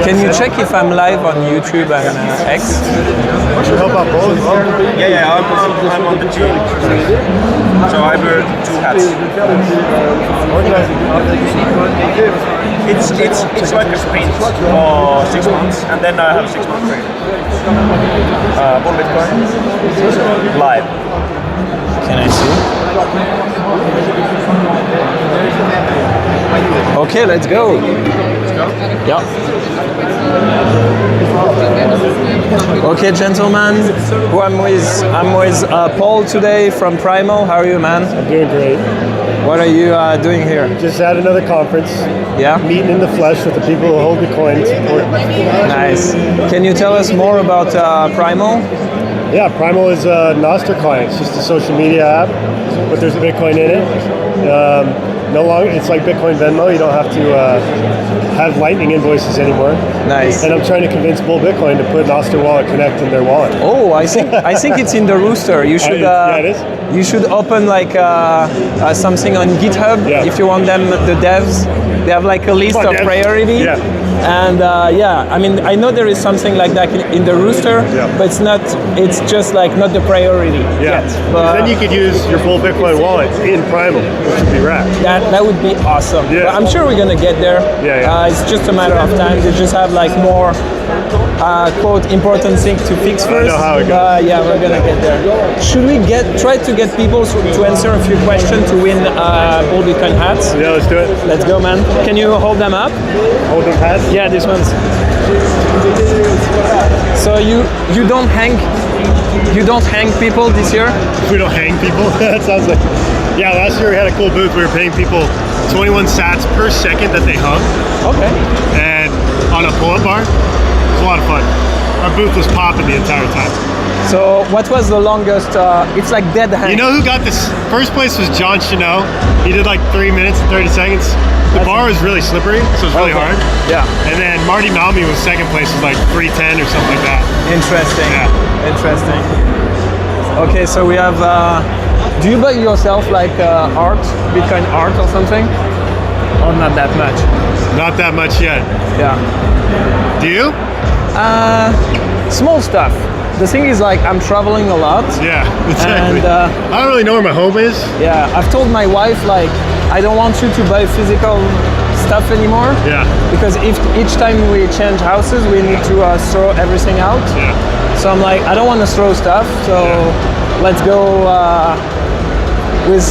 Can you check if I'm live on YouTube and X? Should help out both. Yeah, I'm on the team. So I wear two hats. It's like a sprint for 6 months, and then I have 6 months training. Bull Bitcoin live. Can I see? Okay, let's go. Yeah. Okay, gentlemen. I'm with Paul today from Primal. How are you, man? I'm doing great. What are you doing here? Just at another conference. Yeah. Meeting in the flesh with the people who hold Bitcoin. Nice. Can you tell us more about Primal? Yeah, Primal is a Nostr client. It's just a social media app, but there's Bitcoin in it. No longer, it's like Bitcoin Venmo. You don't have to have Lightning invoices anymore. Nice. And I'm trying to convince Bull Bitcoin to put Nostr Wallet Connect in their wallet. Oh, I think it's in the rooster. You should. Yeah, it is. You should open like something on GitHub if you want them. The devs, they have like a list of priority. Yeah. And I mean, I know there is something like that in the rooster, but it's not. It's just like not the priority yet. But then you could use your full Bitcoin wallet in Primal, which would be rad. That would be awesome. Yeah. But I'm sure we're gonna get there. Yeah. It's just a matter of time. They just have like more quote important thing to fix first. I know how it goes. Yeah, we're gonna get there. Should we try to get people to answer a few questions to win Bull Bitcoin hats? Yeah, let's do it. Let's go, man. Can you hold them up? Hold them hats? Yeah, these ones. So you don't hang people this year? We don't hang people? That sounds like... Yeah, last year we had a cool booth. We were paying people 21 sats per second that they hung. Okay. And on a pull-up bar. It was a lot of fun. Our booth was popping the entire time. So what was the longest, it's like dead hang. You know who got this? First place was John Chanel. He did like 3 minutes and 30 seconds. The bar was really slippery, so it was really hard. Yeah. And then Marty Malmy was second place, was like 310 or something like that. Interesting. Yeah. Interesting. Okay, so we have, do you buy yourself like art, Bitcoin art or something? Or not that much? Not that much yet. Yeah. Do you? Small stuff. The thing is, like, I'm traveling a lot. Yeah, exactly. And, I don't really know where my home is. Yeah, I've told my wife, like, I don't want you to buy physical stuff anymore. Yeah. Because if each time we change houses, we need to throw everything out. Yeah. So I'm like, I don't want to throw stuff, so let's go with,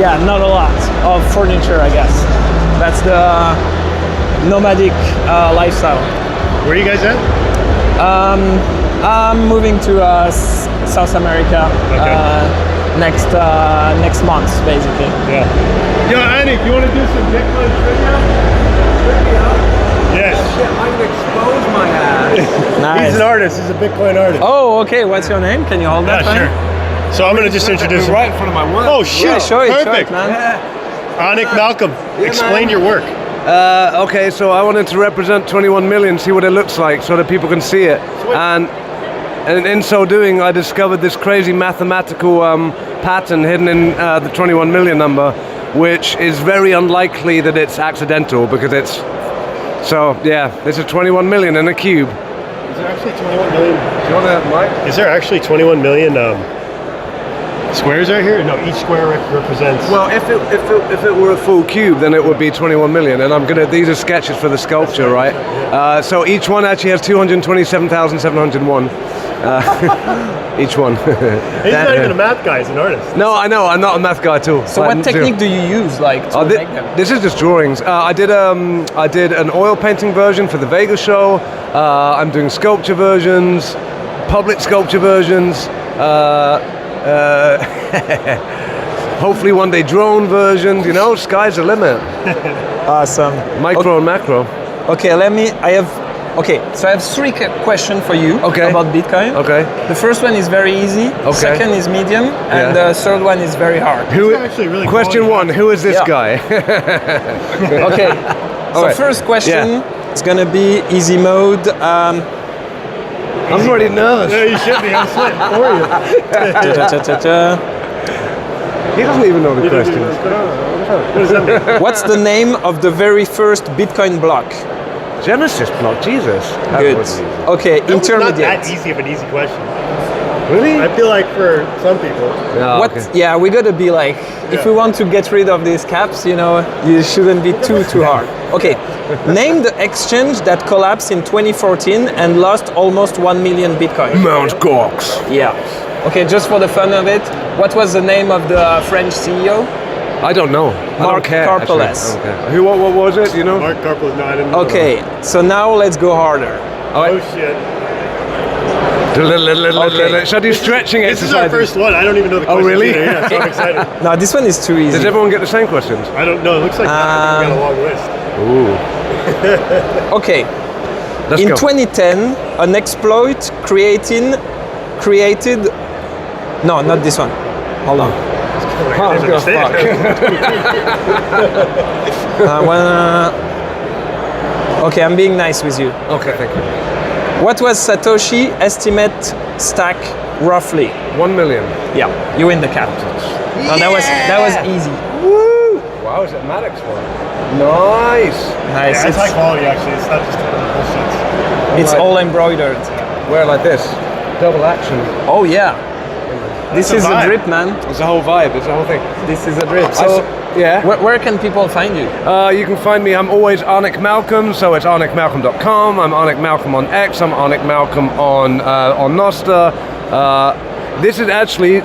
not a lot of furniture, I guess. That's the nomadic lifestyle. Where are you guys at? I'm moving to South America next month, basically. Yeah. Yo, Anik, you want to do some Bitcoin trivia? Yes. I can expose my ass. Nice. He's an artist. He's a Bitcoin artist. Oh, okay. What's your name? Can you hold that? Sure. So I'm going to just introduce him. Right in front of my work. Oh, shit. Yeah, show it, Perfect. man. Anik Malcolm, explain your work. Okay, so I wanted to represent 21 million, see what it looks like, so that people can see it. And in so doing, I discovered this crazy mathematical pattern hidden in the 21 million number, which is very unlikely that it's accidental, because it's... So, yeah, this is 21 million in a cube. Is there actually 21 million? Do you want to, Mike? Is there actually 21 million squares right here? No, each square represents... Well, if it were a full cube, then it would be 21 million. And these are sketches for the sculpture, right? So each one actually has 227,701. Each one. He's not even a math guy, he's an artist. No, I know, I'm not a math guy at all. So what technique do you use, like, to make them? This is just drawings. I did an oil painting version for the Vegas show. I'm doing sculpture versions, public sculpture versions. Hopefully one day drone versions, you know, sky's the limit. Awesome. Micro and macro. Okay, so I have three questions for you about Bitcoin. Okay. The first one is very easy. Okay. Second is medium, and the third one is very hard. Question one, who is this guy? Okay. So first question is gonna be easy mode. I'm already nervous. Yeah, you should be. I'm sweating for you. He doesn't even know the question. What's the name of the very first Bitcoin block? Genesis block, Jesus. That Good. wasn't easy. Okay, That was not that intermediate. easy of an easy question. Really? I feel like for some people, No, What? okay. Yeah, we gotta be like, if we want to get rid of these caps, you know, you shouldn't be too hard. Okay, name the exchange that collapsed in 2014 and lost almost 1 million Bitcoin. Mount Gox. Yeah. Okay, just for the fun of it, what was the name of the French CEO? I don't know. I Mark don't care. Karpeles. actually. I don't care. Who? What was it? You know? Mark Karpeles, no, I didn't know. Okay, so now let's go harder. Oh shit. Okay. Shall I do stretching This is our exercises? first one. I don't even know the Oh, questions really? either. Yeah, so I'm excited. No, this one is too easy. Does everyone get the same questions? I don't know. It looks like we got a long list. Ooh. Okay, Let's in go. 2010, an exploit created. No, not this one. Hold on. Oh, There's a mistake. Okay, I'm being nice with you. Okay, thank you. What was Satoshi estimate stack roughly? 1 million. Yeah, you win the cap. No, that was easy. Wow, is it Maddox one? Nice. Nice. Yeah, it's high quality actually. It's not just bullshit. It's all embroidered. Wear like this. Double action. Oh yeah. This That's is a a vibe. drip, man. It's a whole vibe. It's a whole thing. This is a drip. So, yeah. where can people find you? You can find me. I'm always Arnick Malcolm, so it's arnickmalcolm.com. I'm Arnick Malcolm on X. I'm Arnick Malcolm on Nostr. This is actually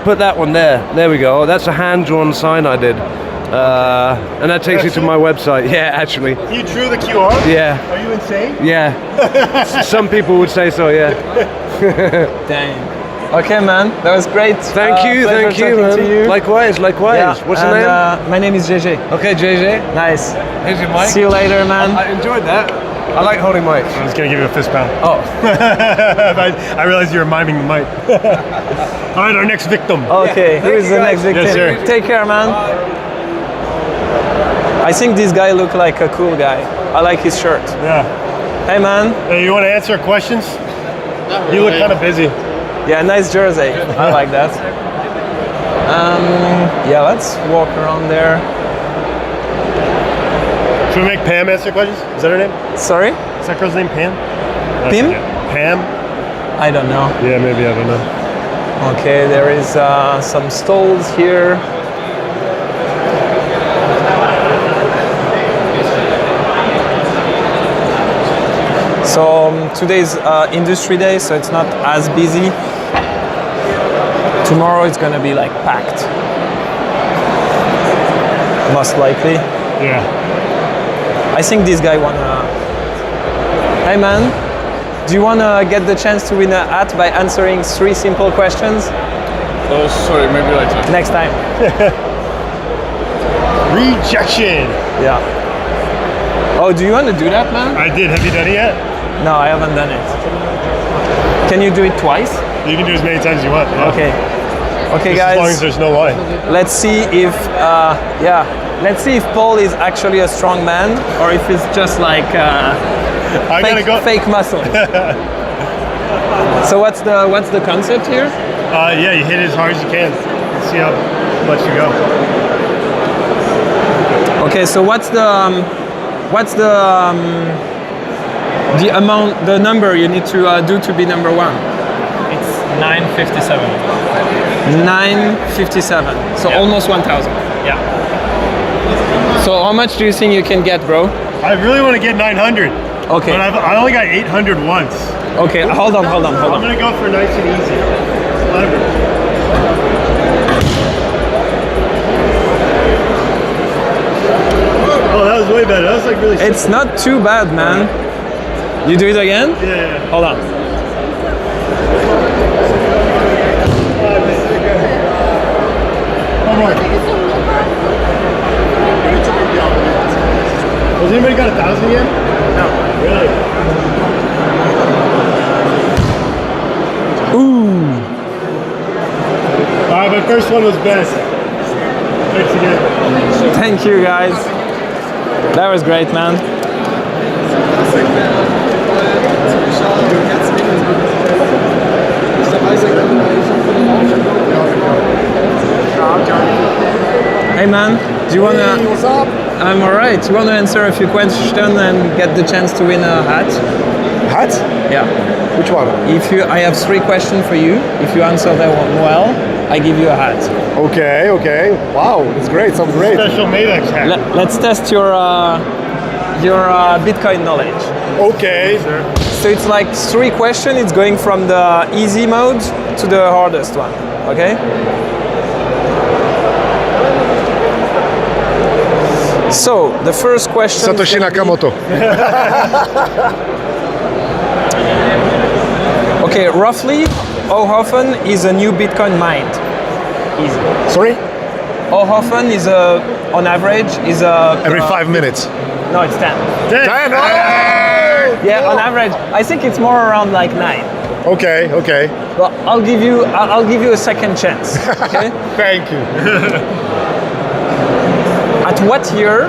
put that one there. There we go. That's a hand-drawn sign I did, and that takes you to my website. Yeah, actually. You drew the QR? Yeah. Are you insane? Yeah. Some people would say so. Yeah. Dang. Okay, man. That was great. Thank you, Pleasure man. talking to you. Likewise. Yeah, What's your and, name? my name is JJ. Okay, JJ. Nice. Here's your mic. See you later, man. I enjoyed that. I like holding mics. I was gonna give you a fist pound. Oh. I realized you were miming the mic. All right, our next victim. Okay, who is you, the guys. next victim? Yes, sir. Take care, man. I think this guy looked like a cool guy. I like his shirt. Yeah. Hey, man. Hey, you want to answer questions? You look kind of busy. Yeah, nice jersey. I like that. Yeah, let's walk around there. Should we make Pam answer questions? Is that her name? Sorry? Is that girl's name Pam? Pim? Pam? I don't know. Yeah, maybe, I don't know. Okay, there is some stalls here. So today's industry day, so it's not as busy. Tomorrow it's gonna be like packed, most likely. Yeah. I think this guy wanna. Hey man, do you wanna get the chance to win a hat by answering 3 simple questions? Oh, sorry, maybe later. Next time. Rejection. Yeah. Oh, do you wanna do that, man? I did. Have you done it yet? No, I haven't done it. Can you do it twice? You can do as many times as you want. Yeah. Okay. Okay, Just as long as guys. there's no line. Let's see if let's see if Paul is actually a strong man or if it's just like I gotta go. fake muscle. So what's the concept here? Yeah, you hit it as hard as you can. See how much you go. Okay, so what's the amount, the number you need to do to be number 1? It's 9:57. 957. So almost 1,000. Yeah. So how much do you think you can get, bro? I really want to get 900. Okay. But I only got 800 once. Okay, hold on. I'm gonna go for nice and easy. Leverage. Oh, that was way better. That was like really simple. It's not too bad, man. You do it again? Yeah. Hold on. One more. Has anybody got 1,000 yet? No. Really? Ooh. Alright, my first one was best. Thanks again. Thank you, guys. That was great, man. Hey, man. Do you wanna? Hey, what's up? I'm alright. You want to answer a few questions and get the chance to win a hat? Hat? Yeah. Which one? I have 3 questions for you. If you answer them well, I give you a hat. Okay. Wow, it's great. Sounds great. Special Madex hat. Let's test your Bitcoin knowledge. Okay. So it's like 3 questions. It's going from the easy mode to the hardest one. Okay. So the first question. Satoshi Nakamoto. Okay, roughly, how often is a new Bitcoin mined? Easy. Sorry? How often is on average, is a... Every 5 minutes. No, it's 10. 10. Yeah, on average. I think it's more around like 9. Okay. But I'll give you a second chance. Okay? Thank you. At what year?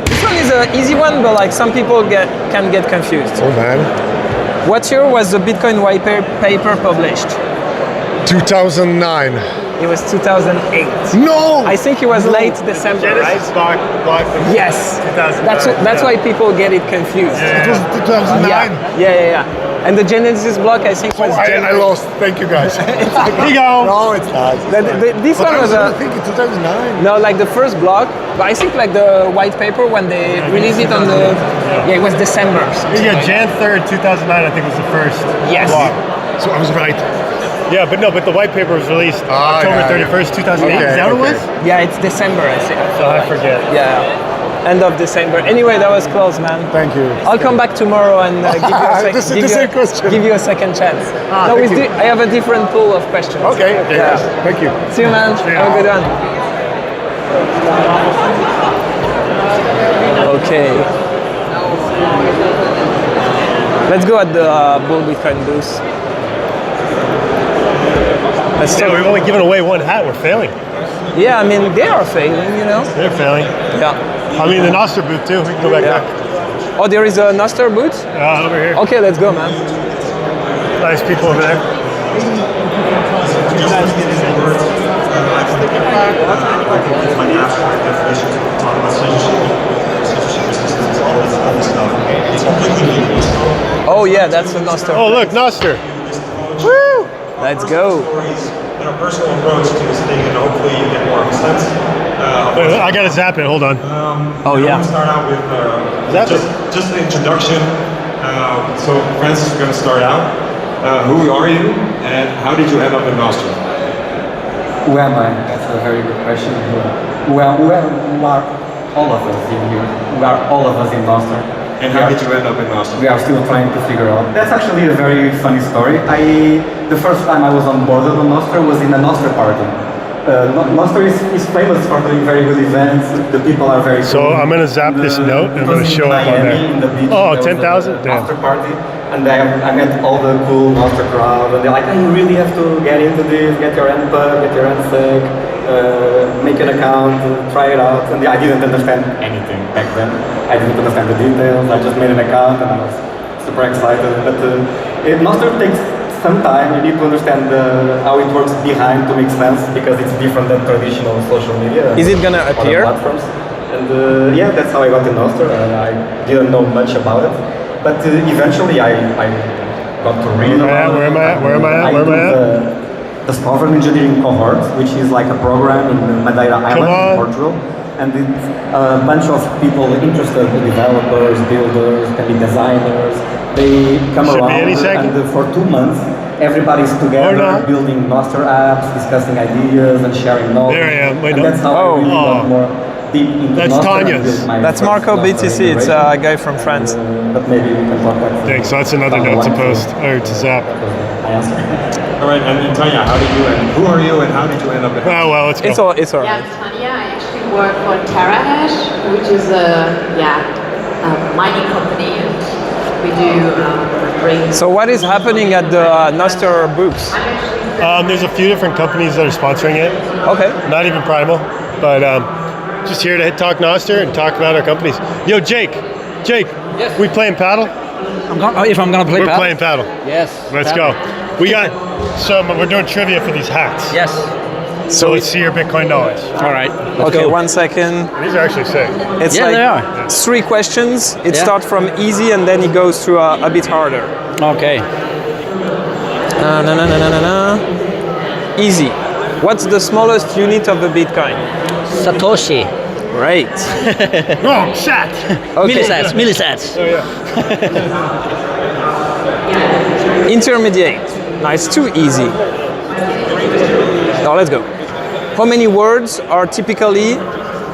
This one is an easy one, but like some people can get confused. Oh man. What year was the Bitcoin white paper published? 2009. It was 2008. No! I think it was late December, right? Block. Yes. 2009. That's why people get it confused. It was 2009. Yeah. And the Genesis block, I think, was I January. lost. Thank you guys. Here you go. No, it's not. This one was I think it's 2009. no, like the first block, but I think like the white paper when they released it on the it was December. Yeah, Jan 3rd, 2009, I think was the first Yes. block. So I was right. Yeah, but the white paper was released October yeah. 31st, 2008. Okay, Is that what it okay. was? Yeah, it's December, I think. Oh, I forget. Yeah. End of December. Anyway, that was close, man. Thank you. I'll come back tomorrow and The same question. give you a second chance. thank you. I have a different pool of questions. Okay. Yeah. Thank you. See you, man. Have a good one. Okay. Let's go at the Bull Bitcoin booth. Let's Yeah, talk. we've only given away one hat. We're failing. Yeah, I mean, they are failing, you know? They're failing. Yeah. I mean, the Noster booth too. We can go back Yeah. there. Oh, there is a Noster booth? Over here. Okay, let's go, man. Nice people over there. Oh, yeah, that's a Noster. Oh, look, Noster. Woo! Let's go. And our personal approach to this thing, and hopefully you get more sense. Wait, I gotta zap it. Hold on. Oh, I yeah. want to start out with Zap it. just an introduction. So, Francis, we're going to start out. Who are you, and how did you end up in Nostrum? Who am I? That's a very good question. Who are all of us in here? We are all of us in Nostrum. And how did you end up in Nostrum? We are still trying to figure out. That's actually a very funny story. The first time I was on board on Nostr was in a Nostr party. Nostr is famous for doing very good events. The people are very So cool. I'm gonna zap this note and I'm gonna show up on there. In the beach, Oh, there was 10,000? a Damn. Nostr party, and I met all the cool Nostr crowd, and they're like, "You really have to get into this. Get your NPUB, get your NSEC, make an account, try it out." And I didn't understand anything back then. I didn't understand the details. I just made an account, and I was super excited. But Nostr takes some time. You need to understand how it works behind to make sense, because it's different than traditional social media. Is it gonna other appear? platforms. And yeah, that's how I got in Nostr. I didn't know much about it, but eventually I got to read about it. Where am I at? The software engineering cohort, which is like a program in Madeira Island, in Portugal. And it's a bunch of people interested, developers, builders, can be designers. They come Should be around any second. and for 2 months, everybody's together building Nostr apps, discussing ideas and sharing knowledge. There I am. Wait, and no. that's how I really got more deep into That's Nostr and Tanya's. built my That's first Marco Nostr BTC. It's integration. a guy from France. But maybe we can talk about Thanks. So that's another down the note to line. post or to zap. I answered. All right, and Tanya, how did you end? Who are you, and how did you end up in? Oh well, let's go. It's all Yeah, right. I'm Tanya. I actually work for TerraHash, which is a mining company, and we do bring. So what is happening at the Nostr booths? There's a few different companies that are sponsoring it. Okay. Not even Primal, but just here to talk Noster and talk about our companies. Yo, Jake, Yes. we playing paddle? If I'm gonna play We're paddle? playing paddle. Yes. Let's paddle. go. We got we're doing trivia for these hats. Yes. So let's see your Bitcoin knowledge. All right. Okay, 1 second. These are actually sick. It's Yeah, like they are. 3 questions. It Yeah. starts from easy and then it goes to a bit harder. Okay. Easy. What's the smallest unit of a Bitcoin? Satoshi. Right. Oh, shit! Okay. Millisats. Oh, yeah. Intermediate. Now it's too easy. Now let's go. How many words are typically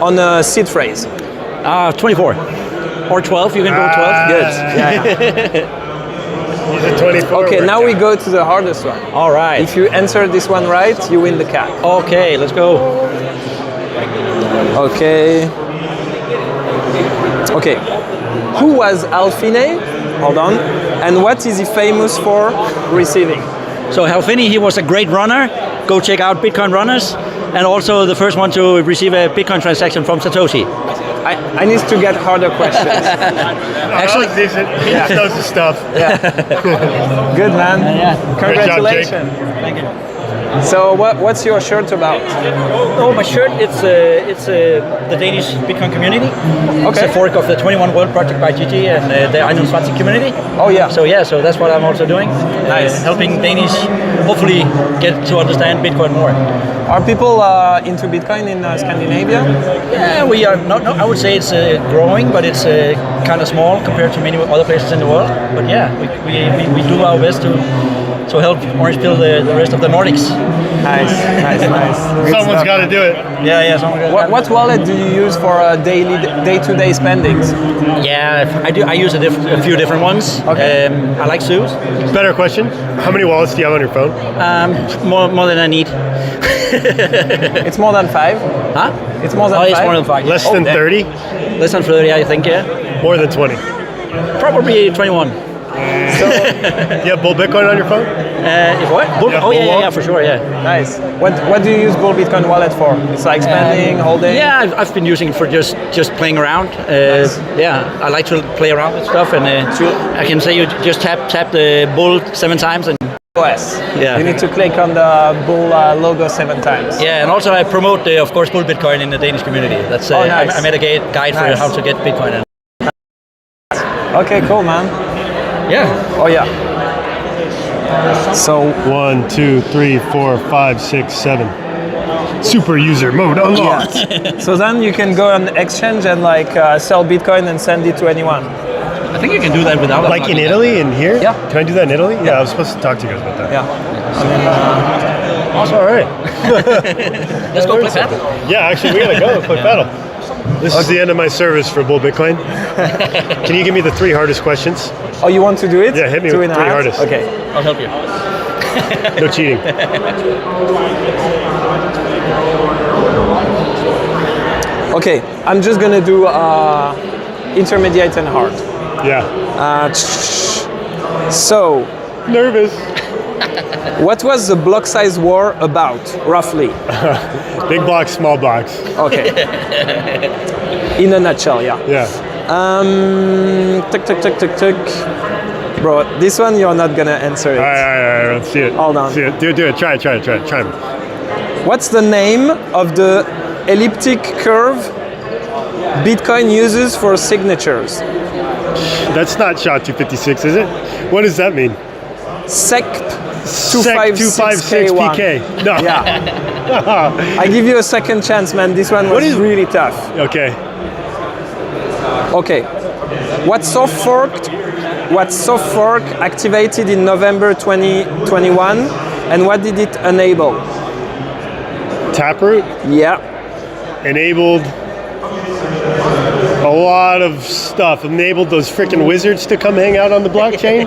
on a seed phrase? 24. Or 12, you can go 12. Good. Yeah. He's a 24. Okay, now we go to the hardest one. All right. If you answer this one right, you win the cap. Okay, let's go. Okay. Okay. Who was Alfine? Hold on. And what is he famous for receiving? So Halfini, he was a great runner. Go check out Bitcoin Runners. And also the first one to receive a Bitcoin transaction from Satoshi. I need to get harder questions. Actually, decent. He just knows the stuff. Good, man. Yeah. Congratulations. Thank you. So what's your shirt about? Oh, my shirt, it's the Danish Bitcoin community. Okay. It's a fork of the 21 World Project by Gigi and the Einundsvatsig community. Oh, yeah. So that's what I'm also doing. Nice. Helping Danish hopefully get to understand Bitcoin more. Are people into Bitcoin in Scandinavia? Yeah, we are not. I would say it's growing, but it's kind of small compared to many other places in the world. But yeah, we do our best to help Orange Pill the rest of the Nordics. Nice. Someone's got to do it. Yeah. What wallet do you use for daily, day-to-day spendings? Yeah, I do. I use a few different ones. Okay. I like Sue's. Better question. How many wallets do you have on your phone? More than I need. It's more than 5. Huh? It's more than 5. It's more than 5. Less than 30? Less than 30, I think. Yeah. More than 20? Probably 21. You have Bull Bitcoin on your phone? If what? Bull? Yeah, Oh Bull yeah, for sure. Yeah. Nice. What do you use Bull Bitcoin wallet for? It's like spending, holding? Yeah, I've been using it for just playing around. Yeah, I like to play around with stuff, and I can say you just tap the Bull 7 times and. OS. Yeah. You need to click on the Bull logo 7 times. Yeah, and also I promote, of course, Bull Bitcoin in the Danish community. That's nice. I made a guide for how to get Bitcoin. Okay, cool, man. Yeah. Oh yeah. So 1, 2, 3, 4, 5, 6, 7. Super user mode unlocked. yeah. So then you can go on exchange and like sell Bitcoin and send it to anyone. I think you can do that without. Like in Italy and here? Yeah. Can I do that in Italy? Yeah, I was supposed to talk to you guys about that. Yeah. All right. Let's go play paddle. Yeah, actually, we gotta go play paddle. This is the end of my service for Bull Bitcoin. Can you give me the 3 hardest questions? Oh, you want to do it? Yeah, hit me 2 with and a 3 half? hardest. Okay. I'll help you. No cheating. Okay, I'm just gonna do intermediate and hard. Yeah. So, Nervous. what was the block size war about, roughly? Big blocks, small blocks. Okay. In a nutshell, yeah. Yeah. Tick. Bro, this one you're not gonna answer it. All right. Let's see it. Hold on. See it. Do it. Try it. What's the name of the elliptic curve Bitcoin uses for signatures? That's not SHA-256, is it? What does that mean? SEC SEC 256PK. No. Yeah. I give you a second chance, man. This one was really tough. Okay. Okay. What soft fork activated in November 2021 and what did it enable? Taproot Yeah. enabled a lot of stuff. Enabled those freaking wizards to come hang out on the blockchain.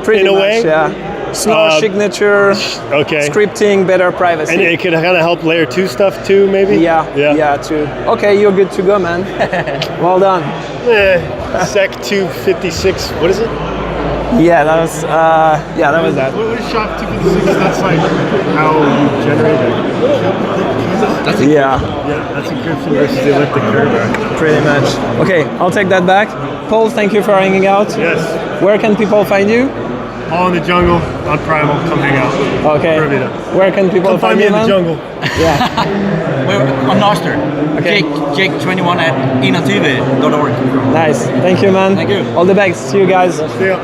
Pretty in a much, way. yeah. Snore signature, Okay. scripting, better privacy. And it could kind of help layer 2 stuff too, maybe? Yeah, too. Okay, you're good to go, man. Well done. SEC 256, what is it? Yeah, that was that. What is SHA-256? That's like how you generate it. Yeah, That's encryption versus the elliptic curve. pretty much. Okay, I'll take that back. Paul, thank you for hanging out. Yes. Where can people find you? All in the jungle on Primal. Come hang out. Okay. Pura vida. Where can people Come find me in the man? jungle. We're on Noster. Okay. Jake21 at inative.org. Nice. Thank you, man. Thank you. All the best. See you guys. See ya.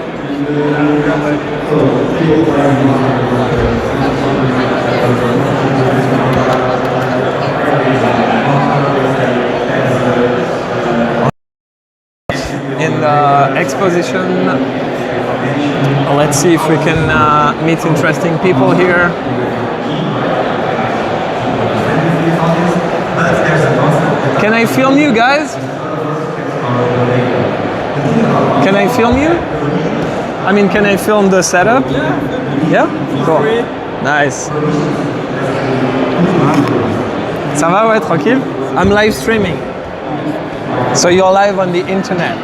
In the exposition, let's see if we can meet interesting people here. Can I film you guys? Can I film you? I mean, can I film the setup? Yeah? Cool. Nice. Ça va, ouais, tranquille? I'm live streaming. So you're live on the internet.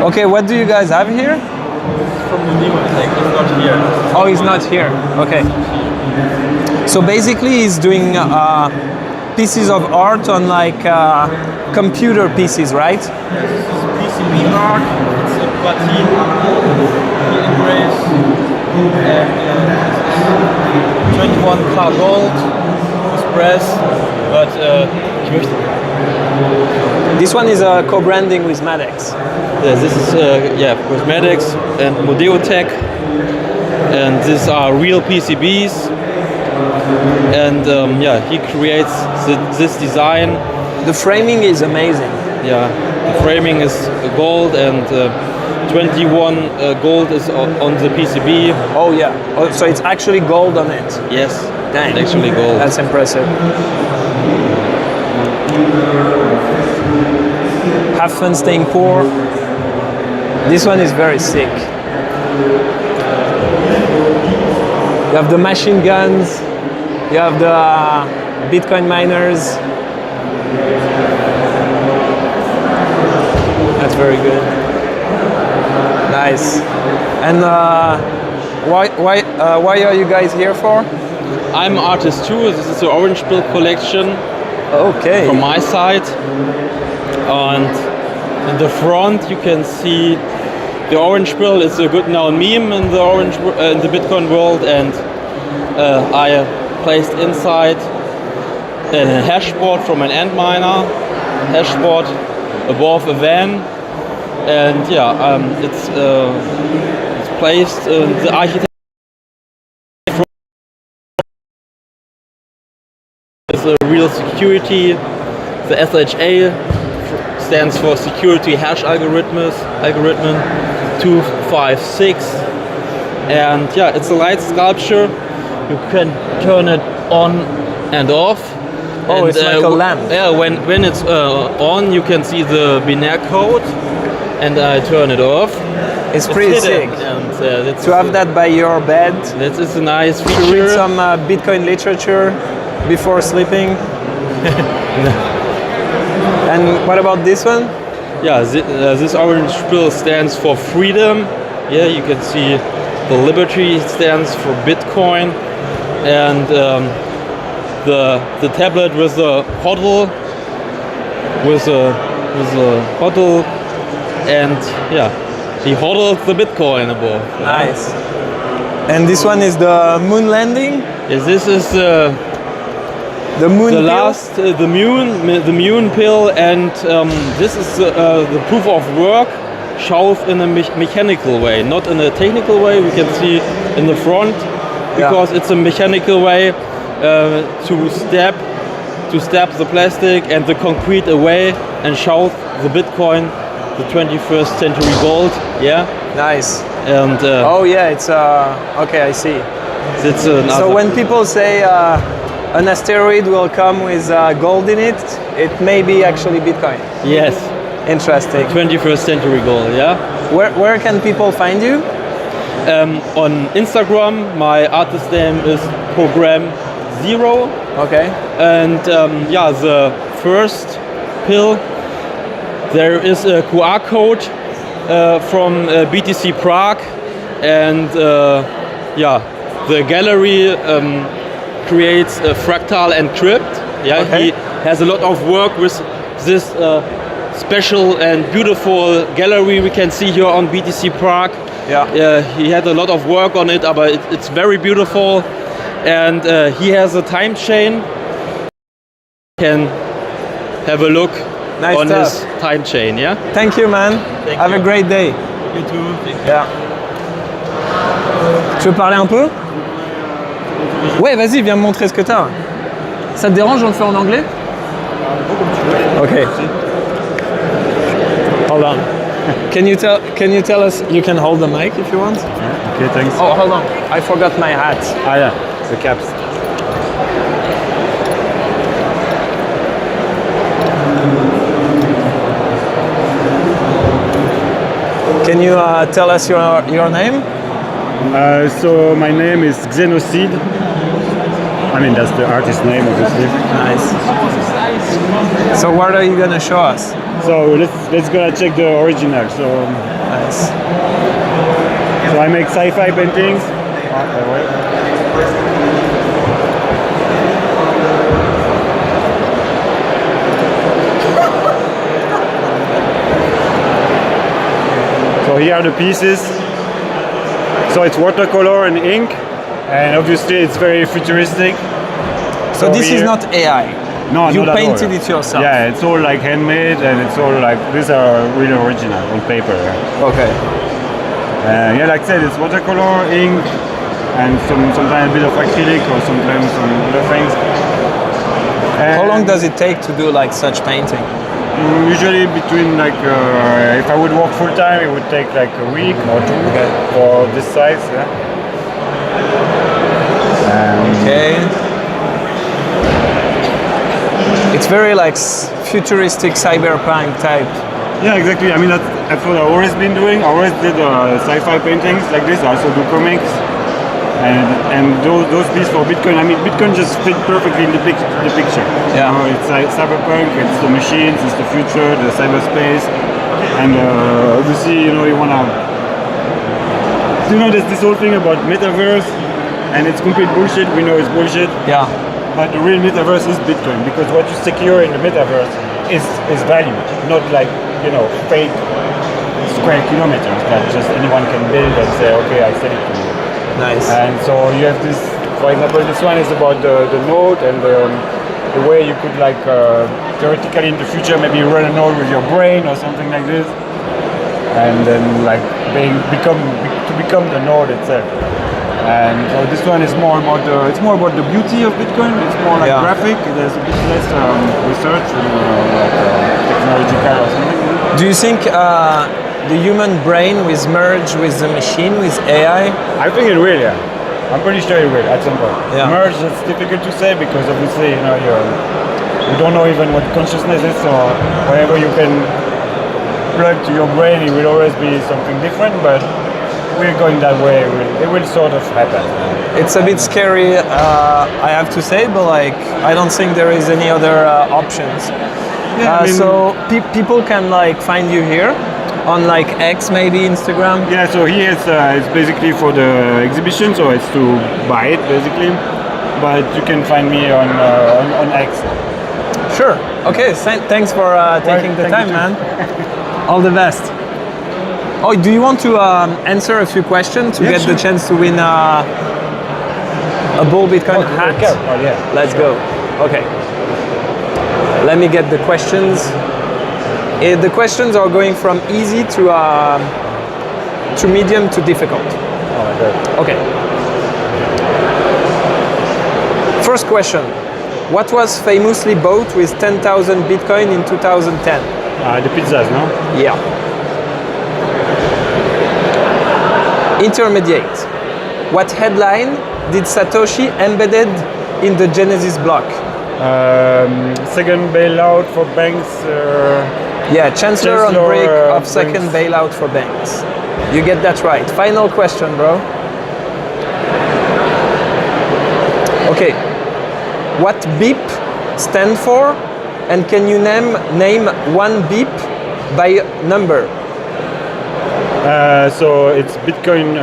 Okay, what do you guys have here? From the new one, like, he's not here. Oh, he's not here. Okay. So basically, he's doing pieces of art on like computer pieces, right? Yes, this is PCB art. It's a platine. He engraves and 21 car gold. Express, but This one is a co-branding with Madex. yeah, this is cosmetics and Modeotech, and these are real PCBs. And he creates this design. The framing is amazing. Yeah, the framing is gold, and 21 gold is on the PCB. Oh yeah. Oh, so it's actually gold on it. Yes, Dang. actually gold. That's impressive. Have fun staying poor. This one is very sick. You have the machine guns. You have the Bitcoin miners. That's very good. Nice. And why are you guys here for? I'm artist too. This is the Orange Pill collection. Okay. From my side. And in the front you can see the Orange Pill is a good known meme in the in the Bitcoin world, and I placed inside a hashboard from an Antminer, hashboard above a van, and it's placed the architecture is a real security. The SHA stands for Security Hash Algorithm 256, and it's a light sculpture. You can turn it on and off. Oh, and, it's like a lamp. Yeah, when it's on, you can see the binary code, and I turn it off. It's pretty sick. And, to have that by your bed. That is a nice feature. To read some Bitcoin literature before sleeping. And what about this one? Yeah, this orange pill stands for freedom. Yeah, you can see the liberty stands for Bitcoin, and the tablet with the hodl, and he hodled the Bitcoin above. Nice. And this one is the moon landing. Yes, this is the moon. The moon pill, and this is the proof of work, shown in a mechanical way, not in a technical way. We can see in the front, because it's a mechanical way to step the plastic and the concrete away and show the Bitcoin, the 21st century gold. Yeah. Nice. And oh yeah, it's okay. I see. It's so when people say an asteroid will come with gold in it, it may be actually Bitcoin. Yes. Interesting. 21st century gold, yeah. Where can people find you? On Instagram, my artist name is Program0. Okay. And the first pill, there is a QR code from BTC Prague, and the gallery creates a fractal encrypt. Yeah, okay. He has a lot of work with this special and beautiful gallery we can see here on BTC Prague. Yeah. He had a lot of work on it, but it's very beautiful. And he has a time chain. Can have a look Nice on stuff. his time chain, yeah? Thank you, man. Have a great day. You too. Yeah. Tu veux parler un peu? Ouais, vas-y, viens me montrer ce que t'as. Ça te dérange, on le fait en anglais? Okay. Hold on. Can you tell us, you can hold the mic if you want? Okay, thanks. Oh, hold on. I forgot my hat. Ah yeah, the caps. Can you tell us your name? So my name is Xenocide. I mean, that's the artist name, obviously. Nice. So what are you gonna show us? So let's gonna check the original. So Nice. I make sci-fi paintings. So here are the pieces. So it's watercolor and ink, and obviously it's very futuristic. So this is here- not AI. No, You not at all. painted it yourself. Yeah, it's all like handmade, and it's all like these are really original on paper. Okay. Yeah, like I said, it's watercolor, ink, and sometimes a bit of acrylic or sometimes some other things. How long does it take to do like such painting? Usually between like, if I would work full time, it would take like a week or two for this size. Yeah. Okay. It's very like futuristic cyberpunk type. Yeah, exactly. I mean, that's what I've always been doing. I always did sci-fi paintings like this. I also do comics. And those pieces for Bitcoin, I mean, Bitcoin just fit perfectly in the picture. Yeah. You know, it's like cyberpunk, it's the machines, it's the future, the cyberspace. And obviously, you know, you want to... You know, there's this whole thing about metaverse, and it's complete bullshit. We know it's bullshit. Yeah. But the real metaverse is Bitcoin, because what you secure in the metaverse is value, not like, you know, fake square kilometers that just anyone can build and say, okay, I sell it to you. Nice. And so you have this, for example, this one is about the node and the way you could like theoretically in the future maybe run a node with your brain or something like this, and then like become the node itself. And so this one is more about the beauty of Bitcoin. It's more like graphic. There's a bit less research and technological or something. Do you think the human brain will merge with the machine, with AI? I think it will, yeah. I'm pretty sure it will at some point. Yeah. Merge, it's difficult to say because obviously, you know, you don't know even what consciousness is, or whatever you can plug to your brain, it will always be something different, but we're going that way. It will sort of happen. It's a bit scary, I have to say, but like I don't think there is any other options. Yeah, I mean, so people can like find you here on like X, maybe Instagram. Yeah, so here it's basically for the exhibition, so it's to buy it basically. But you can find me on X. Sure. Okay. Thanks for taking the time, man. All the best. Oh, do you want to answer a few questions to get the chance to win a Bull Bitcoin hat? Oh, yeah. Let's go. Okay. Let me get the questions. The questions are going from easy to medium to difficult. Oh my God. Okay. First question. What was famously bought with 10,000 Bitcoin in 2010? The pizzas, no? Yeah. Intermediate. What headline did Satoshi embedded in the Genesis block? Second bailout for banks. Chancellor on break of second bailout for banks. You get that right. Final question, bro. Okay. What BIP stand for? And can you name one BIP by number? So it's Bitcoin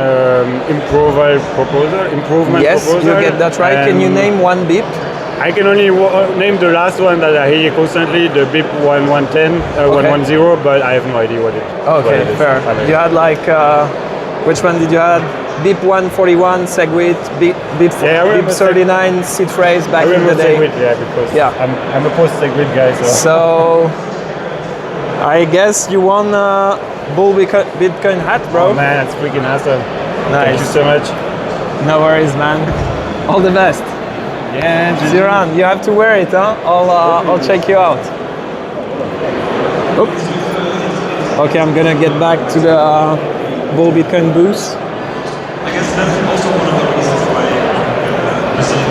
improvement proposal. Yes, you get that right. Can you name one BIP? I can only name the last one that I hear constantly, the BIP 1110, 110, but I have no idea what it is. Okay, fair. You had like Which one did you have? BIP 141, Segwit, BIP Yeah, I remember 39, seed phrase back I in the remember day. Segwit, yeah, because Yeah. I'm a post-Segwit guy, so. So I guess you won a Bull Bitcoin hat, bro. Oh man, it's freaking awesome. Nice. Thank you so much. No worries, man. All the best. Yeah, See you around. You have to wear it, huh? I'll check you out. Oops. Okay, I'm gonna get back to the Bull Bitcoin booth. I guess that's also one of the reasons why.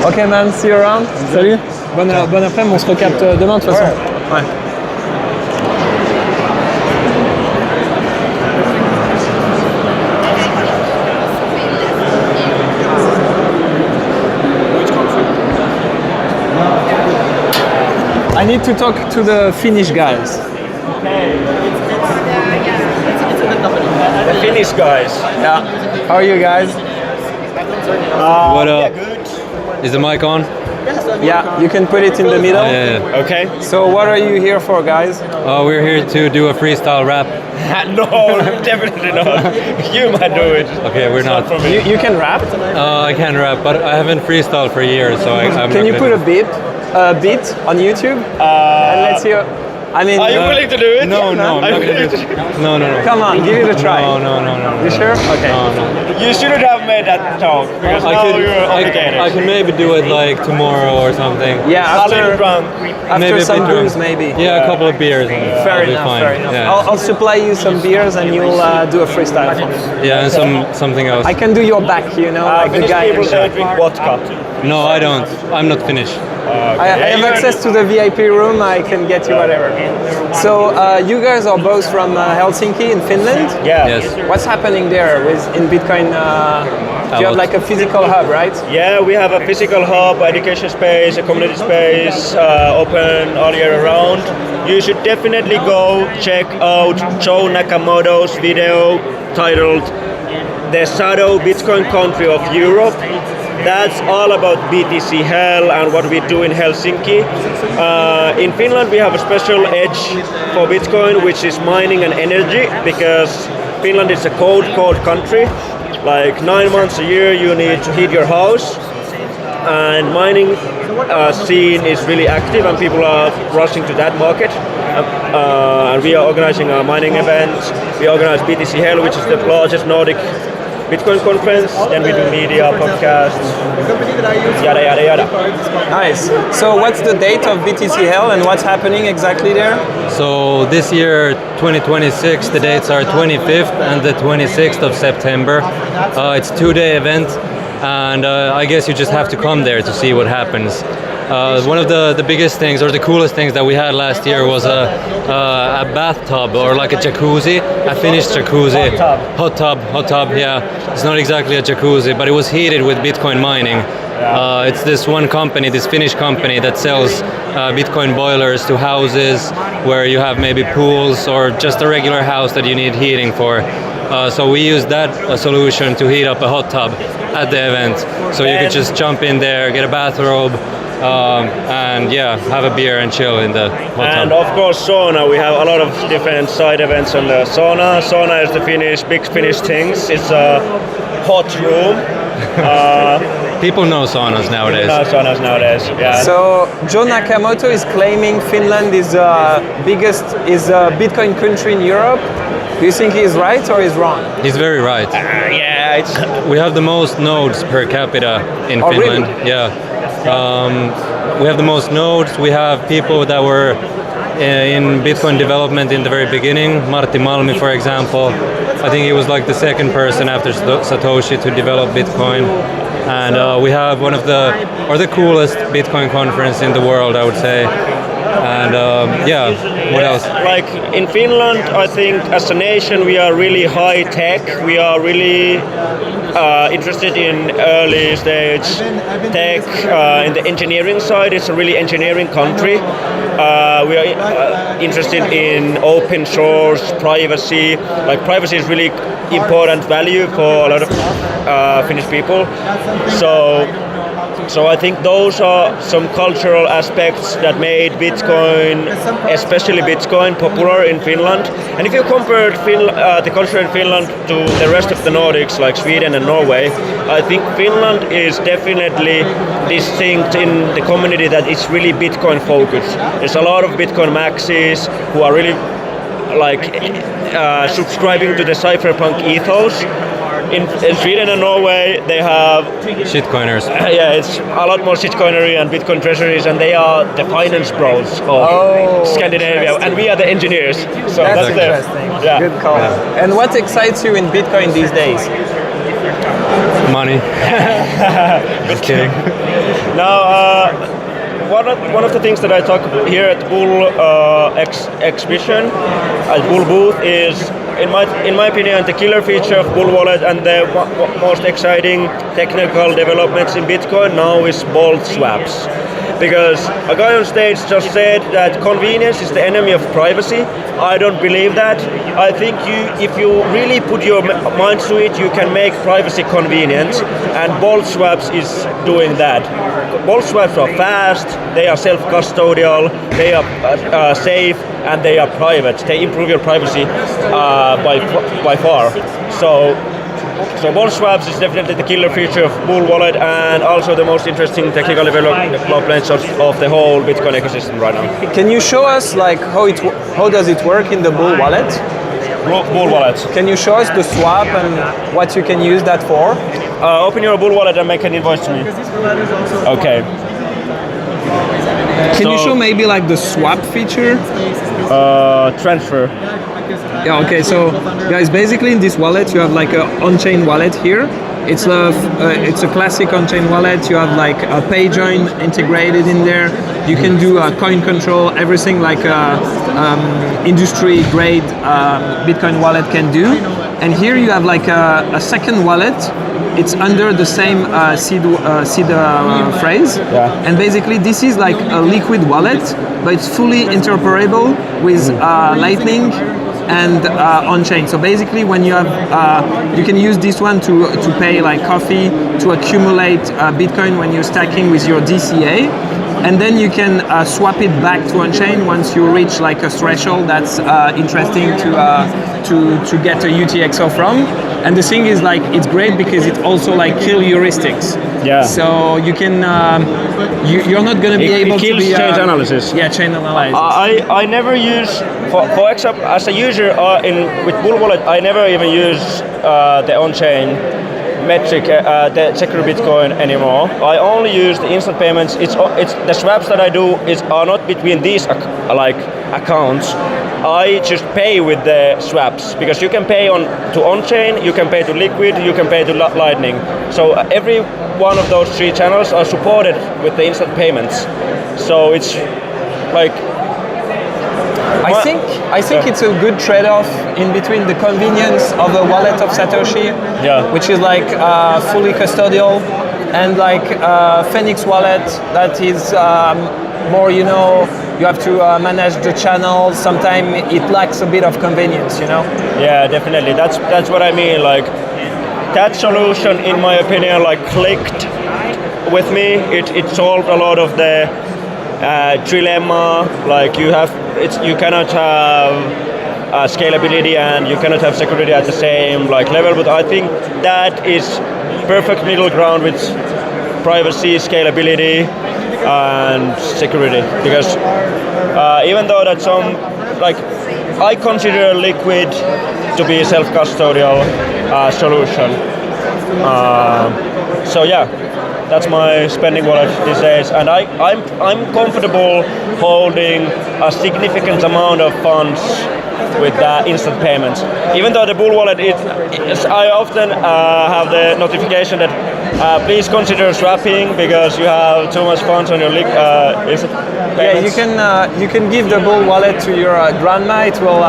Ok man, see you around. Salut. Bonne après-midi, on se recapte demain de toute façon. Ouais. I need to talk to the Finnish guys. The Finnish guys. Yeah. How are you guys? What up? Is the mic on? Yeah, you can put it in the middle. Yeah. Okay. So what are you here for, guys? We're here to do a freestyle rap. No, definitely not. You might do it. Okay, we're not. You can rap? I can rap, but I haven't freestyled for years, so I'm Can not you gonna put a beat on YouTube? And let's hear. I mean, Are you willing to do it? No, I'm not gonna do it. No. come on, give it a try. No. You sure? Okay. No. You shouldn't have made that talk because now you're obligated. I can maybe do it like tomorrow or something. Yeah, A little drunk. after Maybe a some bit drunk. booze, maybe. Yeah, a couple of beers. And Fair I'll be enough. fine. Fair enough. Yeah. I'll supply you some beers and you'll do a freestyle for me. Yeah, and something else. I can do your back, you know, like the Finnish guy. people don't drink vodka. No, I don't. I'm not Finnish. I have access to the VIP room. I can get you whatever. So you guys are both from Helsinki in Finland. Yeah. Yes. What's happening there in Bitcoin? You have like a physical hub, right? Yeah, we have a physical hub, education space, a community space, open all year round. You should definitely go check out Joe Nakamoto's video titled The Shadow Bitcoin Country of Europe. That's all about BTC Hell and what we do in Helsinki. In Finland, we have a special edge for Bitcoin, which is mining and energy, because Finland is a cold country. Like 9 months a year, you need to heat your house, and mining scene is really active, and people are rushing to that market. And we are organizing a mining event. We organize BTC Hell, which is the largest Nordic Bitcoin conference. Then we do media, podcasts, yada yada yada. Nice. So what's the date of BTC Hell and what's happening exactly there? So this year, 2026, the dates are 25th and the 26th of September. It's a 2-day event, and I guess you just have to come there to see what happens. One of the biggest things, or the coolest things that we had last year was a bathtub, or like a jacuzzi, a Finnish jacuzzi. Hot tub, yeah. It's not exactly a jacuzzi, but it was heated with Bitcoin mining. It's this one company, this Finnish company, that sells Bitcoin boilers to houses where you have maybe pools or just a regular house that you need heating for. So we used that solution to heat up a hot tub at the event. So you could just jump in there, get a bathrobe, and yeah, have a beer and chill in the hot tub. And of course sauna, we have a lot of different side events on the sauna. Sauna is the big Finnish things. It's a hot room. People know saunas nowadays. Saunas nowadays, yeah. So Joe Nakamoto is claiming Finland is a Bitcoin country in Europe. Do you think he is right or is wrong? He's very right. Yeah, We have the most nodes per capita in Finland. Really? Yeah. We have the most nodes. We have people that were in Bitcoin development in the very beginning. Martti Malmi, for example. I think he was like the second person after Satoshi to develop Bitcoin. And we have one of the coolest Bitcoin conference in the world, I would say. And yeah, what else? Like in Finland, I think as a nation we are really high tech. We are really interested in early stage tech. In the engineering side, it's a really engineering country. We are interested in open source, privacy. Like privacy is really important value for a lot of Finnish people. So So I think those are some cultural aspects that made Bitcoin, especially Bitcoin, popular in Finland. And if you compare the culture in Finland to the rest of the Nordics, like Sweden and Norway, I think Finland is definitely distinct in the community that it's really Bitcoin focused. There's a lot of Bitcoin maxis who are really subscribing to the cypherpunk ethos. In Sweden and Norway, they have Shitcoiners. Yeah, it's a lot more shitcoinery and Bitcoin treasuries, and they are the finance bros of Scandinavia, and we are the engineers. So that's interesting. Yeah. Good call. Yeah. And what excites you in Bitcoin these days? Money. Just kidding. Now, one of the things that I talk about here at Bull exhibition, at Bull booth, is in my opinion the killer feature of Bull Wallet and the most exciting technical developments in Bitcoin now is bolt swaps. Because a guy on stage just said that convenience is the enemy of privacy. I don't believe that. I think if you really put your mind to it, you can make privacy convenient, and bolt swaps is doing that. Bolt swaps are fast, they are self-custodial, they are safe, and they are private. They improve your privacy by far. So bolt swaps is definitely the killer feature of Bull Wallet, and also the most interesting technical developments of the whole Bitcoin ecosystem right now. Can you show us how does it work in the Bull Wallet? Bull Wallet. Can you show us the swap and what you can use that for? Open your Bull Wallet and make an invoice to me. Okay. Can you show maybe like the swap feature? Transfer. Yeah, okay, so guys, basically in this wallet you have like a on-chain wallet here. It's a classic on-chain wallet. You have like a pay join integrated in there. You can do a coin control, everything like a industry grade Bitcoin wallet can do. And here you have like a second wallet. It's under the same seed phrase. Yeah. And basically this is like a liquid wallet, but it's fully interoperable with Lightning and on-chain. So basically when you have, you can use this one to pay like coffee, to accumulate Bitcoin when you're stacking with your DCA. And then you can swap it back to on-chain once you reach like a threshold that's interesting to get a UTXO from. And the thing is like, it's great because it also like kill heuristics. Yeah. So you can, you're not going to be able to be... It kills chain analysis. Yeah, chain analysis. I never use, for example, as a user with Bull Wallet, I never even use the on-chain metric, the Secure Bitcoin anymore. I only use the instant payments. It's the swaps that I do are not between these accounts. I just pay with the swaps because you can pay to on-chain, you can pay to Liquid, you can pay to Lightning. So every one of those three channels are supported with the instant payments. So it's like I think it's a good trade-off in between the convenience of a wallet of Satoshi, which is like fully custodial, and like Phoenix wallet that is more, you know, you have to manage the channels. Sometimes it lacks a bit of convenience, you know. Yeah, definitely. That's what I mean. Like that solution, in my opinion, like clicked with me. It solved a lot of the trilemma. Like you cannot have scalability and you cannot have security at the same level. But I think that is perfect middle ground with privacy, scalability, and security. Because even though that I consider Liquid to be a self-custodial solution. So yeah, that's my spending wallet these days, and I'm comfortable holding a significant amount of funds with instant payments. Even though the Bull Wallet I often have the notification that please consider swapping because you have too much funds on your instant payments. Yeah, you can give the Bull Wallet to your grandma. It will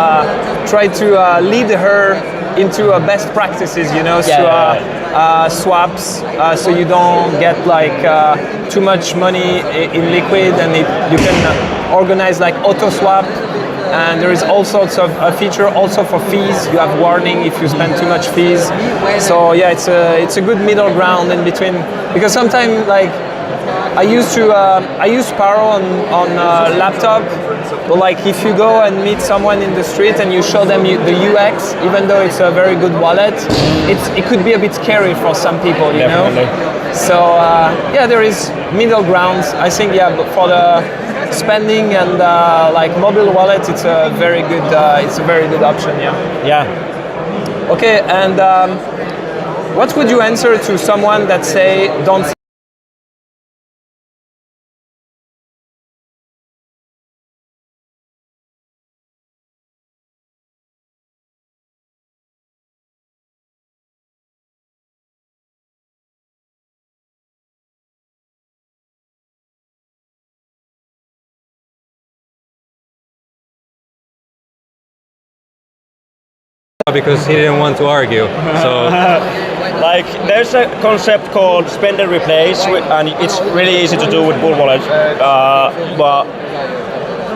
try to lead her into best practices, you know, swaps, so you don't get too much money in Liquid, and you can organize auto swap. And there is all sorts of a feature also for fees. You have warning if you spend too much fees. So yeah, it's a good middle ground in between, because sometimes I use Sparrow on laptop, but like if you go and meet someone in the street and you show them the UX, even though it's a very good wallet, it could be a bit scary for some people, you Definitely. know. So yeah, there is middle grounds. I think but for the spending and like mobile wallet, it's a very good option. Yeah. Yeah. Okay, and what would you answer to someone that say don't? Because he didn't want to argue. So Like there's a concept called spend and replace, and it's really easy to do with Bull Wallet. But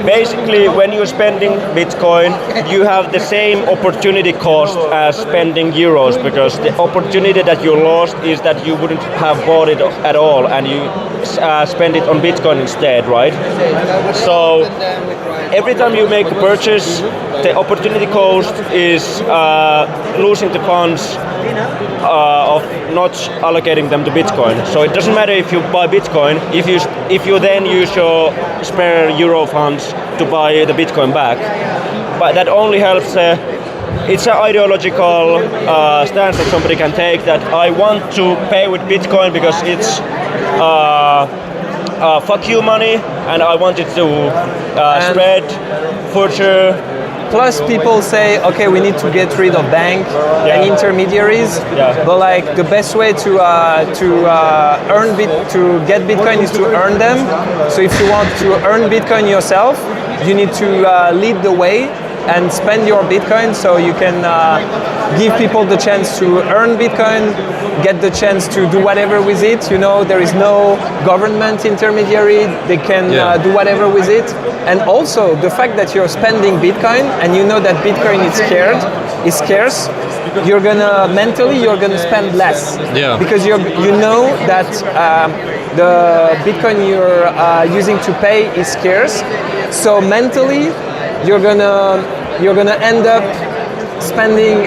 basically, when you're spending Bitcoin, you have the same opportunity cost as spending euros, because the opportunity that you lost is that you wouldn't have bought it at all, and you spend it on Bitcoin instead, right? So every time you make a purchase, the opportunity cost is losing the funds of not allocating them to Bitcoin. So it doesn't matter if you buy Bitcoin, if you then use your spare euro funds to buy the Bitcoin back. But that only helps. It's an ideological stance that somebody can take, that I want to pay with Bitcoin because it's fuck you money, and I want it to spread further. Plus, people say, okay, we need to get rid of bank and intermediaries. Yeah. But like the best way to get Bitcoin is to earn them. So if you want to earn Bitcoin yourself, you need to lead the way and spend your Bitcoin, so you can give people the chance to earn Bitcoin, get the chance to do whatever with it. You know, there is no government intermediary. They can do whatever with it. And also the fact that you're spending Bitcoin and you know that Bitcoin is scarce, you're gonna spend less. Yeah. Because you know that the Bitcoin you're using to pay is scarce. So mentally, you're gonna end up spending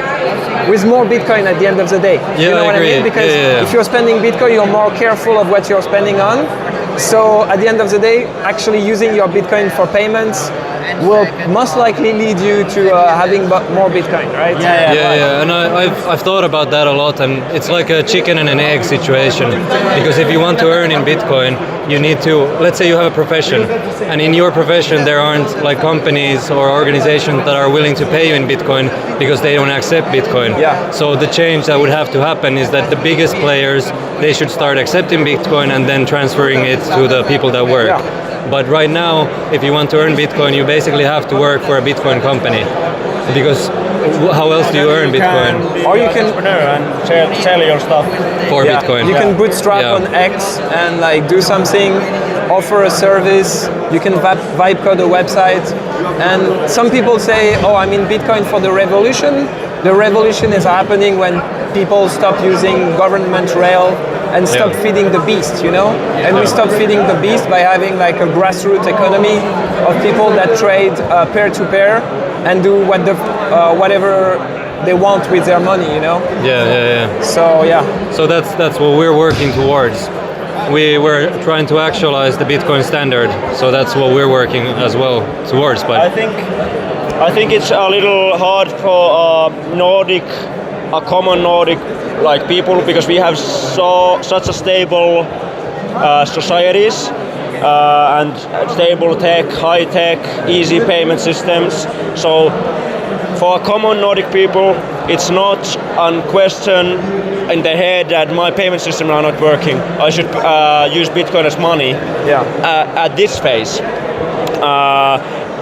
with more Bitcoin at the end of the day. Yeah, you know what I mean? Because if you're spending Bitcoin, you're more careful of what you're spending on. So at the end of the day, actually using your Bitcoin for payments will most likely lead you to having more Bitcoin, right? Yeah, and I've thought about that a lot, and it's like a chicken and an egg situation. Because if you want to earn in Bitcoin, you need to, let's say you have a profession, and in your profession there aren't like companies or organizations that are willing to pay you in Bitcoin because they don't accept Bitcoin. Yeah. So the change that would have to happen is that the biggest players, they should start accepting Bitcoin and then transferring it to the people that work. Yeah. But right now, if you want to earn Bitcoin, you basically have to work for a Bitcoin company, because how else do you earn Bitcoin? Or you can and sell your stuff for Bitcoin. You can bootstrap on X and like do something, offer a service. You can vibe code a website. And some people say, oh, I'm in Bitcoin for the revolution. The revolution is happening when people stop using government rail and stop feeding the beast, you know? And we stop feeding the beast by having like a grassroots economy of people that trade peer-to-peer and do whatever they want with their money, you know? Yeah. So So that's what we're working towards. We were trying to actualize the Bitcoin standard, so that's what we're working as well towards. But I think it's a little hard for common Nordic like people, because we have such a stable societies and stable tech, high tech, easy payment systems. So for common Nordic people, it's not a question in their head that my payment system are not working. I should use Bitcoin as money at this phase.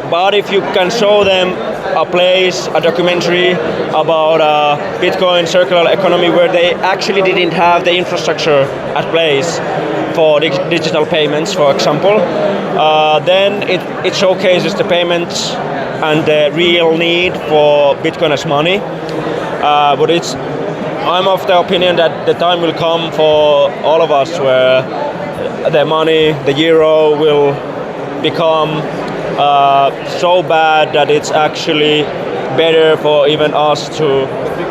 But if you can show them a place, a documentary about Bitcoin circular economy where they actually didn't have the infrastructure at place for digital payments, for example, then it showcases the payments and the real need for Bitcoin as money. But I'm of the opinion that the time will come for all of us where the money, the euro, will become so bad that it's actually better for even us to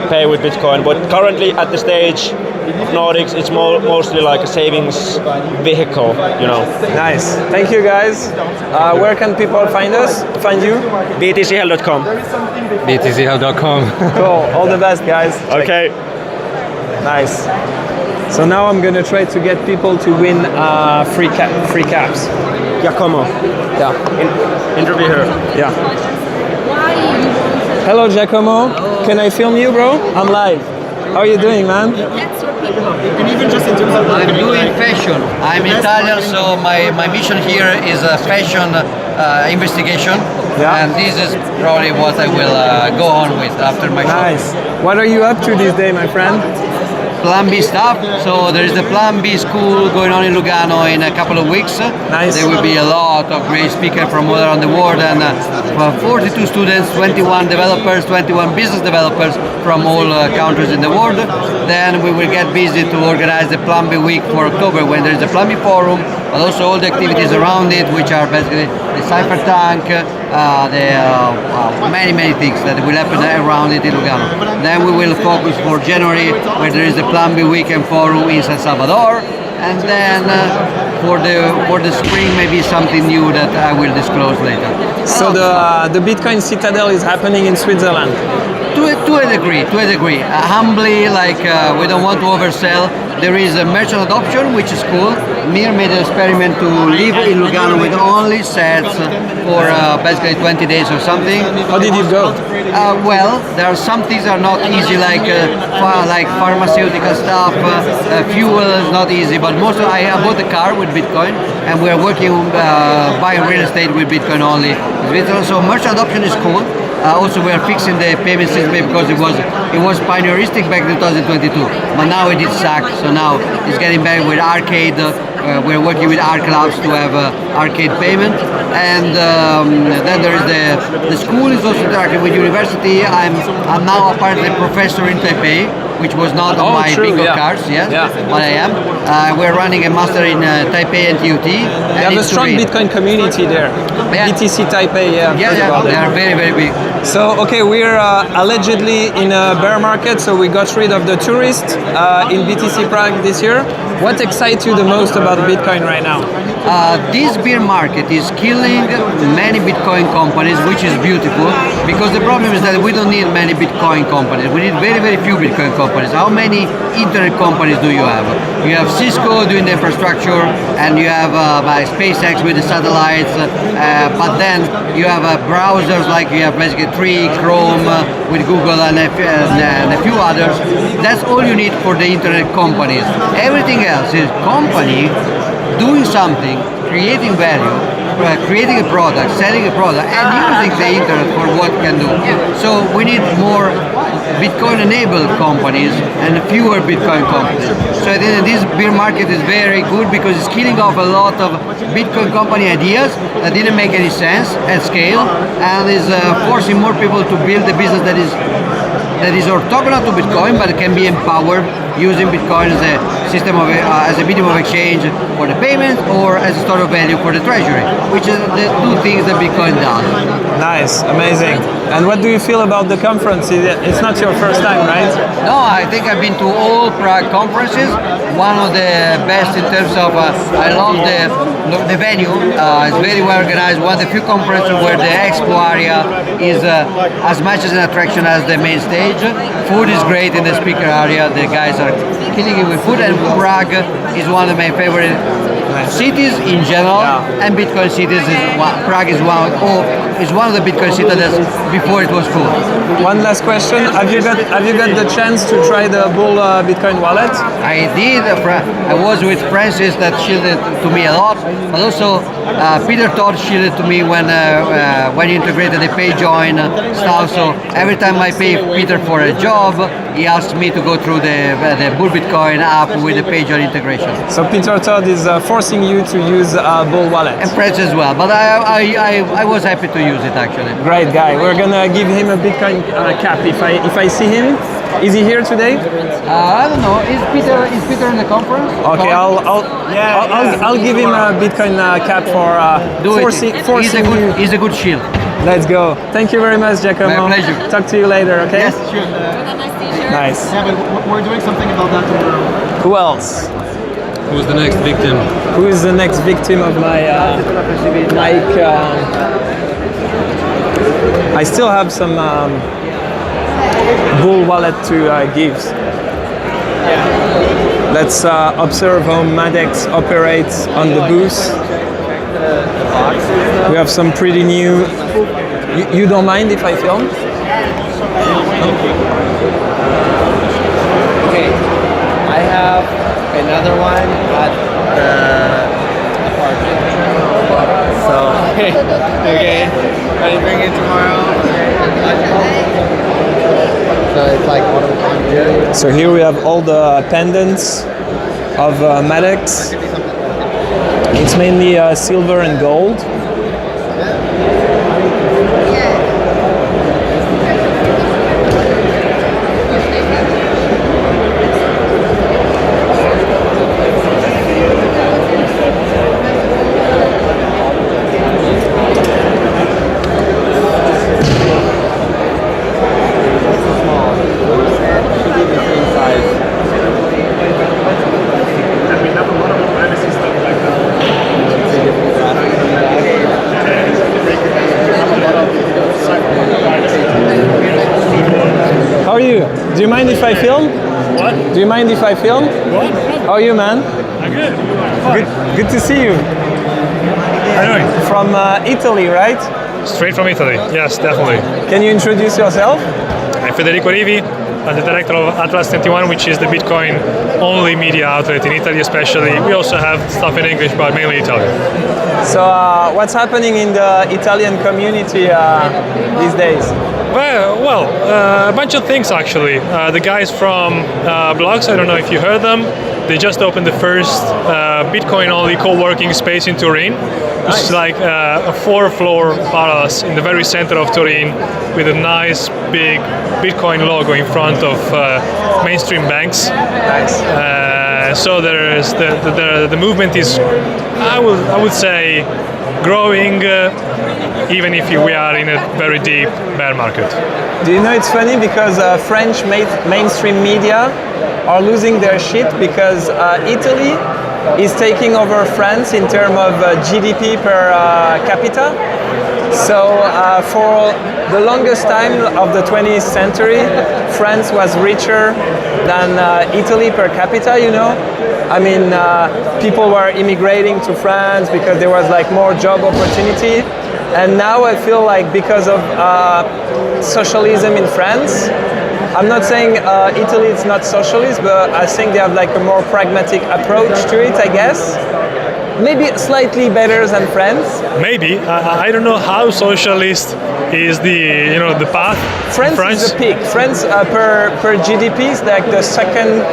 pay with Bitcoin. But currently at the stage of Nordics, it's mostly like a savings vehicle, you know. Nice. Thank you, guys. Where can people find us? Find you? btchell.com. btchell.com. Cool. All the best, guys. Okay. Nice. So now I'm gonna try to get people to win free caps. Giacomo. Yeah. Interview her. Yeah. Hello, Giacomo. Hello. Can I film you, bro? I'm live. How are you doing, man? I'm doing fashion. I'm Italian, so my mission here is a fashion investigation. Yeah. And this is probably what I will go on with after my show. Nice. What are you up to this day, my friend? Plan B stuff. So there is the Plan B school going on in Lugano in a couple of weeks. Nice. There will be a lot of great speakers from all around the world, and 42 students, 21 developers, 21 business developers from all countries in the world. Then we will get busy to organize the Plan B week for October, when there is a Plan B forum, but also all the activities around it, which are basically the cyphertank, many things that will happen around it in Lugano. Then we will focus for January, where there is the Plan B Weekend Forum in San Salvador, and then for the spring maybe something new that I will disclose later. So the Bitcoin Citadel is happening in Switzerland. To a degree. Humbly, like we don't want to oversell. There is a merchant adoption, which is cool. Mir made an experiment to live in Lugano with only sets for basically 20 days or something. How did it go? Well, there are some things that are not easy, like pharmaceutical stuff. Fuel is not easy, but I bought a car with Bitcoin, and we are working buying real estate with Bitcoin only. So merchant adoption is cool. Also, we are fixing the payment system because it was pioneeristic back in 2022, but now it is SAC, so now it's getting better with arcade. We're working with art clubs to have arcade payment, and then there is the school is also interacting with university. I'm now apparently a professor in Taipei, which was not on my bingo cards, but I am. We're running a master in Taipei and TUT. They have a strong Bitcoin community there. Yeah. BTC Taipei, They are very big. So, okay, we're allegedly in a bear market, so we got rid of the tourists in BTC Prague this year. What excites you the most about Bitcoin right now? This bear market is killing many Bitcoin companies, which is beautiful, because the problem is that we don't need many Bitcoin companies. We need very few Bitcoin companies. How many internet companies do you have? You have Cisco doing the infrastructure, and you have SpaceX with the satellites, but then you have browsers like you have basically Chrome with Google and a few others. That's all you need for the internet companies. Everything else is company doing something, creating value, creating a product, selling a product, and using the internet for what it can do. So we need more Bitcoin-enabled companies and fewer Bitcoin companies. So I think that this bear market is very good because it's killing off a lot of Bitcoin company ideas that didn't make any sense at scale, and is forcing more people to build a business that is orthogonal to Bitcoin, but can be empowered using Bitcoin as a system of as a medium of exchange for the payment, or as a store of value for the treasury, which is the two things that Bitcoin does. Nice, amazing. And what do you feel about the conference? It's not your first time, right? No, I think I've been to all Prague conferences. One of the best in terms of, I love the venue. It's very well organized. One of the few conferences where the expo area is as much as an attraction as the main stage. Food is great in the speaker area. The guys are killing it with food, and Prague is one of my favorite cities in general, and Bitcoin cities. Prague is one of the Bitcoin cities before it was cool. One last question: Have you got the chance to try the Bull Bitcoin wallet? I did. I was with Francis that shielded to me a lot, but also Peter Todd shielded to me when he integrated the pay join stuff. So every time I pay Peter for a job, he asked me to go through the Bull Bitcoin app with the pay join integration. So Peter Todd is forcing you to use Bull wallet. And Francis as well, but I was happy to use it actually. Great guy. We're gonna give him a Bitcoin cap if I see him. Is he here today? I don't know. Is Peter in the conference? Okay, I'll give him a Bitcoin cap for forcing you. He's a good shield. Let's go. Thank you very much, Giacomo. My pleasure. Talk to you later, okay? Yes, sure. Nice. Yeah, but we're doing something about that tomorrow. Who else? Who's the next victim? Who is the next victim of my Nike? I still have some bull wallet to give. Let's observe how Madex operates on the booth. We have some pretty new. You don't mind if I film? Okay, I have another one at the apartment. So, okay, can you bring it tomorrow? So it's like one of a kind. So here we have all the pendants of Madex. It's mainly silver and gold. How are you? Do you mind if I film? What? Do you mind if I film? What? How are you, man? I'm good. Good to see you. How are you doing? From Italy, right? Straight from Italy. Yes, definitely. Can you introduce yourself? I'm Federico Rivi. I'm the director of Atlas 21, which is the Bitcoin only media outlet in Italy, especially. We also have stuff in English, but mainly Italian. So, what's happening in the Italian community these days? Well, a bunch of things actually. The guys from Blogs, I don't know if you heard them, they just opened the first Bitcoin-only co-working space in Turin, which is like a 4-floor palace in the very center of Turin with a nice big Bitcoin logo in front of mainstream banks. Nice. So there's the movement is, I would say, growing, even if we are in a very deep bear market. Do you know it's funny because French mainstream media are losing their shit because Italy is taking over France in terms of GDP per capita. So for the longest time of the 20th century, France was richer than Italy per capita, you know. I mean, people were immigrating to France because there was like more job opportunity. And now I feel like because of socialism in France, I'm not saying Italy is not socialist, but I think they have like a more pragmatic approach to it, I guess. Maybe slightly better than France. Maybe. I don't know how socialist is the path. France is the peak. France per GDP is like the second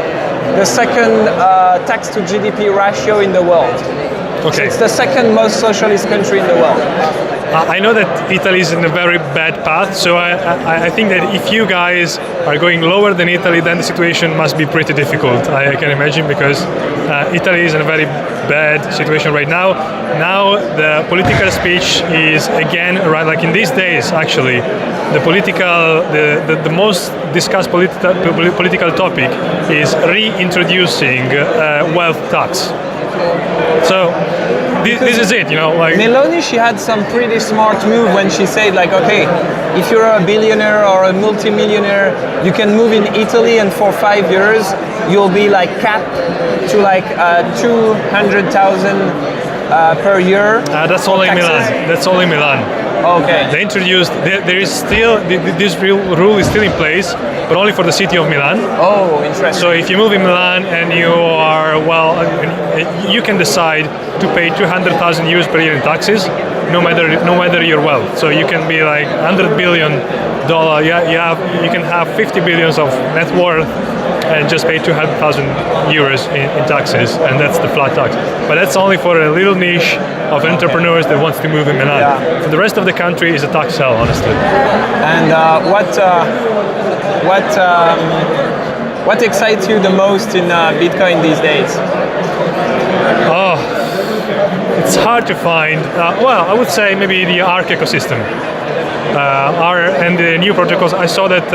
tax to GDP ratio in the world. Okay. So it's the second most socialist country in the world. I know that Italy is in a very bad path, so I think that if you guys are going lower than Italy, then the situation must be pretty difficult, I can imagine, because Italy is in a very bad situation right now. Now the political speech is again, right, like in these days actually, the most discussed political topic is reintroducing wealth tax. So this is it, you know. Like Meloni, she had some pretty smart move when she said, like, okay, if you're a billionaire or a multimillionaire, you can move in Italy, and for 5 years you'll be like capped to like 200,000 per year. That's only Milan. That's only Milan. Okay. They introduced. There is still this rule is still in place, but only for the city of Milan. Oh, interesting. So if you move in Milan and you are you can decide to pay 200,000 euros per year in taxes, no matter your wealth. So you can be like $100 billion. You can have 50 billions of net worth and just pay 200,000 euros in taxes, and that's the flat tax. But that's only for a little niche of entrepreneurs that wants to move in Milan. Yeah. For the rest of the country is a tax hell, honestly. And What excites you the most in Bitcoin these days? Oh, it's hard to find. Well, I would say maybe the ARC ecosystem. And the new protocols. I saw that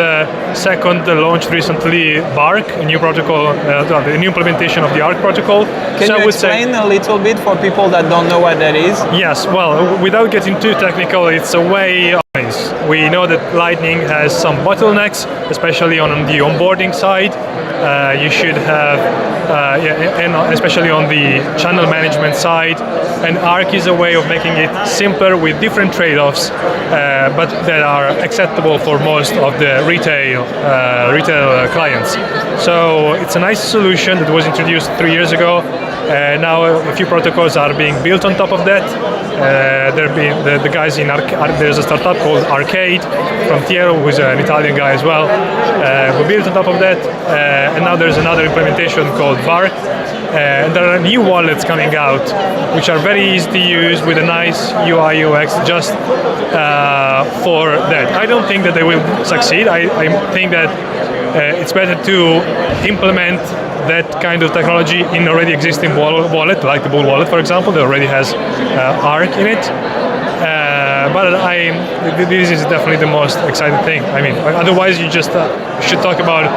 Second launched recently Bark, a new protocol, the new implementation of the ARC protocol. Can you explain a little bit for people that don't know what that is? Yes, well, without getting too technical, it's a way of things. We know that Lightning has some bottlenecks, especially on the onboarding side. You should have, and especially on the channel management side. And ARC is a way of making it simpler with different trade-offs, but that are acceptable for most of the retail clients. So it's a nice solution that was introduced 3 years ago. Now a few protocols are being built on top of that. The guys in there's a startup called Arcade from Tiero, who's an Italian guy as well. We built on top of that, and now there's another implementation called Bark. And there are new wallets coming out, which are very easy to use with a nice UI UX just for that. I don't think that they will succeed. I think that it's better to implement that kind of technology in already existing wallet, like the Bull wallet, for example, that already has ARC in it. But this is definitely the most exciting thing. I mean, otherwise you just should talk about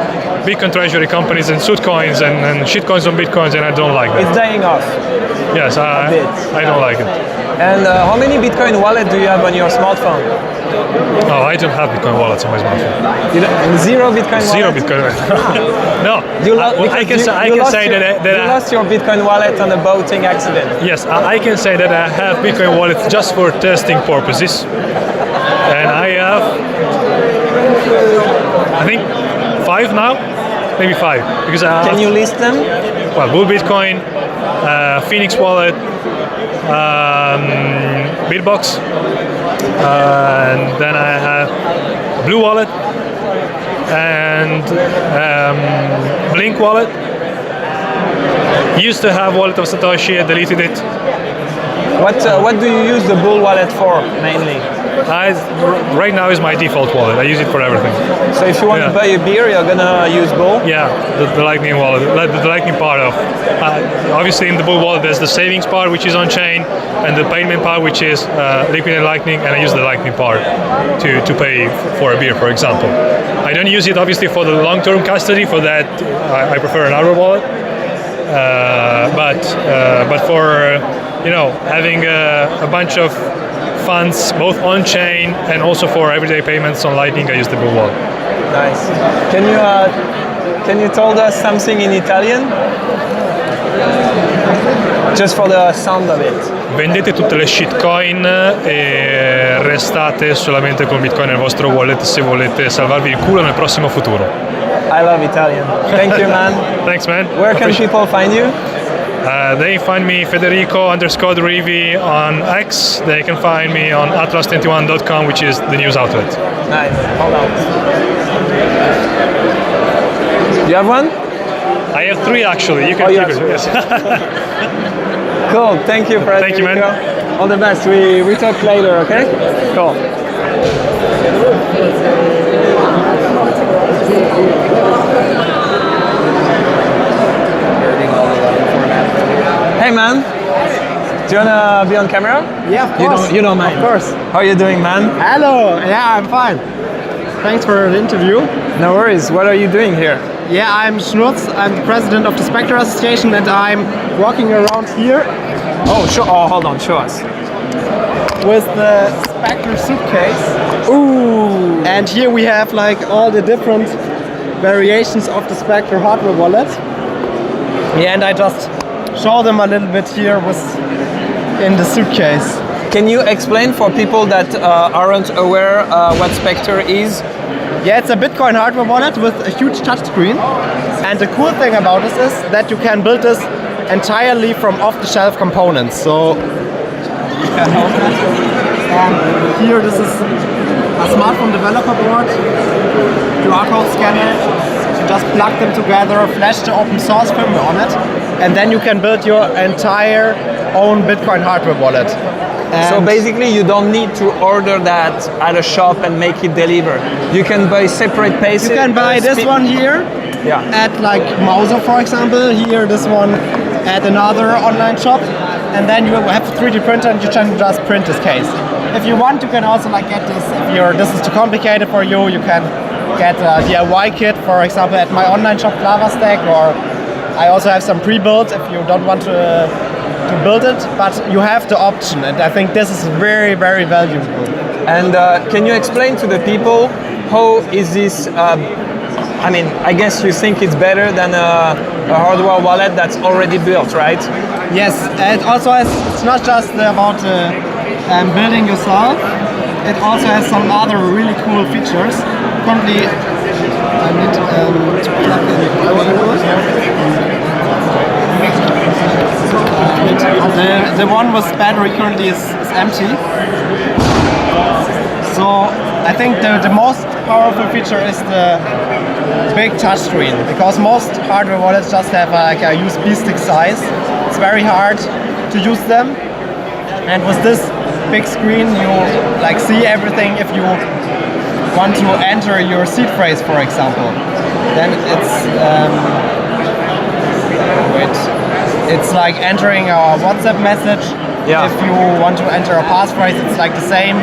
Bitcoin treasury companies and suit coins and shitcoins on Bitcoins, and I don't like that. It's dying off. Yes, I don't like it. And how many Bitcoin wallets do you have on your smartphone? Oh, I don't have Bitcoin wallets on my smartphone. Zero Bitcoin wallet? Zero Bitcoin wallet. No. I can say that you lost your Bitcoin wallet on a boating accident. Yes, I can say that I have Bitcoin wallets just for testing purposes. And I have, I think, 5 now? Maybe 5. Because can you list them? Well, Bull Bitcoin, Phoenix wallet, Bitbox, and then I have Blue wallet and Blink wallet. Used to have wallet of Satoshi, I deleted it. What do you use the Bull wallet for mainly? Right now is my default wallet. I use it for everything. So if you want to buy a beer, you're gonna use Bull? Yeah, the Lightning wallet, the Lightning part of. Obviously in the Bull wallet there's the savings part, which is on chain, and the payment part, which is Liquid and Lightning, and I use the Lightning part to pay for a beer, for example. I don't use it obviously for the long-term custody. For that, I prefer another wallet. But for having a bunch of funds both on chain and also for everyday payments on Lightning, I use the Bull wallet. Nice. Can you tell us something in Italian? Just for the sound of it. Vendete tutte le shitcoin e restate solamente con Bitcoin nel vostro wallet se volete salvarvi il culo nel prossimo futuro. I love Italian. Thank you, man. Thanks, man. Where can people find you? They find me Federico_Rivi on X. They can find me on atlas21.com, which is the news outlet. Nice. Hold on. You have one? I have 3 actually. You can keep it. Yes. Cool. Thank you, Fred. Thank you, man. All the best. We talk later, okay? Cool. Hey man, do you wanna be on camera? Yeah, of course. You don't mind? Of course. How are you doing, man? Hello. Yeah, I'm fine. Thanks for the interview. No worries. What are you doing here? Yeah, I'm Schnurz. I'm the president of the Spectre Association, and I'm walking around here. Oh, sure. Oh, hold on. Show us. With the Spectre suitcase. Ooh. And here we have like all the different variations of the Spectre hardware wallet. Yeah, and I just show them a little bit here in the suitcase. Can you explain for people that aren't aware what Spectre is? Yeah, it's a Bitcoin hardware wallet with a huge touchscreen. And the cool thing about this is that you can build this entirely from off-the-shelf components. So here this is a smartphone developer board, QR code scanner. You just plug them together, flash the open source firmware on it, and then you can build your entire own Bitcoin hardware wallet. So basically, you don't need to order that at a shop and make it deliver. You can buy separate pieces. You can buy this one here at like Mauser, for example. Here, this one at another online shop, and then you have a 3D printer and you can just print this case. If you want, you can also like get this. If this is too complicated for you, you can get a DIY kit, for example, at my online shop Clavastack, or I also have some pre-built if you don't want to build it, but you have the option, and I think this is very, very valuable. And can you explain to the people how is this? I mean, I guess you think it's better than a hardware wallet that's already built, right? Yes, and also it's not just about building yourself. It also has some other really cool features. Currently, I need to plug in. The one with battery currently is empty. So I think the most powerful feature is the big touchscreen, because most hardware wallets just have like a USB stick size. It's very hard to use them, and with this big screen you like see everything. If you want to enter your seed phrase, for example, then it's like entering a WhatsApp message. If you want to enter a passphrase, it's like the same.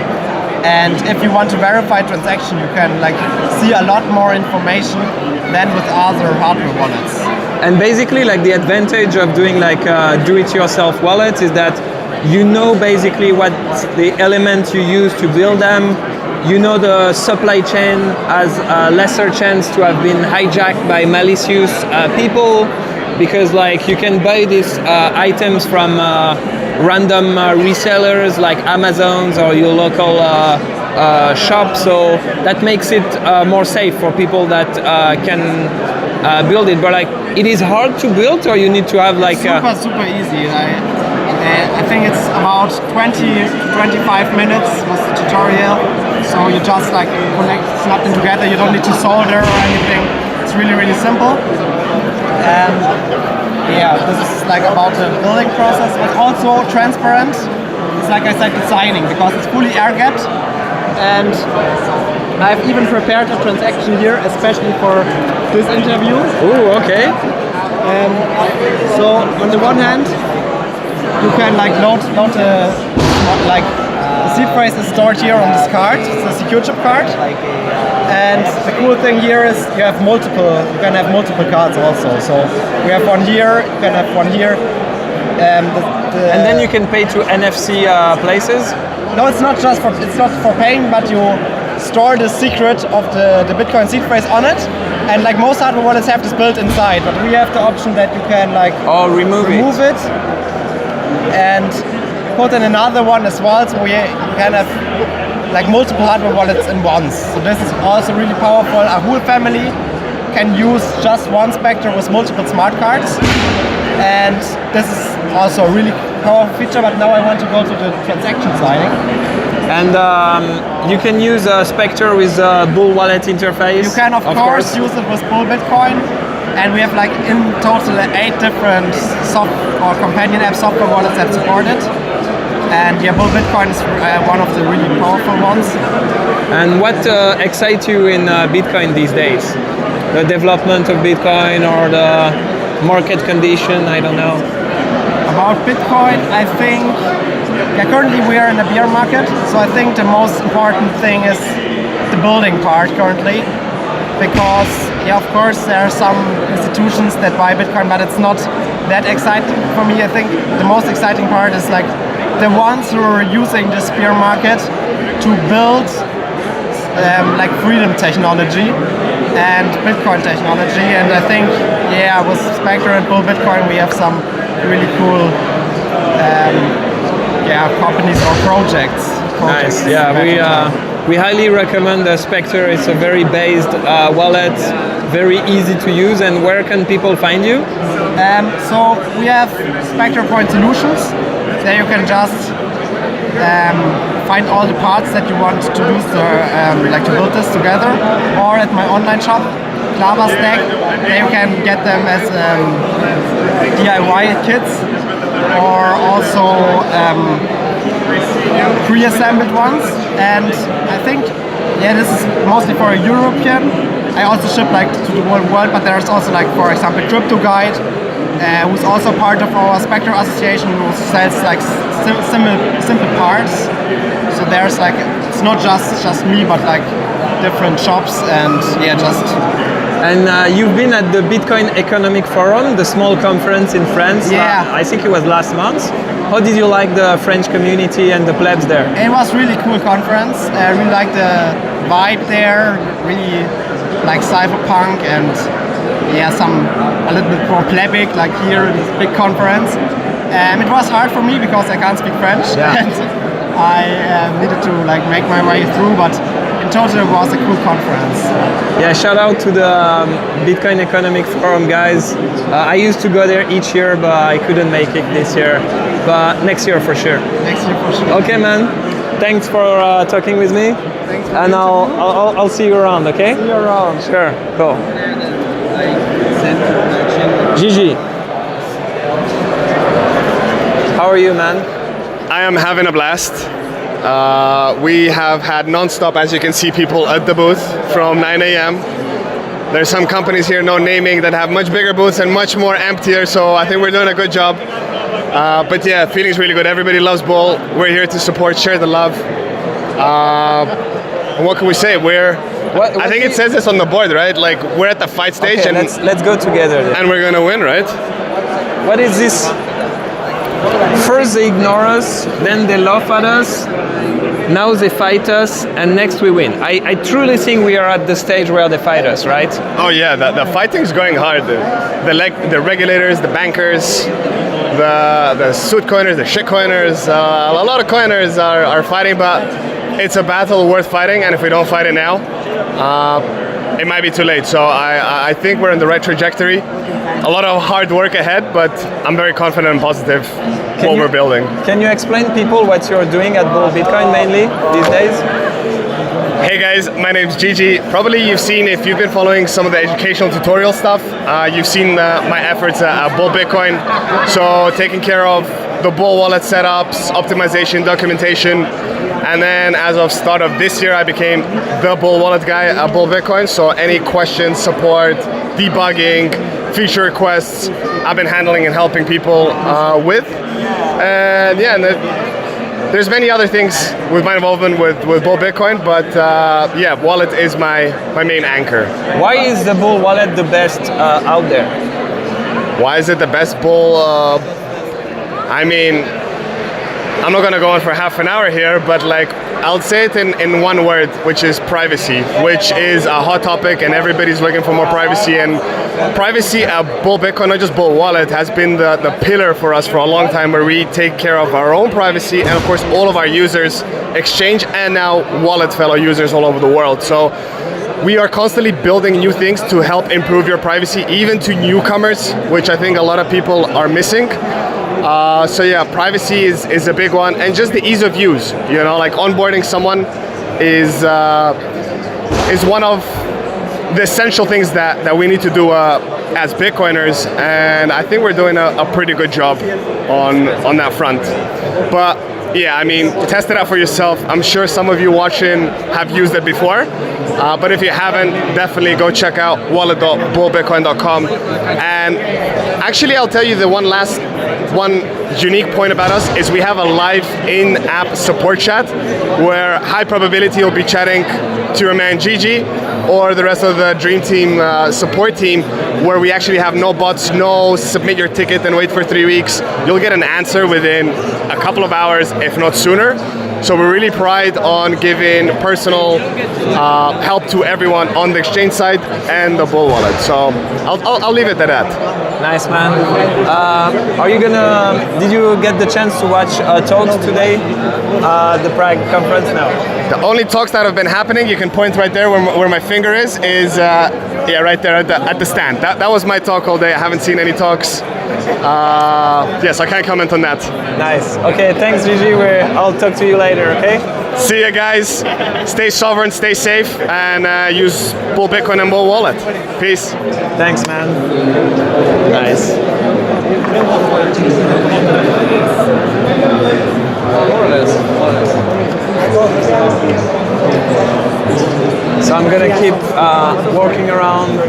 And if you want to verify transaction, you can like see a lot more information than with other hardware wallets. And basically, like the advantage of doing like a do-it-yourself wallet is that you know basically what the elements you use to build them. You know the supply chain has a lesser chance to have been hijacked by malicious people, because like you can buy these items from random resellers like Amazon's or your local shop, so that makes it more safe for people that can build it. But like, it is hard to build, or you need to have like super easy. I think it's about 20 to 25 minutes with the tutorial. So you just like snap them together. You don't need to solder or anything. It's really, really simple. Yeah, this is like about the building process, but also transparent. It's like I said, designing, because it's fully air-gapped. And I've even prepared a transaction here, especially for this interview. Ooh, okay. So on the one hand, you can like load the seed phrase is stored here on this card. It's a secure chip card. And the cool thing here is you can have multiple cards also. So we have one here, you can have one here. And then you can pay to NFC places? No, it's not for paying, but you store the secret of the Bitcoin seed phrase on it. And like most hardware wallets have this built inside, but we have the option that you can like remove it and put in another one as well. So we can have like multiple hardware wallets in once. So this is also really powerful. A whole family can use just one Spectre with multiple smart cards. And this is also a really powerful feature, but now I want to go to the transaction signing. And you can use a Spectre with a Bull Wallet interface. You can of course use it with Bull Bitcoin. And we have like in total 8 different companion app software wallets that support it. And yeah, Bull Bitcoin is one of the really powerful ones. And what excites you in Bitcoin these days? The development of Bitcoin or the market condition? I don't know. About Bitcoin, I think currently we are in a bear market. So I think the most important thing is the building part currently. Because of course there are some institutions that buy Bitcoin, but it's not that exciting for me. I think the most exciting part is like the ones who are using this bear market to build like freedom technology and Bitcoin technology. And I think with Spectre and Bull Bitcoin we have some really cool companies or projects. Nice. Yeah, we highly recommend the Spectre. It's a very based wallet, very easy to use. And where can people find you? So we have Spectre Point Solutions. There you can just find all the parts that you want to use to build this together. Or at my online shop, Clavastack. There you can get them as DIY kits, or also pre-assembled ones, and I think this is mostly for a European. I also ship like to the whole world, but there's also like, for example, Crypto Guide, who's also part of our Spectre Association, who sells like simple parts. So there's like, it's not just me, but like different shops, and just. And you've been at the Bitcoin Economic Forum, the small conference in France. Yeah. I think it was last month. How did you like the French community and the plebs there? It was really cool conference. I really like the vibe there. Really like cypherpunk and a little bit more plebic, like here in this big conference. It was hard for me because I can't speak French, and I needed to like make my way through. But in total, it was a cool conference. Yeah, shout out to the Bitcoin Economic Forum guys. I used to go there each year, but I couldn't make it this year. But next year for sure. Next year for sure. Okay, man. Thanks for talking with me. Thanks. And I'll see you around. Okay. See you around. Sure. Cool. Gigi, how are you, man? I am having a blast. We have had non-stop, as you can see, people at the booth from 9 a.m. There's some companies here, no naming, that have much bigger booths and much more emptier, so I think we're doing a good job. But yeah, feeling's really good. Everybody loves Bull. We're here to support, share the love. And what can we say? I think it says this on the board, right? Like, we're at the fight stage, okay, and let's go together then. And we're gonna win, right? What is this? First they ignore us, then they laugh at us, now they fight us, and next we win. I truly think we are at the stage where they fight us, right? Oh yeah, the fighting's going hard. The regulators, the bankers, the suit coiners, the shit coiners, a lot of coiners are fighting, but it's a battle worth fighting, and if we don't fight it now, it might be too late. So I think we're in the right trajectory. A lot of hard work ahead, but I'm very confident and positive what we're building. Can you explain people what you're doing at Bull Bitcoin mainly these days? Hey guys, my name's Gigi. Probably you've seen, if you've been following some of the educational tutorial stuff, you've seen my efforts at Bull Bitcoin. So taking care of the Bull wallet setups, optimization, documentation, and then as of start of this year, I became the Bull wallet guy at Bull Bitcoin. So any questions, support, debugging, feature requests, I've been handling and helping people with. And yeah, there's many other things with my involvement with Bull Bitcoin, but yeah, wallet is my main anchor. Why is the Bull wallet the best out there? Why is it the best Bull? I mean, I'm not gonna go on for half an hour here, but like, I'll say it in one word, which is privacy, which is a hot topic, and everybody's looking for more privacy. And privacy at Bull Bitcoin, not just Bull Wallet, has been the pillar for us for a long time, where we take care of our own privacy and of course all of our users, exchange and now wallet fellow users all over the world. So we are constantly building new things to help improve your privacy, even to newcomers, which I think a lot of people are missing. So yeah, privacy is a big one, and just the ease of use. You know, like onboarding someone is one of the essential things that we need to do as Bitcoiners, and I think we're doing a pretty good job on that front. But yeah, I mean, test it out for yourself. I'm sure some of you watching have used it before, but if you haven't, definitely go check out wallet.bullbitcoin.com. And actually, I'll tell you the one unique point about us is we have a live in-app support chat where high probability you'll be chatting to your man Gigi or the rest of the Dream Team support team, where we actually have no bots, no submit your ticket and wait for 3 weeks. You'll get an answer within a couple of hours, if not sooner. So we really pride on giving personal help to everyone on the exchange side and the Bull wallet. So I'll leave it at that. Nice, man. Are you gonna? Did you get the chance to watch talks today? The Prague conference? No. The only talks that have been happening, you can point right there where my finger is yeah, right there at the stand. That was my talk all day. I haven't seen any talks. Yes, I can't comment on that. Nice. Okay, thanks, Gigi. I'll talk to you later. Okay. See you guys. Stay sovereign, stay safe, and use Bull Bitcoin and Bull Wallet. Peace. Thanks, man. Nice. More or less. So I'm gonna keep walking around.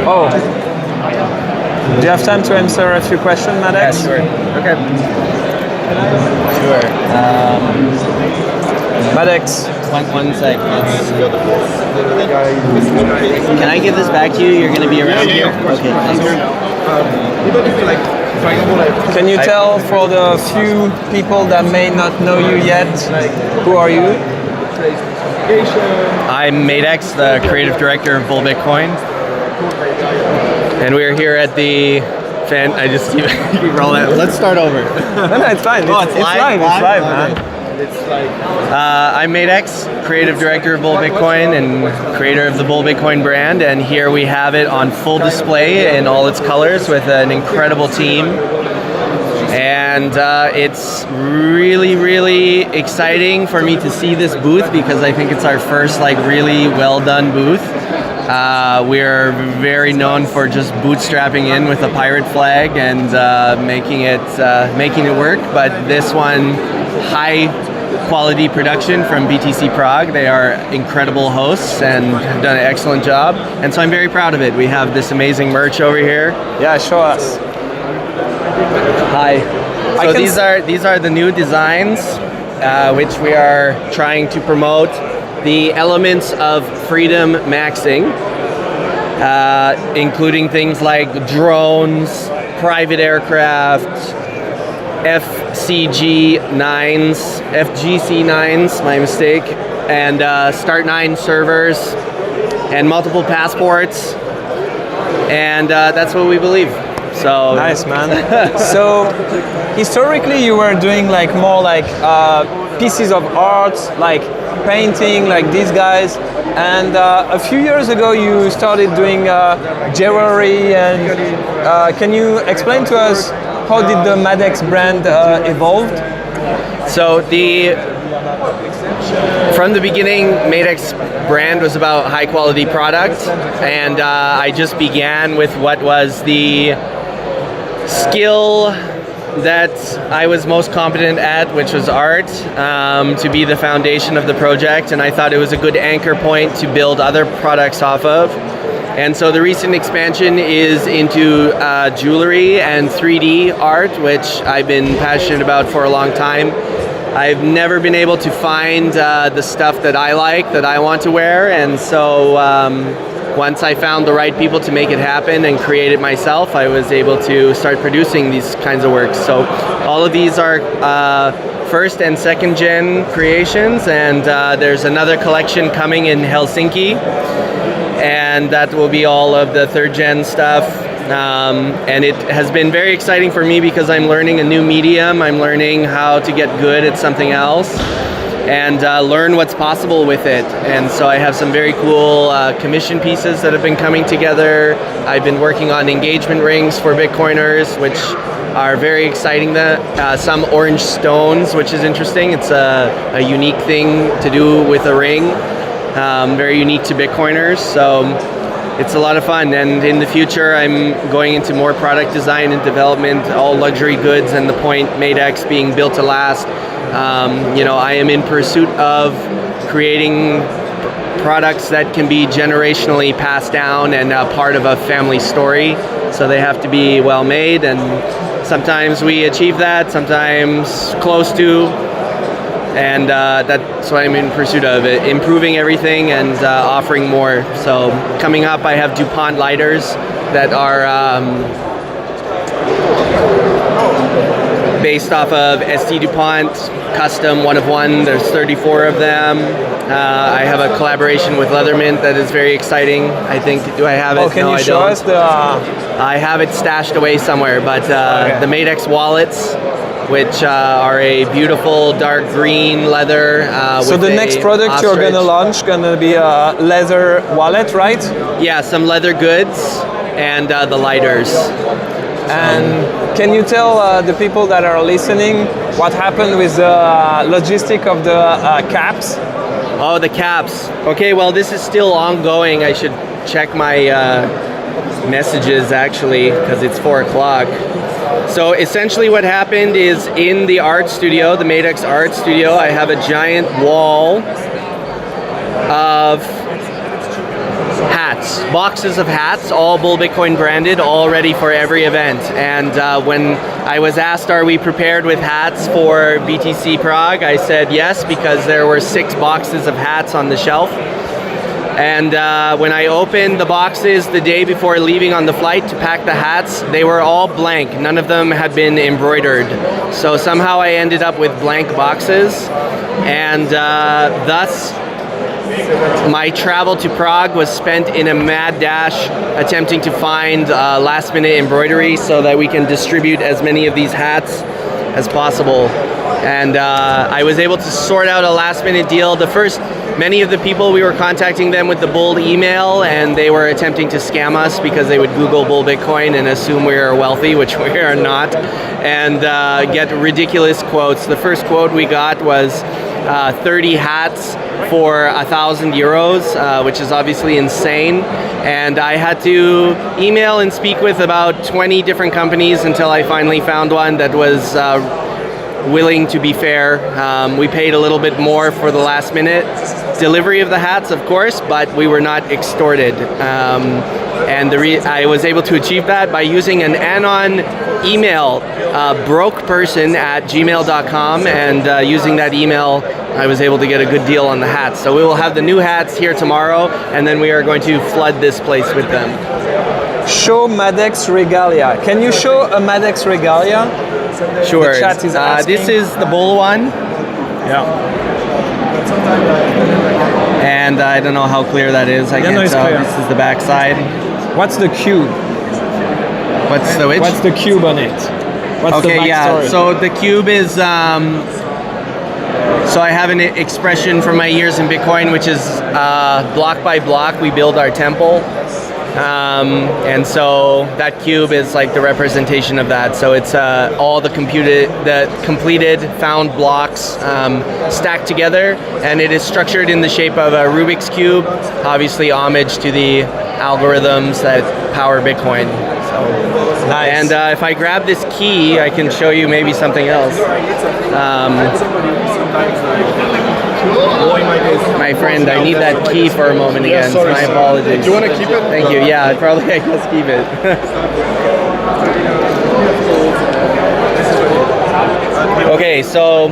Oh. Do you have time to answer a few questions, Madex? Yeah, sure. Okay. Sure. Madex. One sec. Can I give this back to you? You're going to be around here? Okay, thanks. Can you tell for the few people that may not know you yet, who are you? I'm Madex, the creative director of Bull Bitcoin. And we're here at the I just keep rolling. Let's start over. No, it's fine. It's live, man. I'm Madex, creative director of Bull Bitcoin and creator of the Bull Bitcoin brand. And here we have it on full display in all its colors with an incredible team. And it's really, really exciting for me to see this booth because I think it's our first really well done booth. We're very known for just bootstrapping in with a pirate flag and making it work. But this one, high quality production from BTC Prague. They are incredible hosts and have done an excellent job. And so I'm very proud of it. We have this amazing merch over here. Yeah, show us. Hi. So these are the new designs, which we are trying to promote. The elements of freedom maxing, including things like drones, private aircraft, FGC9s, my mistake, and Start9 servers, and multiple passports, and that's what we believe. So nice, man. So historically, you were doing more pieces of art, like painting, like these guys, and a few years ago you started doing jewelry. And can you explain to us how did the Madex brand evolve? So from the beginning, Madex brand was about high quality product, and I just began with what was the skill that I was most competent at, which was art, to be the foundation of the project, and I thought it was a good anchor point to build other products off of. And so the recent expansion is into jewelry and 3D art, which I've been passionate about for a long time. I've never been able to find the stuff that I like, that I want to wear, and so once I found the right people to make it happen and create it myself, I was able to start producing these kinds of works. So all of these are first and second gen creations, and there's another collection coming in Helsinki, and that will be all of the third gen stuff. And it has been very exciting for me because I'm learning a new medium. I'm learning how to get good at something else and learn what's possible with it. And so I have some very cool commission pieces that have been coming together. I've been working on engagement rings for Bitcoiners, which are very exciting. Some orange stones, which is interesting. It's a unique thing to do with a ring, very unique to Bitcoiners. So it's a lot of fun, and in the future I'm going into more product design and development, all luxury goods, and the point Madex being built to last. I am in pursuit of creating products that can be generationally passed down and part of a family story, so they have to be well made, and sometimes we achieve that, sometimes close to. And that's what I'm in pursuit of, improving everything and offering more. So coming up, I have DuPont lighters that are based off of ST DuPont, custom, one of one. There's 34 of them. I have a collaboration with Leathermint that is very exciting. I think, do I have it? Oh, can you show us the... I have it stashed away somewhere, but the Madex wallets, which are a beautiful dark green leather. So the next product you're gonna launch gonna be a leather wallet, right? Yeah, some leather goods and the lighters. And can you tell the people that are listening what happened with the logistic of the caps? Oh, the caps. Okay, well, this is still ongoing. I should check my messages actually, because it's 4 o'clock. So essentially what happened is in the art studio, the Madex art studio, I have a giant wall of hats, boxes of hats, all Bull Bitcoin branded, all ready for every event. And when I was asked, are we prepared with hats for BTC Prague, I said yes, because there were 6 boxes of hats on the shelf. And when I opened the boxes the day before leaving on the flight to pack the hats, they were all blank. None of them had been embroidered. So somehow I ended up with blank boxes, and thus my travel to Prague was spent in a mad dash attempting to find last minute embroidery so that we can distribute as many of these hats as possible. And I was able to sort out a last minute deal. Many of the people, we were contacting them with the Bull email, and they were attempting to scam us because they would Google Bull Bitcoin and assume we are wealthy, which we are not, and get ridiculous quotes. The first quote we got was 30 hats for 1,000 euros, which is obviously insane. And I had to email and speak with about 20 different companies until I finally found one that was willing to be fair. We paid a little bit more for the last minute delivery of the hats, of course, but we were not extorted. And I was able to achieve that by using an anon email, brokeperson@gmail.com, and using that email, I was able to get a good deal on the hats. So we will have the new hats here tomorrow, and then we are going to flood this place with them. Show Madex Regalia. Can you show a Madex Regalia? Sure. The chat is asking. This is the Bull one. Yeah. And I don't know how clear that is. I can't tell. This is the back side. What's the cube? What's the which? What's the cube on it? What's the backstory? So the cube is, so I have an expression from my years in Bitcoin, which is block by block, we build our temple. And so that cube is like the representation of that. So it's all the completed found blocks stacked together, and it is structured in the shape of a Rubik's Cube, obviously homage to the algorithms that power Bitcoin. So, nice. And if I grab this key, I can show you maybe something else. My friend, I need that key for a moment again. My apologies. Do you want to keep it? Thank you. Yeah, probably I just keep it. Okay, so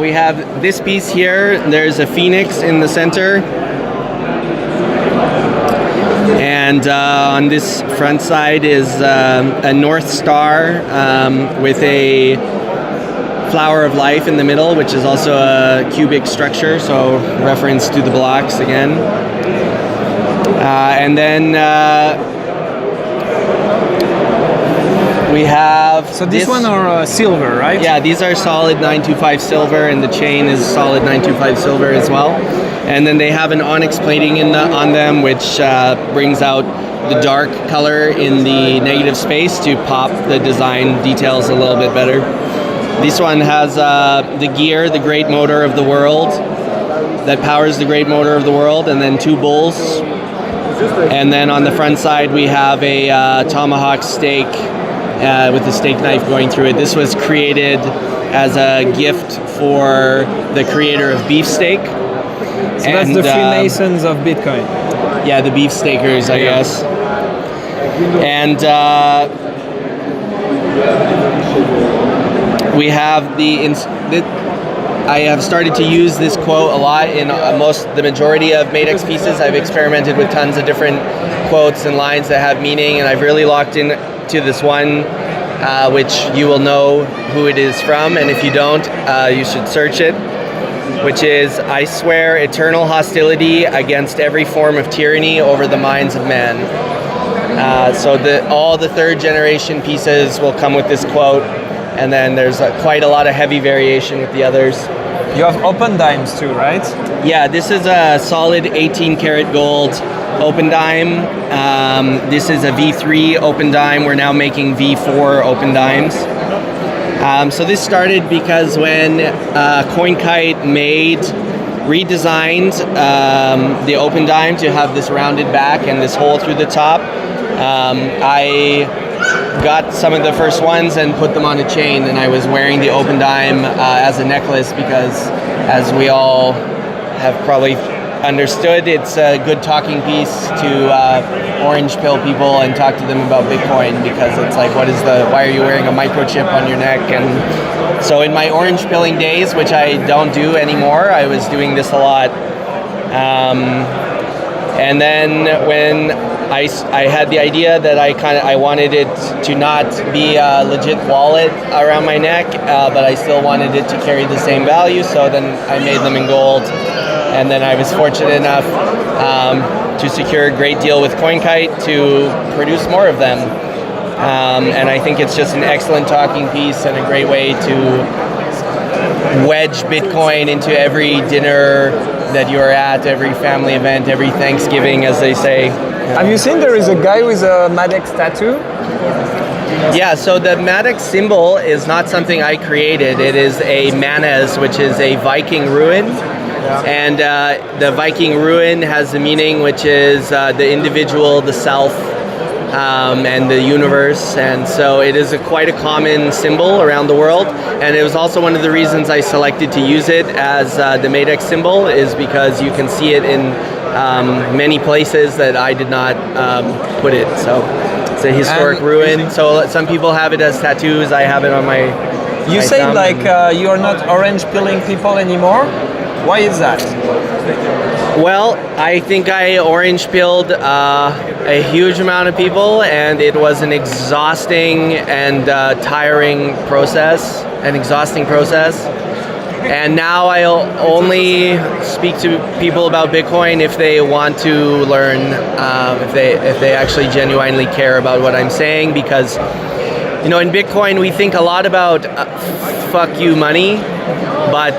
we have this piece here. There's a phoenix in the center. And on this front side is a North Star with a flower of life in the middle, which is also a cubic structure, so reference to the blocks again. And then we have... So this one are silver, right? Yeah, these are solid 925 silver, and the chain is solid 925 silver as well. And then they have an onyx plating on them, which brings out the dark color in the negative space to pop the design details a little bit better. This one has the gear, the great motor of the world, that powers the great motor of the world, and then 2 bulls. And then on the front side we have a tomahawk steak with a steak knife going through it. This was created as a gift for the creator of beefsteak. So that's the Freemasons of Bitcoin. Yeah, the beefsteakers, I guess. And we have I have started to use this quote a lot in the majority of Madex pieces. I've experimented with tons of different quotes and lines that have meaning, and I've really locked in to this one, which you will know who it is from, and if you don't, you should search it, which is, I swear eternal hostility against every form of tyranny over the minds of men. So all the 3rd generation pieces will come with this quote, and then there's quite a lot of heavy variation with the others. You have open dimes too, right? Yeah, this is a solid 18 karat gold open dime. This is a V3 open dime. We're now making V4 open dimes. So this started because when CoinKite redesigned the open dime to have this rounded back and this hole through the top, I got some of the first ones and put them on a chain, and I was wearing the open dime as a necklace because, as we all have probably understood, it's a good talking piece to orange pill people and talk to them about Bitcoin, because it's like, why are you wearing a microchip on your neck? And so in my orange pilling days, which I don't do anymore, I was doing this a lot. And then when I had the idea that I wanted it to not be a legit wallet around my neck, but I still wanted it to carry the same value, so then I made them in gold. And then I was fortunate enough to secure a great deal with CoinKite to produce more of them. And I think it's just an excellent talking piece and a great way to wedge Bitcoin into every dinner that you're at, every family event, every Thanksgiving, as they say. Have you seen there is a guy with a Madex tattoo? Yeah, so the Madex symbol is not something I created. It is a Manes, which is a Viking ruin. And the Viking ruin has a meaning, which is the individual, the self, and the universe. And so it is quite a common symbol around the world. And it was also one of the reasons I selected to use it as the Madex symbol, is because you can see it in many places that I did not put it. So it's a historic ruin. So some people have it as tattoos. I have it on my You say like you are not orange pilling people anymore. Why is that? Well, I think I orange pilled a huge amount of people, and it was an exhausting and tiring process, And now I'll only speak to people about Bitcoin if they want to learn, if they actually genuinely care about what I'm saying, because in Bitcoin we think a lot about fuck you money, but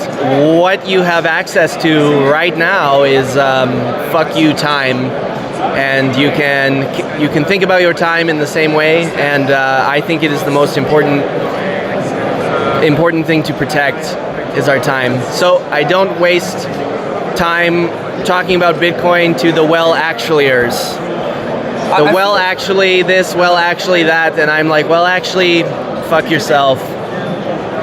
what you have access to right now is fuck you time, and you can think about your time in the same way, and I think it is the most important thing to protect is our time. So I don't waste time talking about Bitcoin to the actuallyers. Actually this, actually that, and I'm like, actually, fuck yourself.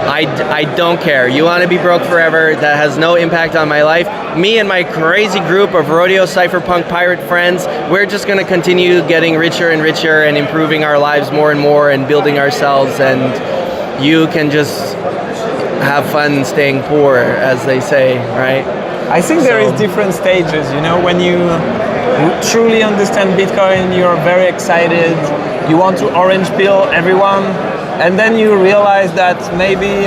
I don't care. You want to be broke forever, that has no impact on my life. Me and my crazy group of rodeo cypherpunk pirate friends, we're just going to continue getting richer and richer and improving our lives more and more and building ourselves, and you can just have fun staying poor, as they say, right? I think there is different stages, when you truly understand Bitcoin, you're very excited, you want to orange pill everyone, and then you realize that maybe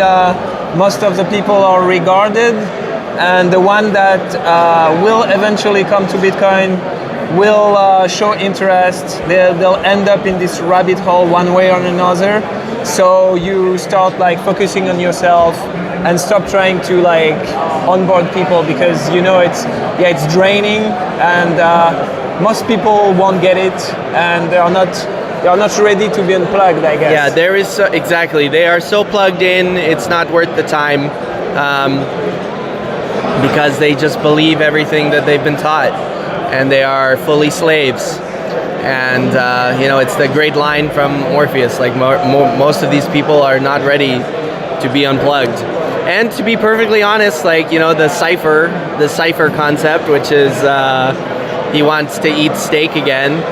most of the people are regarded, and the one that will eventually come to Bitcoin will show interest. They'll end up in this rabbit hole one way or another. So you start focusing on yourself and stop trying to onboard people, because it's draining, and most people won't get it, and they are not ready to be unplugged, I guess. Yeah, there is exactly. They are so plugged in, it's not worth the time, because they just believe everything that they've been taught, and they are fully slaves. And it's the great line from Orpheus. Most of these people are not ready to be unplugged. And to be perfectly honest, the cipher concept, which is he wants to eat steak again.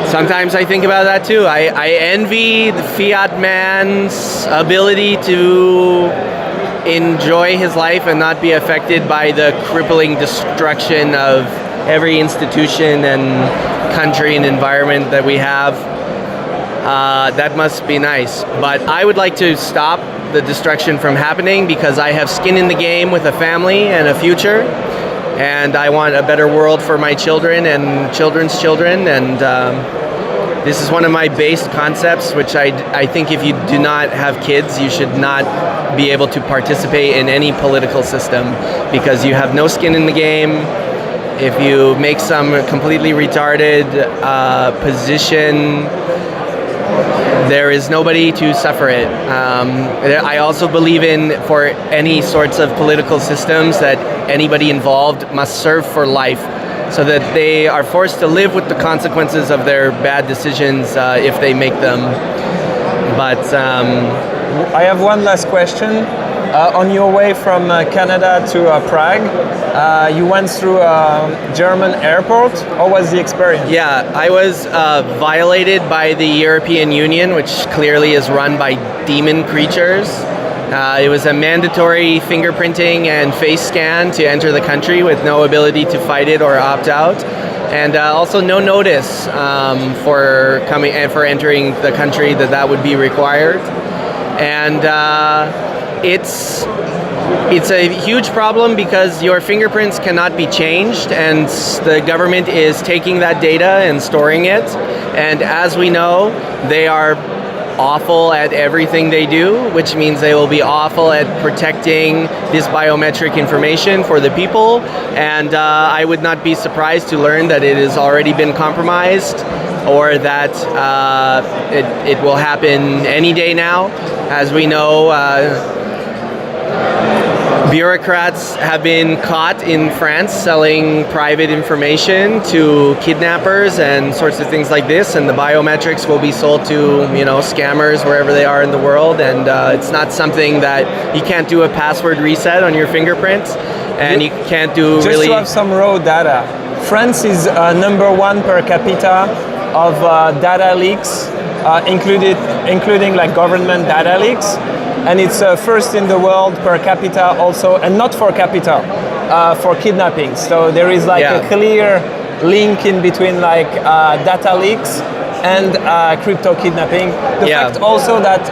Sometimes I think about that too. I envy the fiat man's ability to enjoy his life and not be affected by the crippling destruction of every institution and country and environment that we have. That must be nice. But I would like to stop the destruction from happening, because I have skin in the game with a family and a future, and I want a better world for my children and children's children, and this is one of my base concepts, which I think if you do not have kids, you should not be able to participate in any political system, because you have no skin in the game. If you make some completely retarded position, there is nobody to suffer it. I also believe for any sorts of political systems, that anybody involved must serve for life, so that they are forced to live with the consequences of their bad decisions if they make them. But I have one last question. On your way from Canada to Prague, you went through a German airport. How was the experience? Yeah, I was violated by the European Union, which clearly is run by demon creatures. It was a mandatory fingerprinting and face scan to enter the country with no ability to fight it or opt out. And also no notice for coming and for entering the country that would be required. And it's a huge problem because your fingerprints cannot be changed, and the government is taking that data and storing it. And as we know, they are awful at everything they do, which means they will be awful at protecting this biometric information for the people. And I would not be surprised to learn that it has already been compromised, or that it will happen any day now. As we know, bureaucrats have been caught in France selling private information to kidnappers and sorts of things like this, and the biometrics will be sold to, you know, scammers wherever they are in the world. And it's not something that you can't do a password reset on your fingerprints, and you can't do Just really. to have some raw data, France is number 1 per capita of data leaks, including like government data leaks. And it's first in the world per capita also, and not for capita, for kidnapping. So there is like a clear link in between like data leaks and crypto kidnapping. The fact also that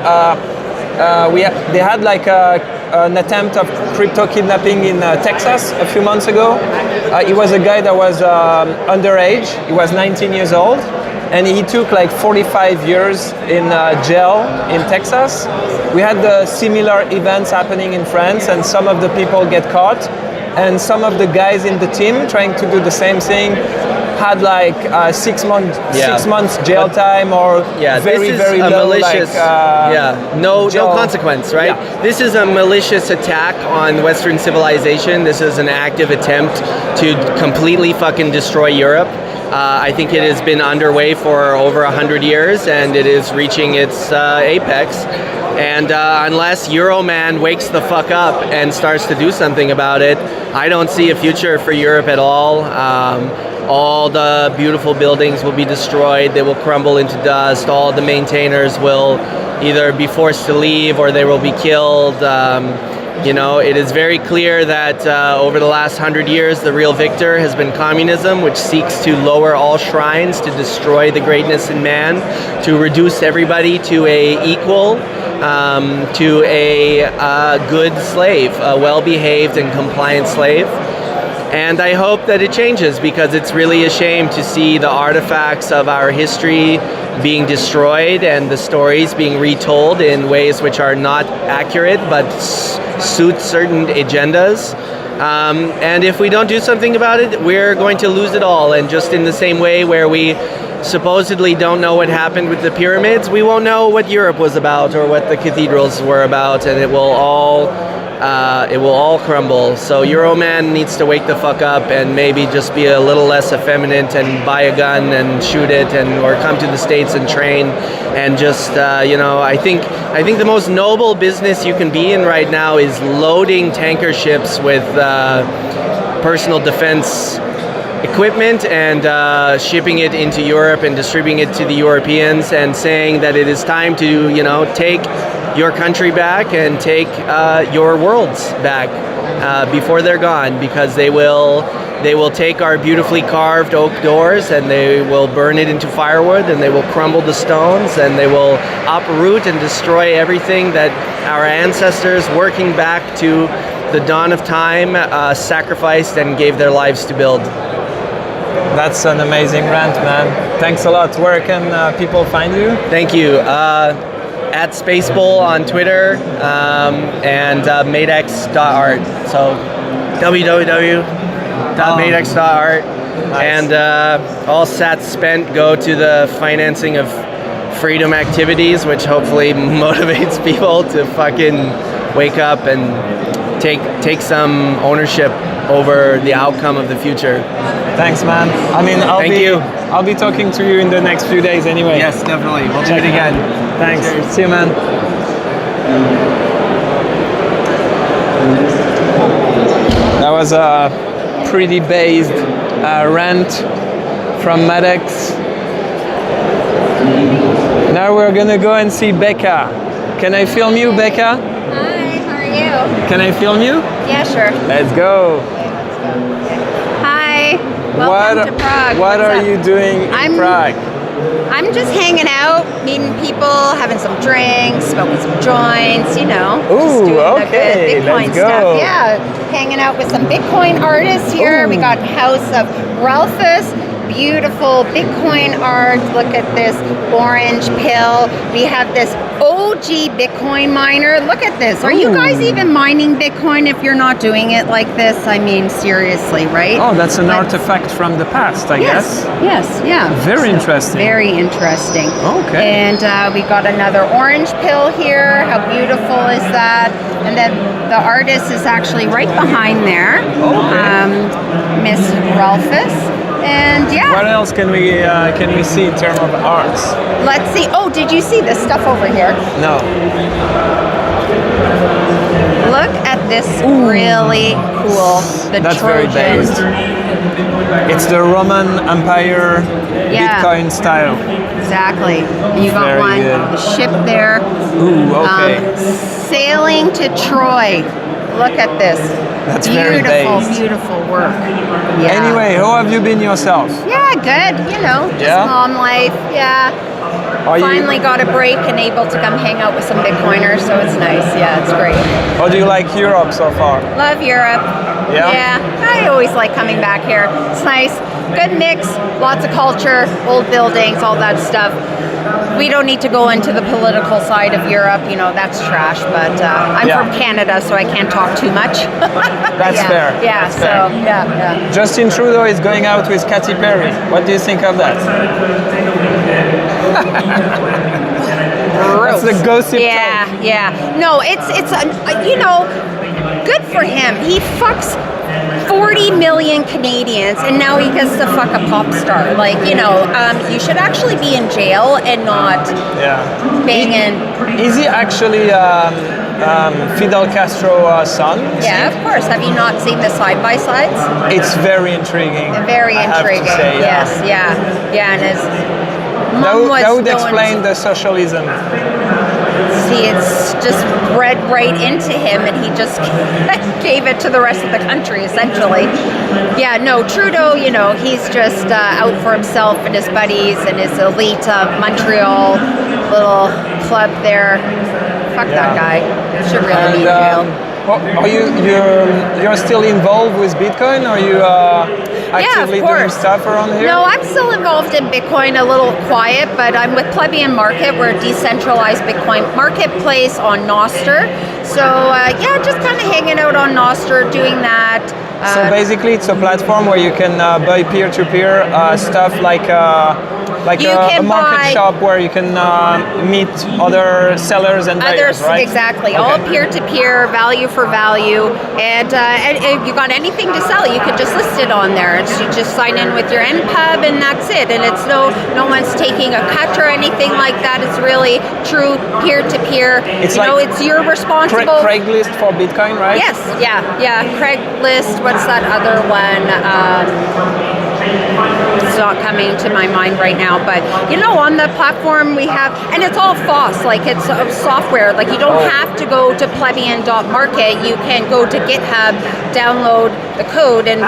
they had like an attempt of crypto kidnapping in Texas a few months ago. He was a guy that was underage. He was 19 years old. And he took like 45 years in jail in Texas. We had similar events happening in France, and some of the people get caught, and some of the guys in the team trying to do the same thing had like 6 months jail time, or very low, malicious, like, no consequence, right? Yeah. This is a malicious attack on Western civilization. This is an active attempt to completely fucking destroy Europe. I think it has been underway for over 100 years, and it is reaching its apex. And unless Euroman wakes the fuck up and starts to do something about it, I don't see a future for Europe at all. All the beautiful buildings will be destroyed. They will crumble into dust. All the maintainers will either be forced to leave, or they will be killed. You know, it is very clear that over the last 100 years, the real victor has been communism, which seeks to lower all shrines, to destroy the greatness in man, to reduce everybody to a equal, to a good slave, a well-behaved and compliant slave. And I hope that it changes, because it's really a shame to see the artifacts of our history being destroyed and the stories being retold in ways which are not accurate but suit certain agendas. And if we don't do something about it, we're going to lose it all. And just in the same way where we supposedly don't know what happened with the pyramids, we won't know what Europe was about or what the cathedrals were about, and it will all crumble. So Euroman needs to wake the fuck up and maybe just be a little less effeminate and buy a gun and shoot it, or come to the States and train, and just I think the most noble business you can be in right now is loading tanker ships with personal defense equipment and shipping it into Europe and distributing it to the Europeans, and saying that it is time to take your country back and take your worlds back before they're gone, because they will take our beautifully carved oak doors, and they will burn it into firewood, and they will crumble the stones, and they will uproot and destroy everything that our ancestors, working back to the dawn of time, sacrificed and gave their lives to build. That's an amazing rant, man. Thanks a lot. Where can people find you? Thank you. At Spacebowl on Twitter, and Madex.art. So www.madex.art. Nice. And all sats spent go to the financing of freedom activities, which hopefully motivates people to fucking wake up and take some ownership over the outcome of the future. Thanks, man. I mean, I'll be talking to you in the next few days anyway. Yes, definitely. We'll do it again. Thanks. Cheers. See you, man. That was a pretty based rant from Madex. Now we're gonna go and see Becca. Can I film you, Becca? Hi, how are you? Can I film you? Yeah, sure. Let's go. Hi, welcome to Prague. What What's are up? you doing in Prague? I'm just hanging out, meeting people, having some drinks, smoking some joints, you know. Just Ooh, doing okay, the good Bitcoin let's go. stuff. Yeah, hanging out with some Bitcoin artists here. We got House of Ralphus. Beautiful Bitcoin art. Look at this orange pill. We have this OG Bitcoin miner. Look at this. Are you guys even mining Bitcoin if you're not doing it like this? I mean, seriously, right? Oh, that's an artifact from the past, I guess. Yes, yeah. Very interesting. Very interesting. Okay. And we got another orange pill here. How beautiful is that? And then the artist is actually right behind there. Miss Ralphus. And yeah. What else can we see in terms of arts? Let's see. Oh, did you see this stuff over here? No. Look at this really cool. That's Trojan. very based. It's the Roman Empire Bitcoin style. Exactly. And you got Very one good. the ship there. Ooh, okay. Sailing to Troy. Look at this. That's very beautiful, based. beautiful work. Yeah. Anyway, how have you been yourself? Yeah, good. You know, just Yeah? mom life. Yeah. Finally got a break and able to come hang out with some Bitcoiners, so it's nice. Yeah, it's great. How do you like Europe so far? Love Europe. Yeah? Yeah, I always like coming back here. It's nice. Good mix, lots of culture, old buildings, all that stuff. We don't need to go into the political side of Europe, you know, that's trash, but I'm Yeah. from Canada, so I can't talk too much. That's Yeah, fair. Yeah, That's so, fair. yeah. Justin Trudeau is going out with Katy Perry. What do you think of that? That's the gossip. Yeah. No, it's you know, good for him. He fucks 40 million Canadians and now he gets to fuck a pop star. Like, you know, you should actually be in jail and not banging. Is he actually Fidel Castro's son? Yeah, of course. Have you not seen the side-by-sides? It's very intriguing. Very I have to intriguing. say, yeah. Yes, yeah. And his That mom would, was that would going explain the socialism. See, it's just bred right into him, and he just gave it to the rest of the country, essentially. Yeah, no, Trudeau, you know, he's just out for himself and his buddies and his elite Montreal little club there. Fuck that guy. Should really be in jail. Are you're still involved with Bitcoin? Are you actively doing stuff around here? No, I'm still involved in Bitcoin, a little quiet, but I'm with Plebeian Market. We're a decentralized Bitcoin marketplace on Nostr. So yeah, just kind of hanging out on Nostr, doing that. So basically, it's a platform where you can buy peer-to-peer stuff like a market shop where you can meet other sellers and buyers, right? Exactly. Okay. All peer-to-peer, value for value, and if you got anything to sell, you can just list it on there. It's, you just sign in with your NPub, and that's it. And it's no one's taking a cut or anything like that. It's really true peer-to-peer. It's it's your responsible. Craigslist for Bitcoin, right? Yes. Yeah. Craigslist. What's that other one? It's not coming to my mind right now, but you know, on the platform we have, and it's all FOSS, like it's software. Like you don't have to go to plebeian.market. You can go to GitHub, download the code, and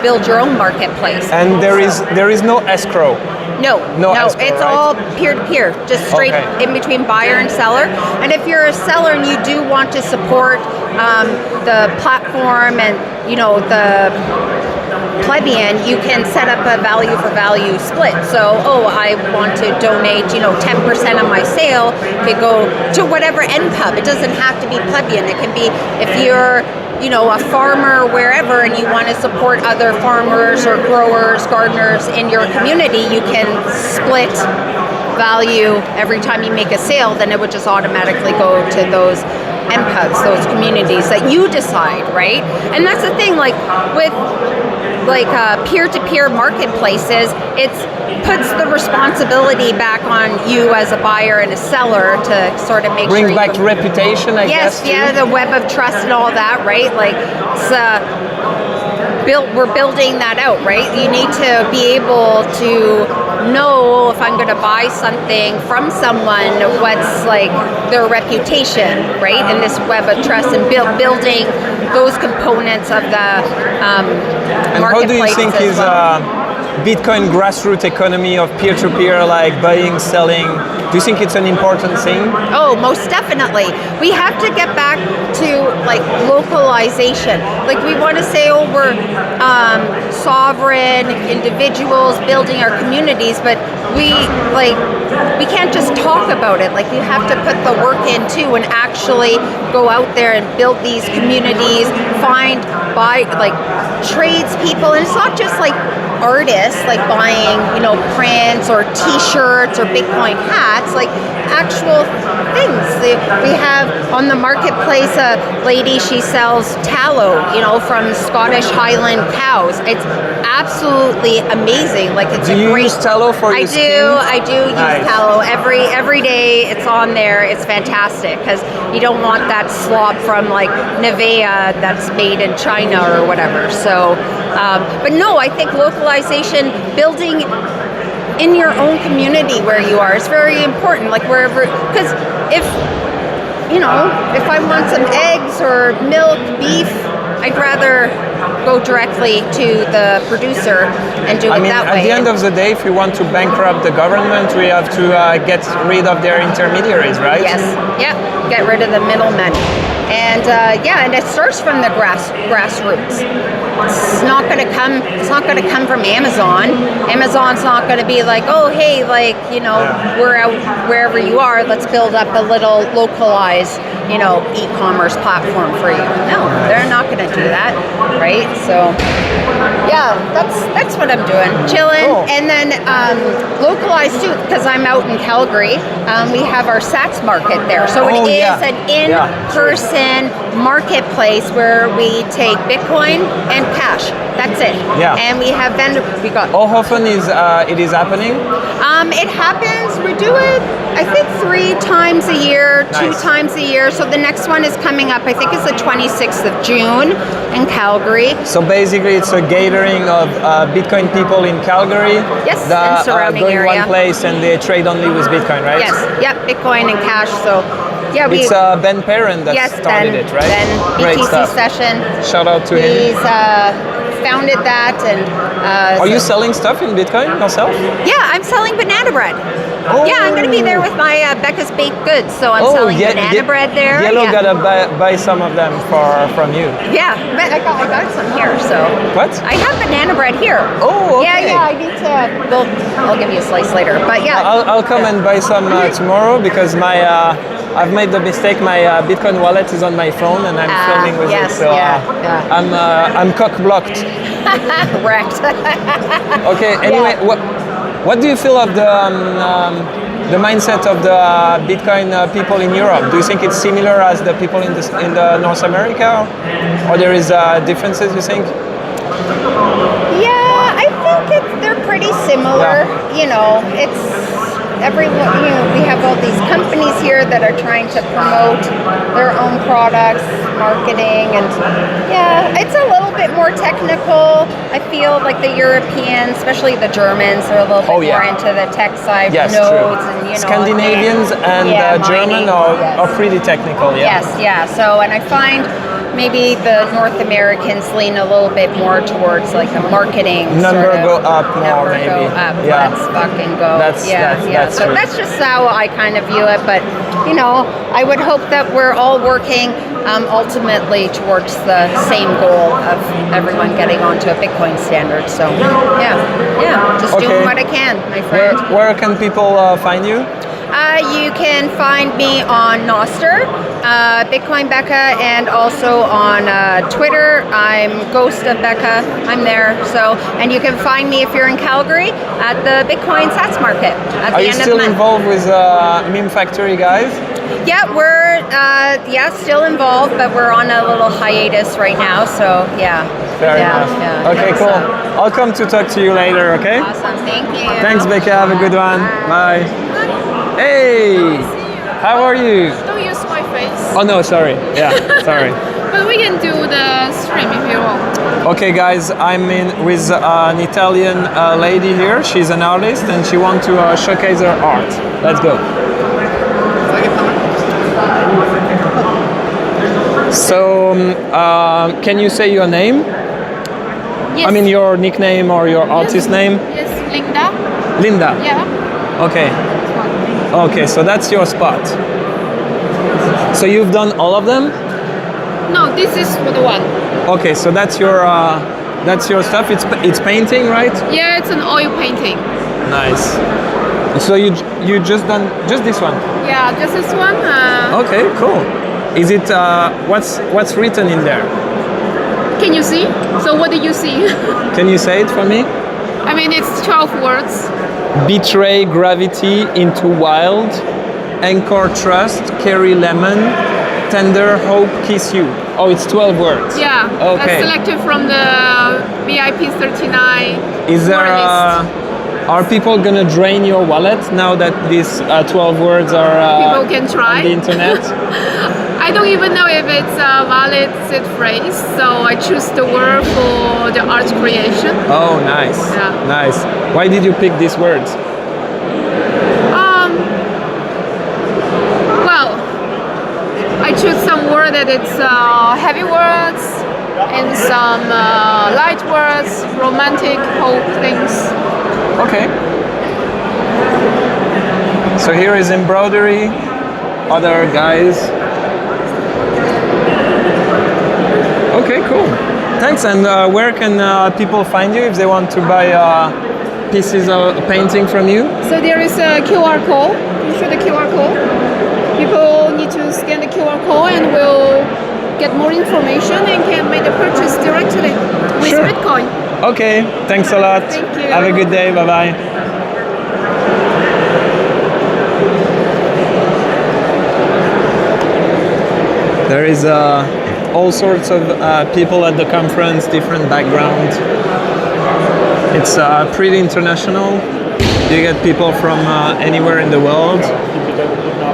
build your own marketplace. And there is no escrow. No, escrow, it's right? all peer-to-peer, just straight in between buyer and seller. And if you're a seller and you do want to support the platform and, you know, the Plebeian, you can set up a value for value split. So, I want to donate, 10% of my sale could go to whatever NPub. It doesn't have to be Plebeian. It can be if you're, a farmer wherever and you want to support other farmers or growers, gardeners in your community, you can split value every time you make a sale. Then it would just automatically go to those NPubs, those communities that you decide, right? And that's the thing, like with like peer-to-peer marketplaces, it puts the responsibility back on you as a buyer and a seller to sort of make Bring sure back reputation, I guess. Yes, yeah, the web of trust and all that, right? Like, it's, we're building that out, right? You need to be able to know if I'm going to buy something from someone, what's like their reputation, right? In this web of trust and building those components of the And how do you marketplace think as is well. Bitcoin grassroots economy of peer-to-peer, like buying, selling? Do you think it's an important thing? Oh, most definitely. We have to get back to like localization. Like we want to say, oh, we're sovereign individuals building our communities, but we can't just talk about it. Like you have to put the work in too, and actually go out there and build these communities, buy tradespeople, and it's not just like artists like buying, prints or T-shirts or Bitcoin hats, like actual things. We have on the marketplace a lady, she sells tallow, from Scottish Highland cows. It's absolutely amazing. Like it's do you use tallow for your skin? I do use tallow every day. It's on there. It's fantastic because you don't want that slop from like Nivea that's made in China or whatever. So, but no, I think localization, building in your own community where you are is very important. Like wherever, because if I want some eggs or milk, beef, I'd rather go directly to the producer and do it that way. At the end of the day, if we want to bankrupt the government, we have to get rid of their intermediaries, right? Yes. Yeah. Get rid of the middlemen. And and it starts from the grassroots. It's not going to come. It's not going to come from Amazon. Amazon's not going to be like, oh, hey, we're out wherever you are. Let's build up a little localized, e-commerce platform for you. No, they're not going to do that, right? So, yeah, that's what I'm doing, chilling, and then localized too, because I'm out in Calgary. We have our Sats market there, so it is an in-person marketplace where we take Bitcoin and cash. That's it. Yeah. And we have How often is it is happening? It happens. We do it, I think, 3 times a year, 2 times a year. So the next one is coming up. I think it's the 26th of June in Calgary. So basically, it's a gathering of Bitcoin people in Calgary. Yes, that and surrounding go in area. one place and they trade only with Bitcoin, right? Yes. Yep. Bitcoin and cash. So. Yeah, it's Ben Perrin that started it, right? Ben, Great BTC stuff. Session. Shout out to him. He's founded that, and are you selling stuff in Bitcoin yourself? Yeah, I'm selling banana bread. Oh. Yeah, I'm going to be there with my Becca's Baked Goods, so I'm selling banana bread there. Yellow gotta buy some of them from you. Yeah, but I got some here. So what? I have banana bread here. Oh, okay. Yeah. I need to. Well, I'll give you a slice later. But yeah, I'll come and buy some tomorrow because I've made the mistake. My Bitcoin wallet is on my phone and I'm filming with it, so I'm cock blocked. Wrecked. Okay. Anyway, what do you feel of the mindset of the Bitcoin people in Europe? Do you think it's similar as the people in the North America, or there is differences? You think? Yeah, I think they're pretty similar. Yeah. It's. Everyone, we have all these companies here that are trying to promote their own products, marketing, and it's a little bit more technical. I feel like the Europeans, especially the Germans, are a little bit more into the tech side, nodes, and Scandinavians and German are pretty technical. Yeah. Yes, yeah. So, and I find maybe the North Americans lean a little bit more towards like a marketing go up more, maybe. Go up. Yeah. Let's fucking go. That's So true. that's just how I kind of view it. But I would hope that we're all working ultimately towards the same goal of everyone getting onto a Bitcoin standard. So just doing what I can, my friend. Where can people find you? You can find me on Noster, Bitcoin Becca, and also on Twitter. I'm Ghost of Becca. I'm there. So, and you can find me if you're in Calgary at the Bitcoin Sats Market at the end of the month. Are you still involved with Meme Factory guys? Yeah, we're still involved, but we're on a little hiatus right now. So yeah. Fair Yeah, enough. yeah. Okay, cool. I'll come to talk to you later, okay? Awesome, thank you. Thanks, Becca. Have a good one. Bye. Hey! How are you? Don't use my face. Oh, no, sorry. Yeah, sorry. But we can do the stream if you want. Okay, guys, I'm in with an Italian lady here. She's an artist and she wants to showcase her art. Let's go. So, can you say your name? Yes. I mean, your nickname or your artist name? Yes, Linda. Linda. Yeah. Okay. Okay, so that's your spot. So you've done all of them? No, this is for the one. Okay, so that's your stuff. It's painting, right? Yeah, it's an oil painting. Nice. So you just done just this one? Yeah, just this one. Okay, cool. Is it what's written in there? Can you see? So what do you see? Can you say it for me? I mean, it's 12 words. Betray gravity into wild, anchor trust, carry lemon, tender hope, kiss you. Oh, it's 12 words. Yeah. Okay. That's selected from the VIP 39. Is there are people gonna drain your wallet now that these 12 words are People can try. on the internet? I don't even know if it's a valid set phrase, so I choose the word for the art creation. Oh, nice. Yeah. Nice. Why did you pick these words? Well, I choose some word that it's heavy words and some light words, romantic, hope things. Okay. So here is embroidery, other guys. Okay, cool. Thanks. And where can people find you if they want to buy pieces of painting from you? So there is a QR code. You show the QR code. People need to scan the QR code and will get more information and can make the purchase directly with Sure. Bitcoin. Okay, thanks a lot. Thank you. Have a good day. Bye bye. There is all sorts of people at the conference, different backgrounds. It's pretty international. You get people from anywhere in the world.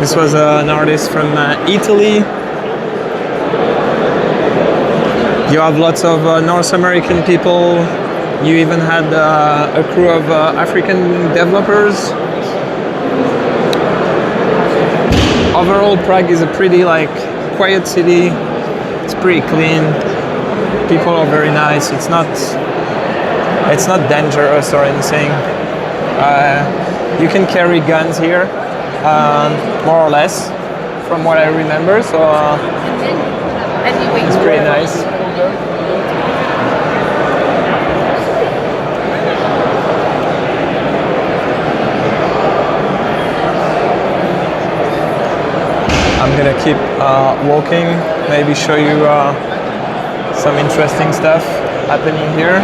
This was an artist from Italy. You have lots of North American people. You even had a crew of African developers. Overall, Prague is a pretty quiet city. It's pretty clean. People are very nice. It's not dangerous or anything. You can carry guns here, more or less, from what I remember. So it's pretty nice. I'm gonna keep walking, maybe show you some interesting stuff happening here.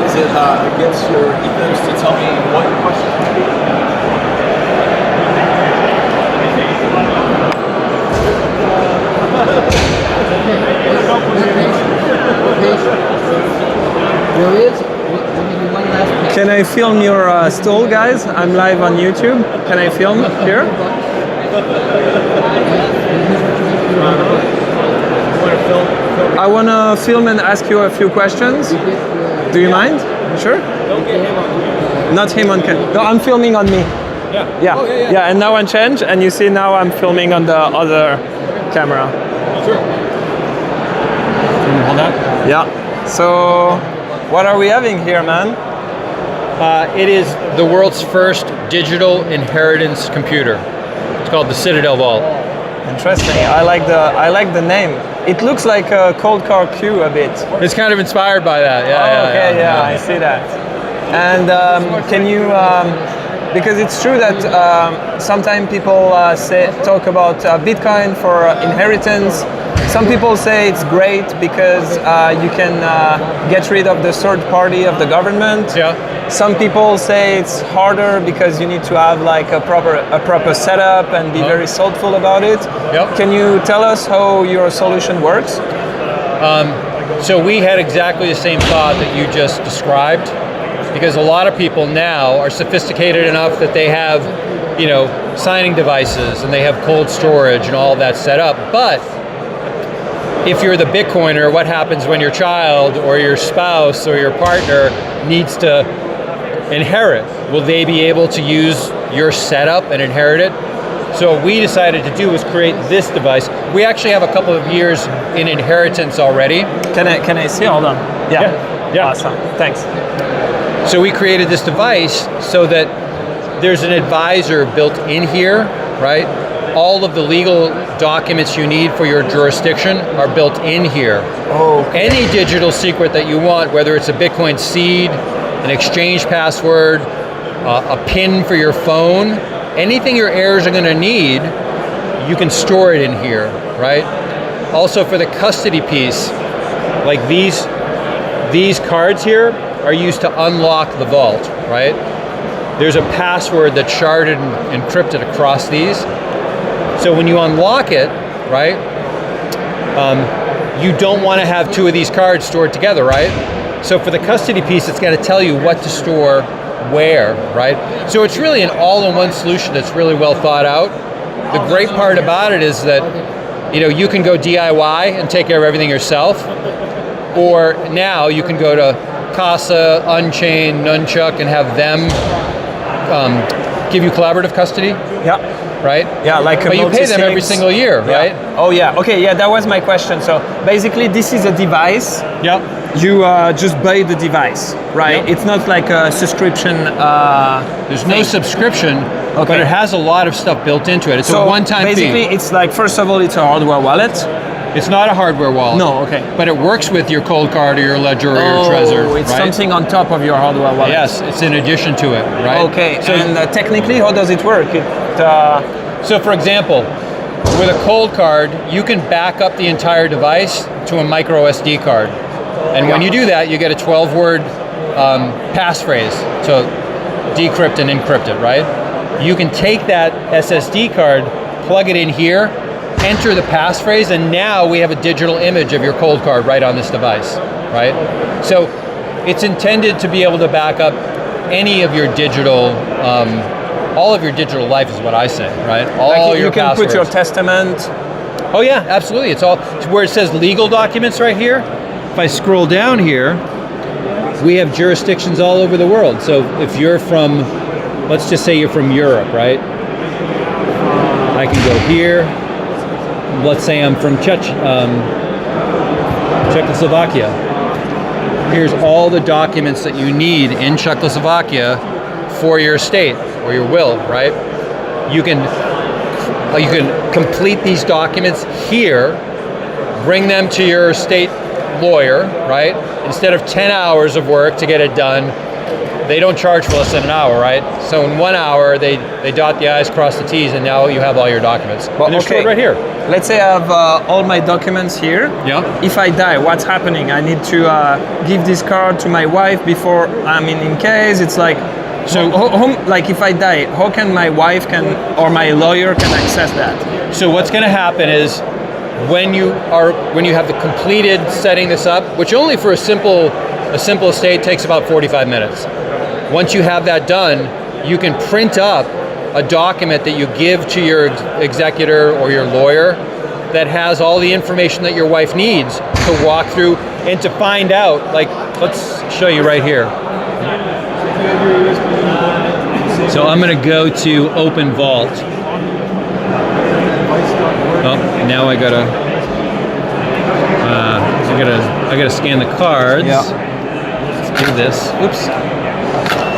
Is it against your ethos to tell me what question? Can I film your stall, guys? I'm live on YouTube. Can I film here? I want to film and ask you a few questions. Do you mind? Sure? Not him on camera. No, I'm filming on me. Yeah. Yeah. Oh, yeah. Yeah, and now I change, and you see now I'm filming on the other camera. Sure. Can you hold that? Yeah. So, what are we having here, man? It is the world's first digital inheritance computer. It's called the Citadel Vault. Interesting. I like the name. It looks like a cold car queue a bit. It's kind of inspired by that. Yeah. I see that. And can you? Because it's true that sometimes people talk about Bitcoin for inheritance, Some people say it's great because you can get rid of the third party of the government. Yeah. Some people say it's harder because you need to have like a proper setup and be very thoughtful about it. Yep. Can you tell us how your solution works? So we had exactly the same thought that you just described, because a lot of people now are sophisticated enough that they have, you know, signing devices and they have cold storage and all that set up. But if you're the Bitcoiner, what happens when your child or your spouse or your partner needs to inherit? Will they be able to use your setup and inherit it? So what we decided to do was create this device. We actually have a couple of years in inheritance already. Can I see? Hold on. Yeah. Awesome. Thanks. So we created this device so that there's an advisor built in here, right? All of the legal documents you need for your jurisdiction are built in here. Any digital secret that you want, whether it's a Bitcoin seed, an exchange password, a PIN for your phone, anything your heirs are going to need, you can store it in here, right? Also for the custody piece, like these cards here are used to unlock the vault, right? There's a password that's sharded and encrypted across these. So when you unlock it, right, you don't want to have two of these cards stored together, right? So for the custody piece, it's got to tell you what to store where, right? So it's really an all-in-one solution that's really well thought out. The great part about it is that, you know, you can go DIY and take care of everything yourself, or now you can go to Casa, Unchained, Nunchuck, and have them give you collaborative custody. Yeah. Right? Yeah, like but you pay them every single year, right? Oh yeah. Okay. Yeah, that was my question. So basically, this is a device. Yep. You just buy the device, right? Yep. It's not like a subscription. There's no subscription, but it has a lot of stuff built into it. It's a one-time fee. Basically, it's like, first of all, it's a hardware wallet. It's not a hardware wallet. No, okay. But it works with your cold card or your ledger or your Trezor. It's right? something on top of your hardware wallet. Yes, it's in addition to it, right? Okay. So, and technically, how does it work? So for example, with a cold card, you can back up the entire device to a micro SD card. And when you do that, you get a 12-word passphrase to decrypt and encrypt it, right? You can take that SSD card, plug it in here, enter the passphrase, and now we have a digital image of your cold card right on this device, right? So it's intended to be able to back up any of your digital all of your digital life is what I say, right? All like your you can passwords. put your testament. Oh yeah, absolutely. It's all where it says legal documents right here. If I scroll down here, we have jurisdictions all over the world. So if you're from, let's just say you're from Europe, right? I can go here. Let's say I'm from Czechoslovakia. Here's all the documents that you need in Czechoslovakia for your estate or your will, right? You can complete these documents here, bring them to your estate lawyer, right? Instead of 10 hours of work to get it done, they don't charge for less than an hour, right? So in 1 hour, they dot the I's, cross the T's, and now you have all your documents. Well, and they're stored right here. Let's say I have all my documents here. Yeah. If I die, what's happening? I need to give this card to my wife before, I mean, in case it's like, so like if I die, how can my wife or my lawyer can access that? So what's going to happen is when you have the completed setting this up, which only for a simple estate takes about 45 minutes. Once you have that done, you can print up a document that you give to your executor or your lawyer that has all the information that your wife needs to walk through and to find out, like, let's show you right here. So I'm going to go to Open Vault. Oh, now I gotta scan the cards. Yeah. Let's do this. Oops.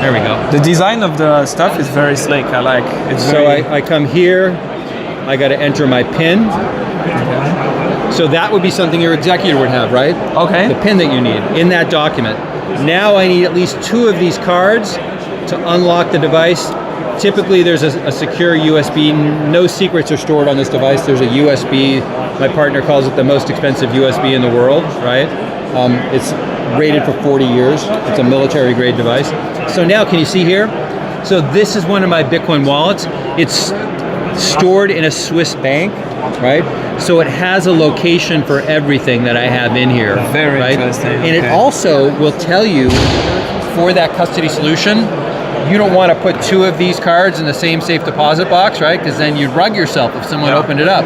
There we go. The design of the stuff is very slick. I like it. So I come here. I got to enter my PIN. So that would be something your executor would have, right? Okay. The PIN that you need in that document. Now I need at least 2 of these cards to unlock the device typically there's a secure USB. No secrets are stored on this device. There's a USB. My partner calls it the most expensive USB in the world, right? It's rated for 40 years. It's a military grade device. So now, can you see here? So this is one of my Bitcoin wallets. It's stored in a Swiss bank, right? So it has a location for everything that I have in here. Very right? interesting. And it Okay. also will tell you for that custody solution, you don't want to put two of these cards in the same safe deposit box, right? Because then you'd rug yourself if someone opened it up.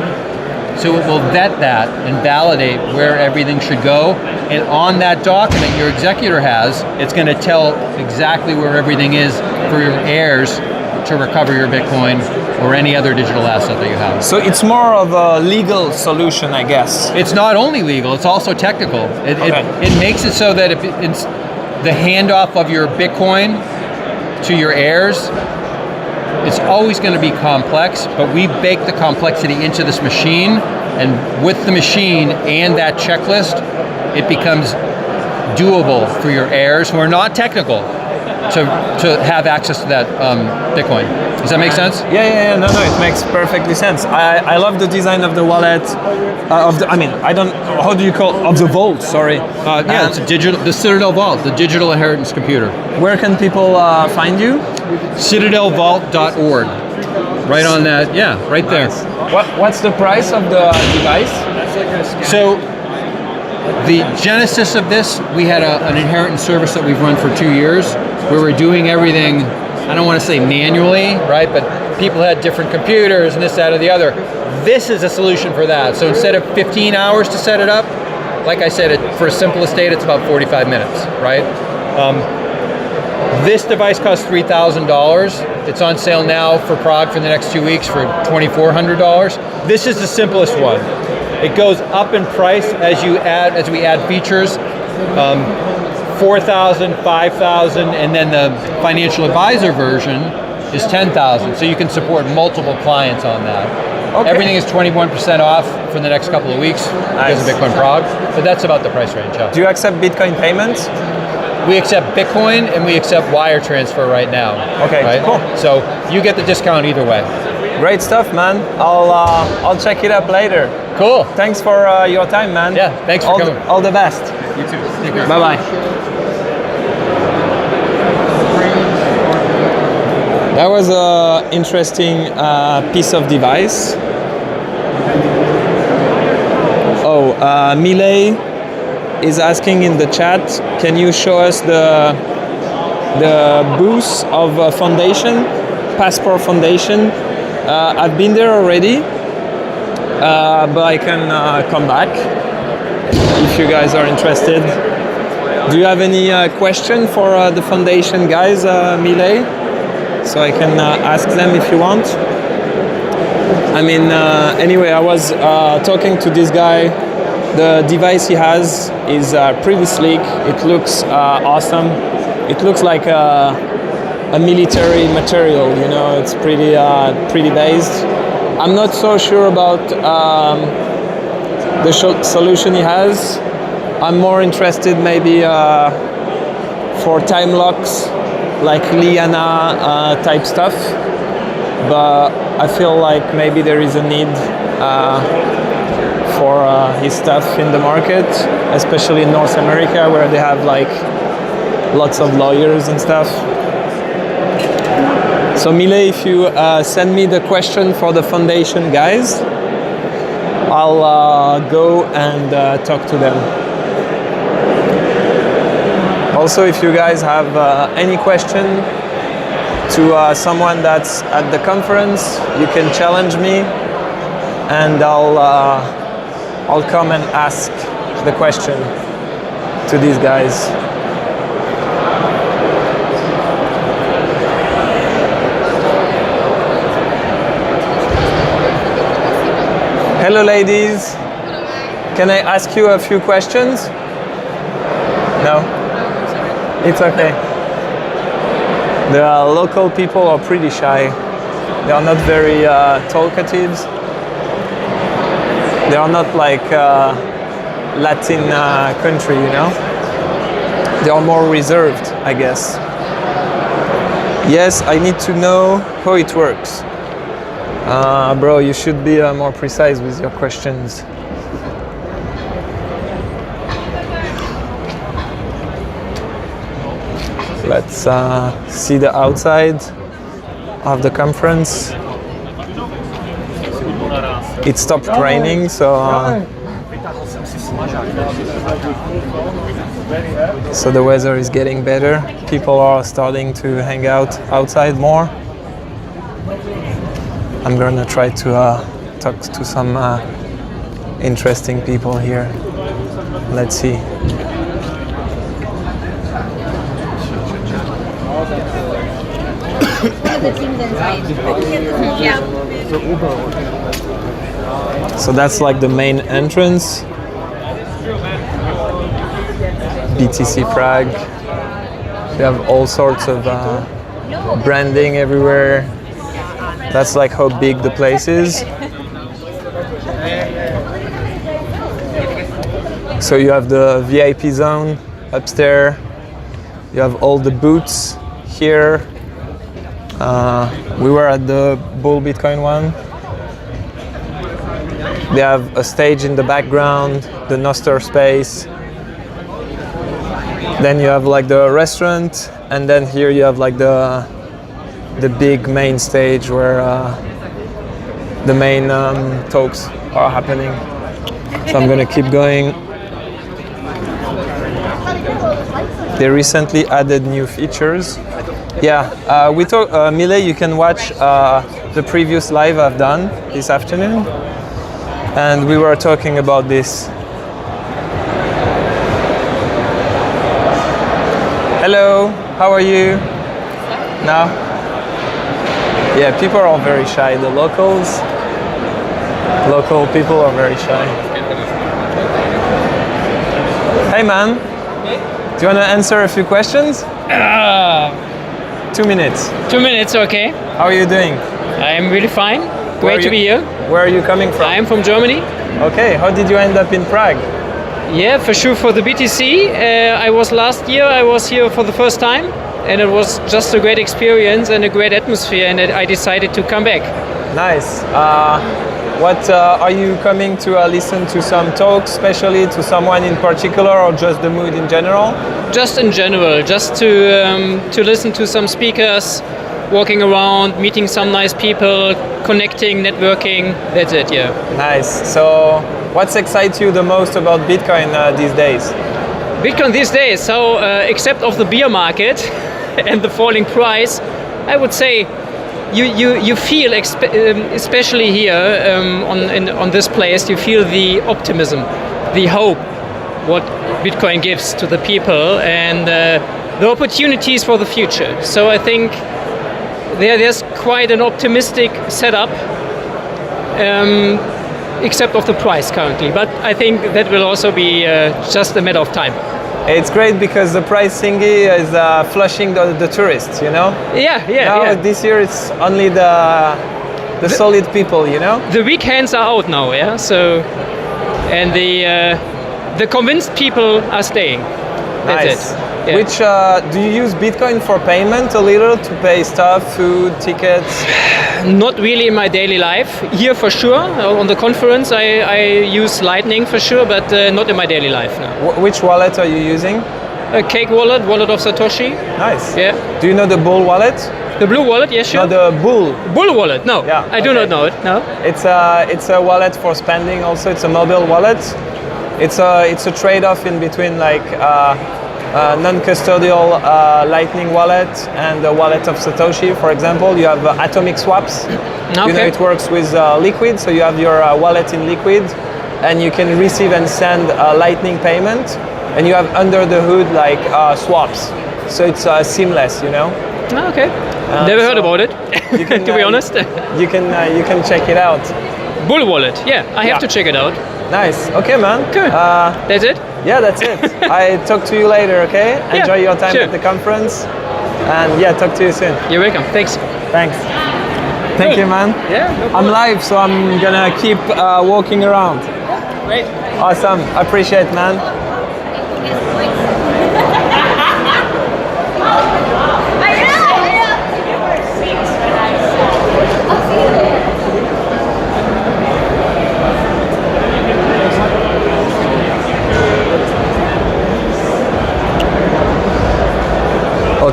So it will vet that and validate where everything should go. And on that document your executor has, it's going to tell exactly where everything is for your heirs to recover your Bitcoin or any other digital asset that you have. So it's more of a legal solution, I guess. It's not only legal, it's also technical. It makes it so that if it's the handoff of your Bitcoin to your heirs, it's always going to be complex, but we bake the complexity into this machine, and with the machine and that checklist, it becomes doable for your heirs who are not technical to have access to that Bitcoin. Does that make sense? Yeah. No, it makes perfectly sense. I love the design of the wallet. How do you call of the vault? Sorry. It's a the Citadel Vault, the digital inheritance computer. Where can people find you? CitadelVault.org. Right on that. Yeah, right there. What's the price of the device? So the genesis of this, we had an inheritance service that we've run for 2 years where we're doing everything, I don't want to say manually, right? But people had different computers and this, that, or the other. This is a solution for that. So instead of 15 hours to set it up, like I said, for a simple estate, it's about 45 minutes, right? This device costs $3,000. It's on sale now for Prague for the next 2 weeks for $2,400. This is the simplest one. It goes up in price as we add features. 4,000, 5,000, and then the financial advisor version is 10,000. So you can support multiple clients on that. Okay. Everything is 21% off for the next couple of weeks because of Bitcoin Prague, but that's about the price range. Yeah. Do you accept Bitcoin payments? We accept Bitcoin and we accept wire transfer right now. Okay, right? cool. So you get the discount either way. Great stuff, man. I'll check it up later. Cool. Thanks for your time, man. Yeah, thanks for coming. All the best. You too. Take care. Bye-bye. That was an interesting piece of device. Oh, Millet is asking in the chat, can you show us the booth of Foundation, Passport Foundation? I've been there already, but I can come back if you guys are interested. Do you have any question for the Foundation guys, Millet? So I can ask them if you want. I mean, anyway, I was talking to this guy. The device he has is pretty sleek. It looks awesome. It looks like a military material, you know. It's pretty based. I'm not so sure about the solution he has. I'm more interested maybe for time locks, like Liana type stuff. But I feel like maybe there is a need for his stuff in the market, especially in North America, where they have like lots of lawyers and stuff. So Millet, if you send me the question for the Foundation guys, I'll go and talk to them. Also, if you guys have any question to someone that's at the conference, you can challenge me, and I'll come and ask the question to these guys. Hello ladies, can I ask you a few questions? No? It's okay. The local people are pretty shy. They are not very talkative. They are not like Latin country, you know? They are more reserved, I guess. Yes, I need to know how it works. Bro, you should be more precise with your questions. Let's see the outside of the conference. It stopped raining, so the weather is getting better. People are starting to hang out outside more. I'm gonna try to talk to some interesting people here. Let's see. So that's like the main entrance. BTC Prague. They have all sorts of branding everywhere. That's like how big the place is. So you have the VIP zone upstairs. You have all the booths here. We were at the Bull Bitcoin one. They have a stage in the background, the Noster space. Then you have like the restaurant, and then here you have like the big main stage where the main talks are happening. So I'm gonna keep going. They recently added new features. Yeah, we talk. Mile, you can watch the previous live I've done this afternoon, and we were talking about this. Hello, how are you? No? Yeah, people are all very shy. The local people are very shy. Hey man, do you want to answer a few questions? 2 minutes. 2 minutes, okay. How are you doing? I am really fine. Great to be here. Where are you coming from? I am from Germany. Okay, how did you end up in Prague? Yeah, for sure for the BTC. I was last year, I was here for the first time, and it was just a great experience and a great atmosphere, and I decided to come back. Nice. What are you coming to listen to some talks, especially to someone in particular, or just the mood in general? Just in general, just to listen to some speakers, walking around, meeting some nice people, connecting, networking. That's it, yeah. Nice. So, what excites you the most about Bitcoin these days? Bitcoin these days. So, except of the bear market and the falling price, I would say. You feel, especially here on this place, you feel the optimism, the hope, what Bitcoin gives to the people, and the opportunities for the future. So I think there's quite an optimistic setup, except of the price currently. But I think that will also be just a matter of time. It's great because the price thingy is flushing the tourists, you know? Yeah. This year it's only the solid people, you know? The weak hands are out now, yeah? So, and the convinced people are staying. That's nice. it. Yeah. Which, do you use Bitcoin for payment a little to pay stuff, food, tickets? Not really in my daily life. Here for sure. On the conference I use Lightning for sure, but not in my daily life now. Which wallet are you using? A Cake wallet, wallet of Satoshi. Nice. Yeah. Do you know the Bull wallet? The blue wallet, yes, sure. No, the Bull. Bull wallet, no. Yeah. I do not know it, no. It's a wallet for spending also. It's a mobile wallet. It's a trade-off in between like non-custodial Lightning wallet and the wallet of Satoshi. For example, you have atomic swaps. Okay. You know, it works with Liquid, so you have your wallet in Liquid, and you can receive and send a Lightning payment, and you have under the hood like swaps. So it's seamless, you know. Okay. Never heard about it. You can, to be honest. You can check it out. Bull wallet, yeah. I have to check it out. Nice. Okay, man. Good. That's it? Yeah, that's it. I talk to you later, okay? Yeah, Enjoy your time sure. at the conference. And yeah, talk to you soon. You're welcome. Thanks. Thanks. Thank you, man. Yeah, no I'm live, so I'm gonna keep walking around. Great. Awesome. Appreciate, man.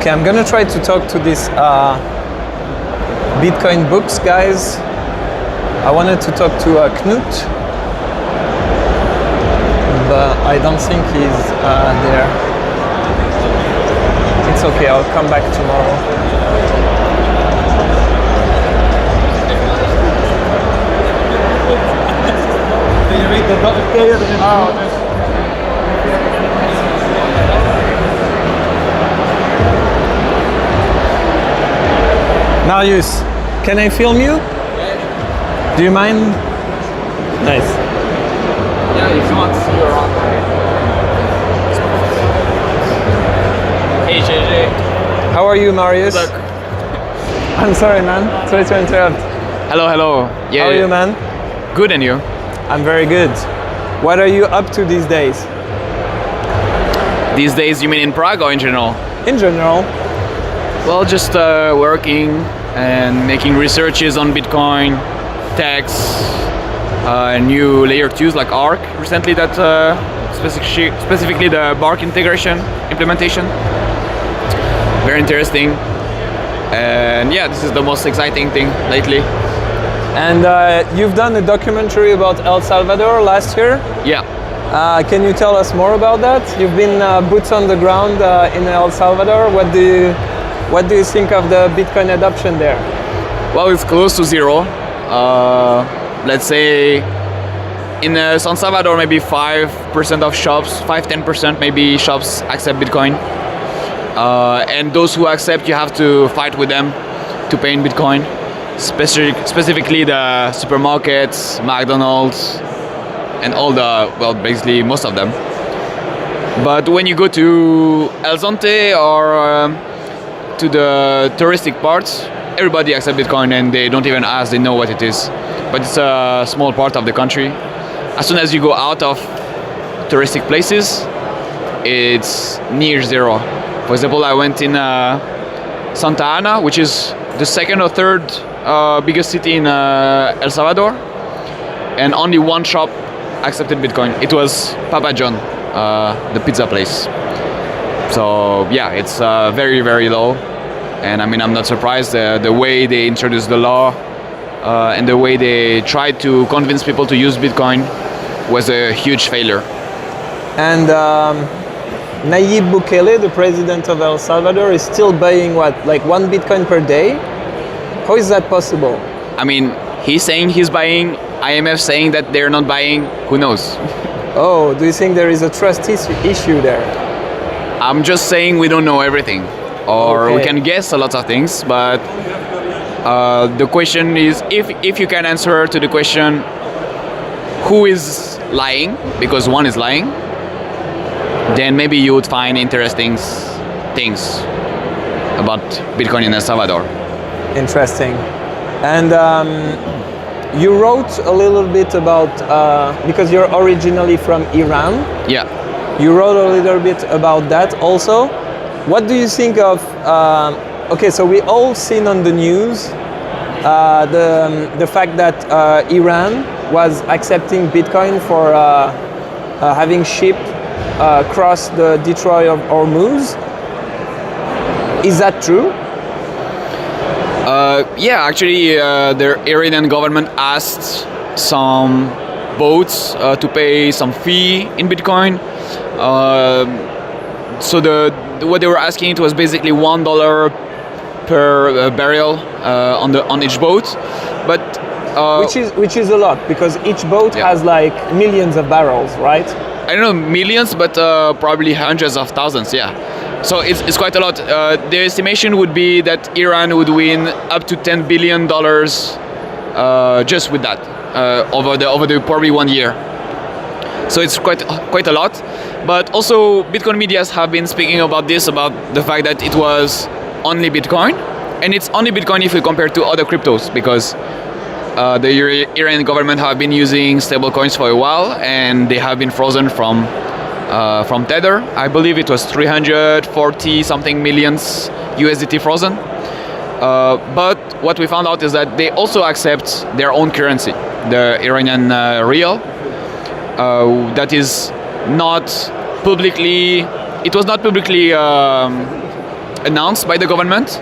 Okay, I'm gonna try to talk to this Bitcoin books guys. I wanted to talk to Knut, but I don't think he's there. It's okay, I'll come back tomorrow. Marius, can I film you? Do you mind? Nice. Yeah, if you want to see your own. Hey JJ. How are you, Marius? Good luck. I'm sorry, man. Sorry to interrupt. Hello, hello. Yeah. How are you, man? Good, and you? I'm very good. What are you up to these days? These days, you mean in Prague or in general? In general. Well, just working and making researches on Bitcoin, tax, new layer 2s like ARC recently that specifically the Bark integration implementation. Very interesting. And yeah, this is the most exciting thing lately. And you've done a documentary about El Salvador last year? Yeah. Can you tell us more about that? You've been boots on the ground in El Salvador. What do you think of the Bitcoin adoption there? Well, it's close to zero. Let's say in San Salvador, maybe 5% of shops, 5-10% maybe shops accept Bitcoin. And those who accept, you have to fight with them to pay in Bitcoin. Specifically the supermarkets, McDonald's, and all the, well, basically most of them. But when you go to El Zonte or to the touristic parts, everybody accepts Bitcoin and they don't even ask, they know what it is. But it's a small part of the country. As soon as you go out of touristic places, it's near zero. For example, I went in Santa Ana, which is the second or third biggest city in El Salvador, and only one shop accepted Bitcoin. It was Papa John, the pizza place. So yeah, it's very, very low. And I mean, I'm not surprised. The way they introduced the law and the way they tried to convince people to use Bitcoin was a huge failure. And Nayib Bukele, the president of El Salvador, is still buying what, like 1 Bitcoin per day? How is that possible? I mean, he's saying he's buying, IMF saying that they're not buying, who knows? Oh, do you think there is a trust issue there? I'm just saying we don't know everything. Or we can guess a lot of things, but the question is, if you can answer to the question, who is lying, because one is lying, then maybe you would find interesting things about Bitcoin in El Salvador. Interesting. And you wrote a little bit about, because you're originally from Iran. Yeah. You wrote a little bit about that also. What do you think of, okay, so we all seen on the news the fact that Iran was accepting Bitcoin for having ship cross the Detroit of Hormuz. Is that true? Yeah, actually, the Iranian government asked some boats to pay some fee in Bitcoin. So what they were asking, it was basically $1 per barrel on each boat, but which is a lot, because each boat has like millions of barrels, right? I don't know millions, but probably hundreds of thousands. Yeah, so it's quite a lot. The estimation would be that Iran would win up to $10 billion just with that over the probably 1 year. So it's quite a lot. But also Bitcoin medias have been speaking about this, about the fact that it was only Bitcoin, and it's only Bitcoin if we compare to other cryptos, because the Iranian government have been using stable coins for a while, and they have been frozen from Tether. I believe it was 340 something millions USDT frozen. But what we found out is that they also accept their own currency, the Iranian rial. That is not publicly, it was not publicly announced by the government,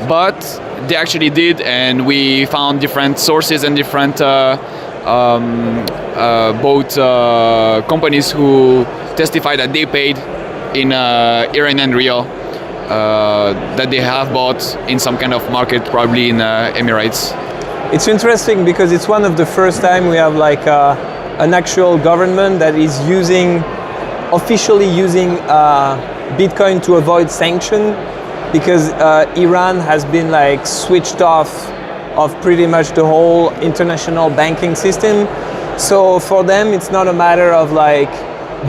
but they actually did, and we found different sources and different both companies who testified that they paid in Iranian rial that they have bought in some kind of market, probably in Emirates. It's interesting because it's one of the first time we have like an actual government that is officially using Bitcoin to avoid sanction, because Iran has been like switched off of pretty much the whole international banking system. So for them, it's not a matter of like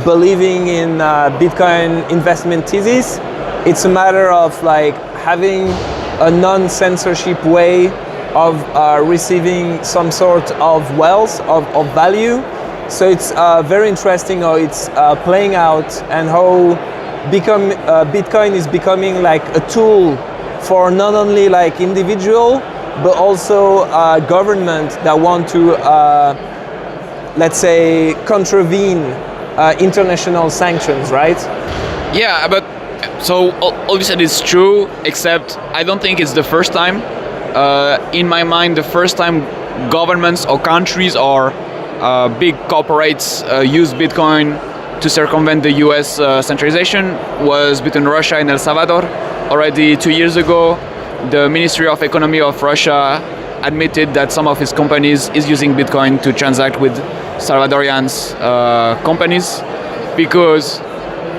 believing in Bitcoin investment thesis. It's a matter of like having a non-censorship way of receiving some sort of wealth, of value. So it's very interesting how it's playing out, and how Bitcoin is becoming like a tool for not only like individual, but also government that want to, let's say, contravene international sanctions, right? Yeah, but so all you said is true, except I don't think it's the first time. In my mind, the first time governments or countries or big corporates use Bitcoin to circumvent the US centralization was between Russia and El Salvador. Already 2 years ago, the Ministry of Economy of Russia admitted that some of its companies is using Bitcoin to transact with Salvadorians companies, because,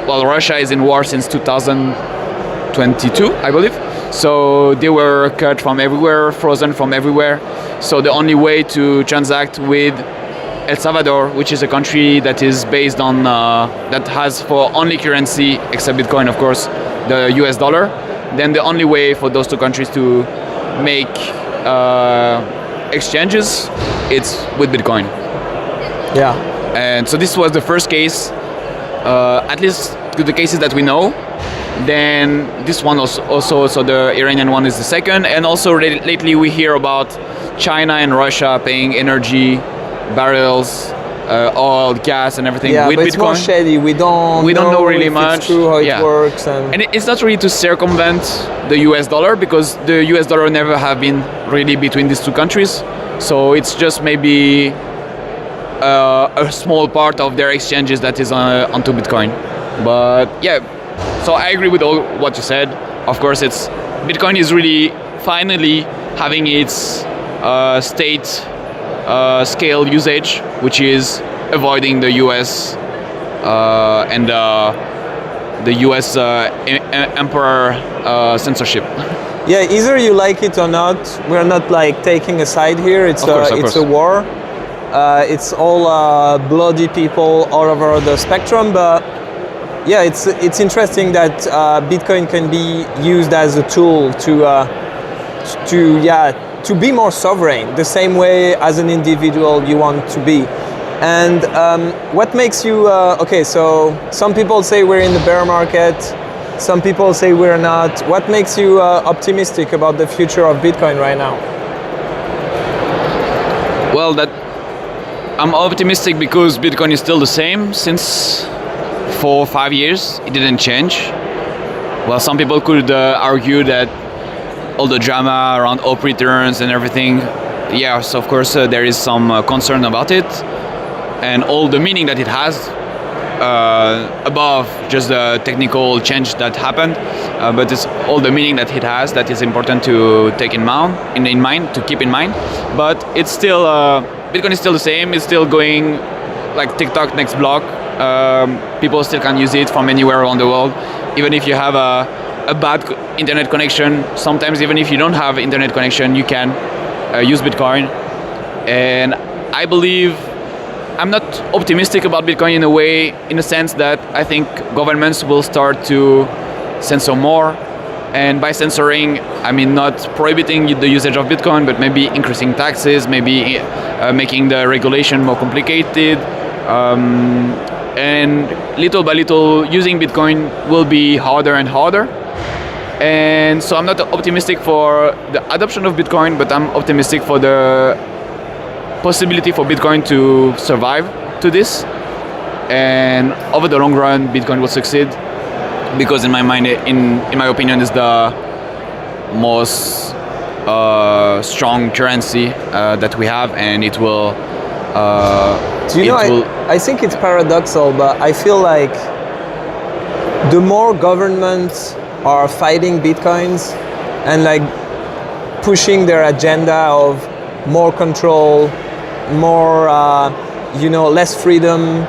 well, Russia is in war since 2022, I believe. So they were cut from everywhere, frozen from everywhere. So the only way to transact with El Salvador, which is a country that is based on, that has for only currency, except Bitcoin, of course, the US dollar, then the only way for those two countries to make exchanges, it's with Bitcoin. Yeah. And so this was the first case, at least to the cases that we know. Then this one also, so the Iranian one is the second. And also lately we hear about China and Russia paying energy, barrels, oil, gas, and everything with but Bitcoin. It's more shady. We don't know really if much. It's true how it works, and it's not really to circumvent the US dollar, because the US dollar never have been really between these two countries. So it's just maybe a small part of their exchanges that is onto Bitcoin. But yeah, so I agree with all what you said. Of course, Bitcoin is really finally having its state scale usage, which is avoiding the US and the US emperor censorship. Yeah, either you like it or not. We're not like taking a side here. It's a war. It's all bloody people all over the spectrum, but yeah, it's interesting that Bitcoin can be used as a tool to be more sovereign, the same way as an individual you want to be. And what makes you okay? So some people say we're in the bear market. Some people say we're not. What makes you optimistic about the future of Bitcoin right now? Well, I'm optimistic because Bitcoin is still the same since 4 or 5 years. It didn't change. Well, some people could argue that all the drama around op returns and everything, yes, of course, there is some concern about it, and all the meaning that it has above just the technical change that happened, but it's all the meaning that it has that is important to take in mind, to keep in mind. But it's still Bitcoin is still the same. It's still going like TikTok next block. People still can use it from anywhere around the world, even if you have a bad internet connection. Sometimes even if you don't have internet connection, you can use Bitcoin. And I believe I'm not optimistic about Bitcoin in a sense that I think governments will start to censor more. And by censoring, I mean not prohibiting the usage of Bitcoin, but maybe increasing taxes, maybe making the regulation more complicated. And little by little, using Bitcoin will be harder and harder. And so I'm not optimistic for the adoption of Bitcoin, but I'm optimistic for the possibility for Bitcoin to survive to this. And over the long run, Bitcoin will succeed. because in my mind, in my opinion, is the most strong currency that we have, and it will. Do you know? I think it's paradoxal, but I feel like the more governments are fighting bitcoins and like pushing their agenda of more control, more less freedom,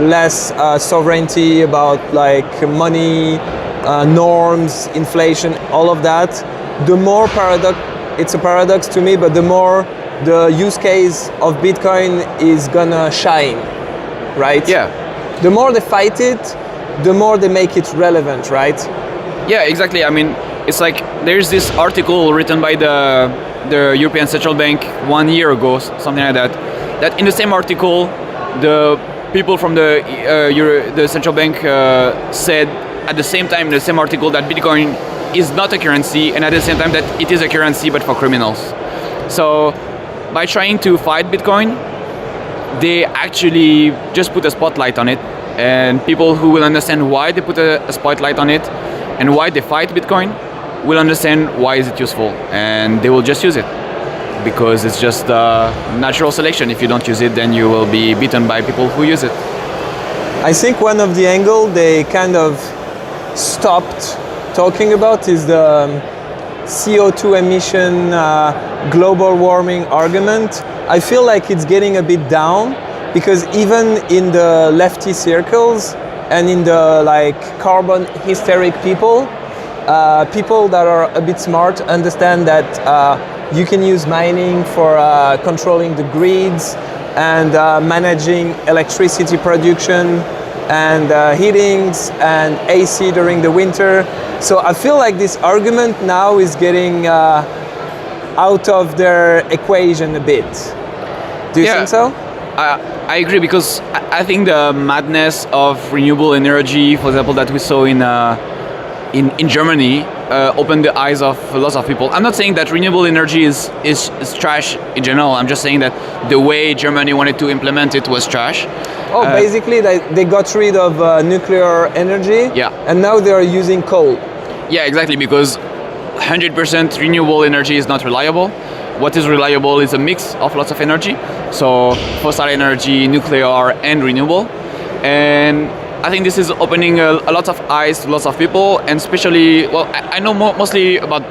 less sovereignty about like money, norms, inflation, all of that, the more it's a paradox to me, but the more the use case of Bitcoin is gonna shine, right? Yeah. The more they fight it, the more they make it relevant, right? Yeah, exactly. I mean, it's like there's this article written by the European Central Bank 1 year ago, something like that. That in the same article, the people from the central bank said at the same time in the same article that Bitcoin is not a currency, and at the same time that it is a currency but for criminals. So by trying to fight Bitcoin, they actually just put a spotlight on it, and people who will understand why they put a spotlight on it and why they fight Bitcoin will understand why is it useful, and they will just use it because it's just natural selection. If you don't use it, then you will be beaten by people who use it. I think one of the angles they kind of stopped talking about is the CO2 emission, global warming argument. I feel like it's getting a bit down because even in the lefty circles and in the like carbon hysteric people, people that are a bit smart understand that you can use mining for controlling the grids and managing electricity production and heatings and AC during the winter. So I feel like this argument now is getting out of their equation a bit. Do you think so? I agree, because I think the madness of renewable energy, for example, that we saw in Germany, opened the eyes of lots of people. I'm not saying that renewable energy is trash in general. I'm just saying that the way Germany wanted to implement it was trash. Oh, basically they got rid of nuclear energy, and now they are using coal. Yeah, exactly, because 100% renewable energy is not reliable. What is reliable is a mix of lots of energy, so fossil energy, nuclear, and renewable. And I think this is opening a lot of eyes to lots of people, and especially, well, I know mostly about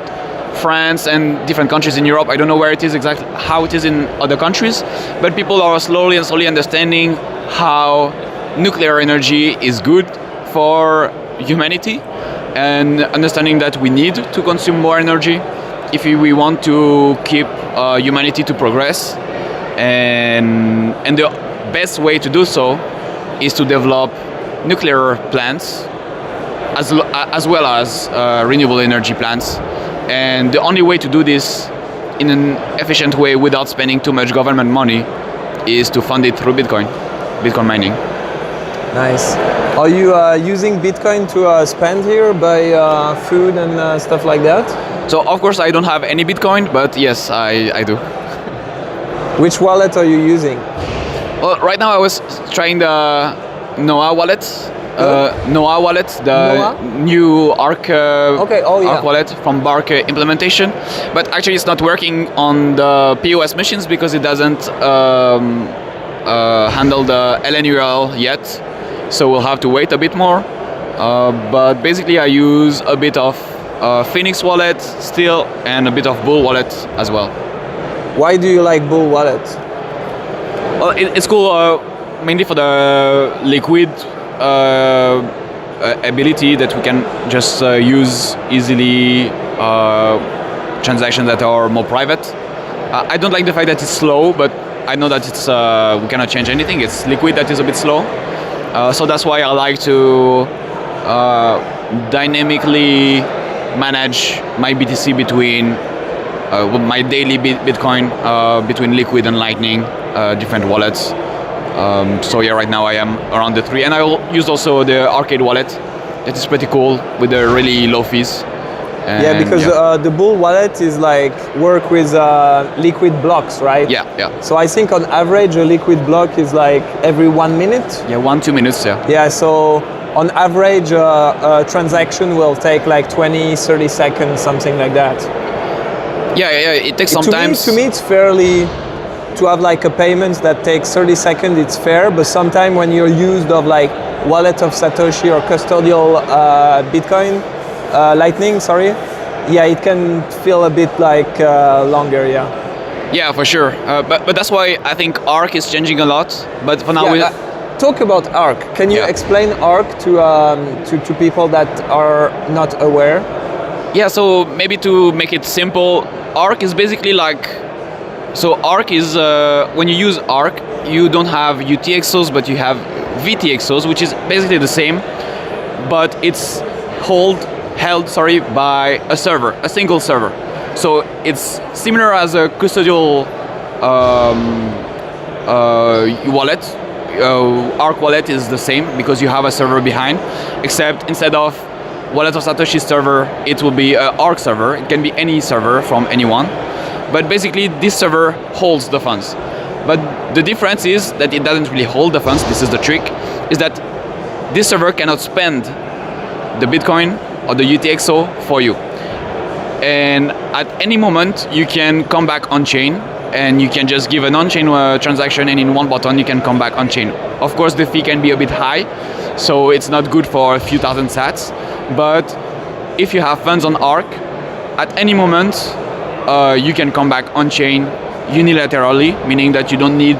France and different countries in Europe. I don't know where it is exactly, how it is in other countries, but people are slowly understanding how nuclear energy is good for humanity, and understanding that we need to consume more energy if we want to keep humanity to progress. And the best way to do so is to develop nuclear plants as well as renewable energy plants. And the only way to do this in an efficient way without spending too much government money is to fund it through Bitcoin mining. Nice. Are you using Bitcoin to spend here, buy food and stuff like that? So of course I don't have any Bitcoin, but yes, I do. Which wallet are you using? Well, right now I was trying the Noah wallet. Noah wallet, the new Arc, Arc wallet from Bark implementation. But actually it's not working on the POS machines because it doesn't handle the LNURL yet. So we'll have to wait a bit more. But basically I use a bit of Phoenix wallet still and a bit of Bull wallet as well. Why do you like Bull wallet? Well, it's cool mainly for the liquid ability that we can just use easily transactions that are more private. I don't like the fact that it's slow, but I know that it's we cannot change anything. It's liquid that is a bit slow. So that's why I like to dynamically manage my BTC between my daily Bitcoin between Liquid and Lightning, different wallets. So yeah, right now I am around the 3, and I use also the Arcade wallet. That is pretty cool with the really low fees. And yeah, because the Bull wallet is like work with liquid blocks, right? Yeah. So I think on average a liquid block is like every 1 minute. Yeah, 1-2 minutes. Yeah. Yeah. So on average, a transaction will take like 20, 30 seconds, something like that. Yeah, it takes sometimes. To me, it's fairly to have like a payment that takes 30 seconds. It's fair, but sometimes when you're used of like wallet of Satoshi or custodial Bitcoin, Lightning, sorry, yeah, it can feel a bit like longer, yeah. Yeah, for sure. But that's why I think ARC is changing a lot. But for now, talk about ARC. Can you explain ARC to people that are not aware? Yeah, so maybe to make it simple, ARC is basically like, so ARC is, when you use ARC, you don't have UTXOs, but you have VTXOs, which is basically the same, but it's held by a server, a single server. So it's similar as a custodial wallet. ARC wallet is the same because you have a server behind, except instead of Wallet of Satoshi server, it will be an ARC server. It can be any server from anyone. But basically, this server holds the funds. But the difference is that it doesn't really hold the funds. This is the trick, is that this server cannot spend the Bitcoin or the UTXO for you. And at any moment, you can come back on-chain and you can just give an on-chain transaction, and in one button, you can come back on-chain. Of course, the fee can be a bit high, so it's not good for a few thousand sats. But if you have funds on ARC, at any moment, you can come back on-chain unilaterally, meaning that you don't need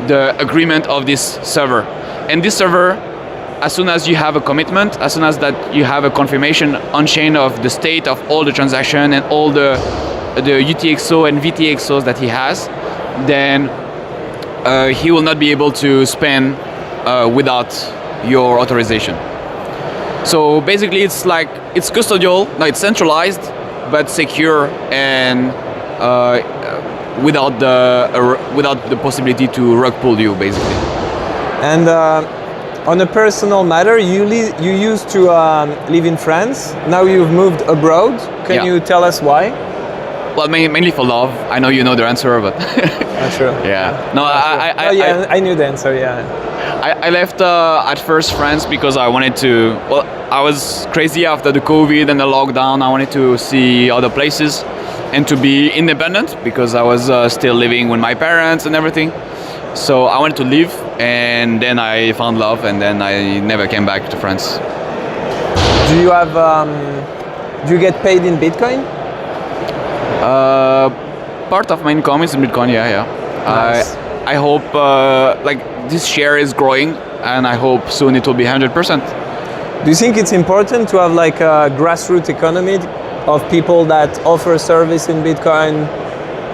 the agreement of this server. And this server, as soon as you have a commitment, as soon as that you have a confirmation on-chain of the state of all the transaction and all the UTXO and VTXOs that he has, then he will not be able to spend without your authorization. So basically it's like, it's custodial, no, it's centralized, but secure and without the possibility to rug pull you, basically. And on a personal matter, you used to live in France. Now you've moved abroad. Can you tell us why? Well, mainly for love. I know you know the answer, but not sure. Yeah. No, I knew the answer. Yeah. I left at first France because I wanted to. Well, I was crazy after the COVID and the lockdown. I wanted to see other places and to be independent because I was still living with my parents and everything. So I wanted to leave, and then I found love, and then I never came back to France. Do you have? Do you get paid in Bitcoin? Part of my income is in Bitcoin. Yeah. Nice. I hope like this share is growing, and I hope soon it will be 100%. Do you think it's important to have like a grassroots economy of people that offer service in Bitcoin,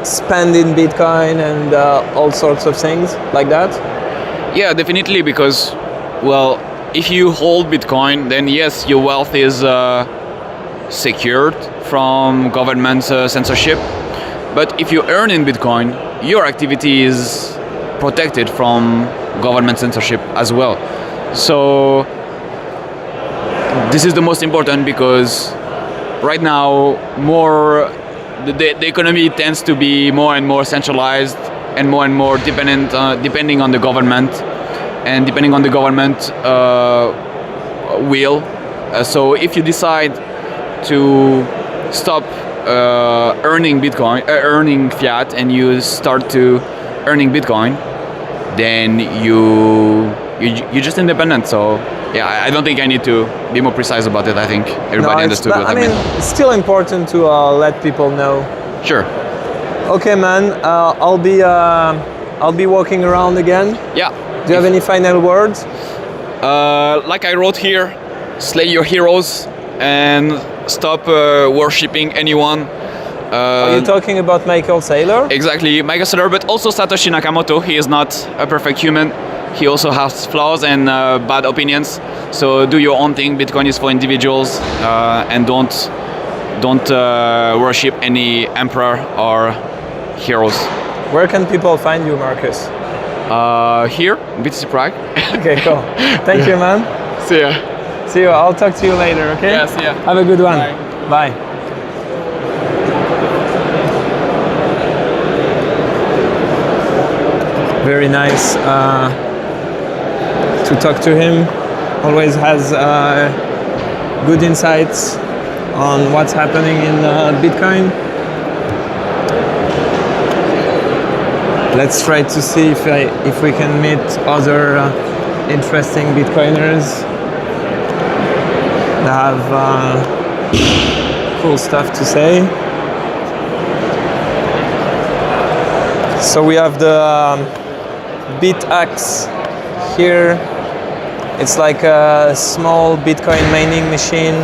spend in Bitcoin, and all sorts of things like that? Yeah, definitely, because, well, if you hold Bitcoin, then yes, your wealth is secured from government censorship. But if you earn in Bitcoin, your activity is protected from government censorship as well. So this is the most important, because right now the economy tends to be more and more centralized and more depending on the government, and depending on the government will. So if you decide to stop earning Bitcoin, earning fiat, and you start to earning Bitcoin, then you're just independent. So yeah, I don't think I need to be more precise about it. I think everybody understood what I mean. It's still important to let people know. Sure. Okay, man. I'll be walking around again. Yeah. Do you have any final words? Like I wrote here, slay your heroes and stop worshipping anyone. Are you talking about Michael Saylor? Exactly, Michael Saylor, but also Satoshi Nakamoto. He is not a perfect human. He also has flaws and bad opinions. So do your own thing. Bitcoin is for individuals, and don't worship any emperor or heroes. Where can people find you, Marcus? Here, BTC Prague. Okay, cool. Thank you, man. See ya. See you. I'll talk to you later, okay? Yeah, see ya. Have a good one. Bye. Very nice to talk to him. always has good insights on what's happening in Bitcoin. Let's try to see if we can meet other interesting Bitcoiners that have cool stuff to say. So we have the BitX here. It's like a small Bitcoin mining machine.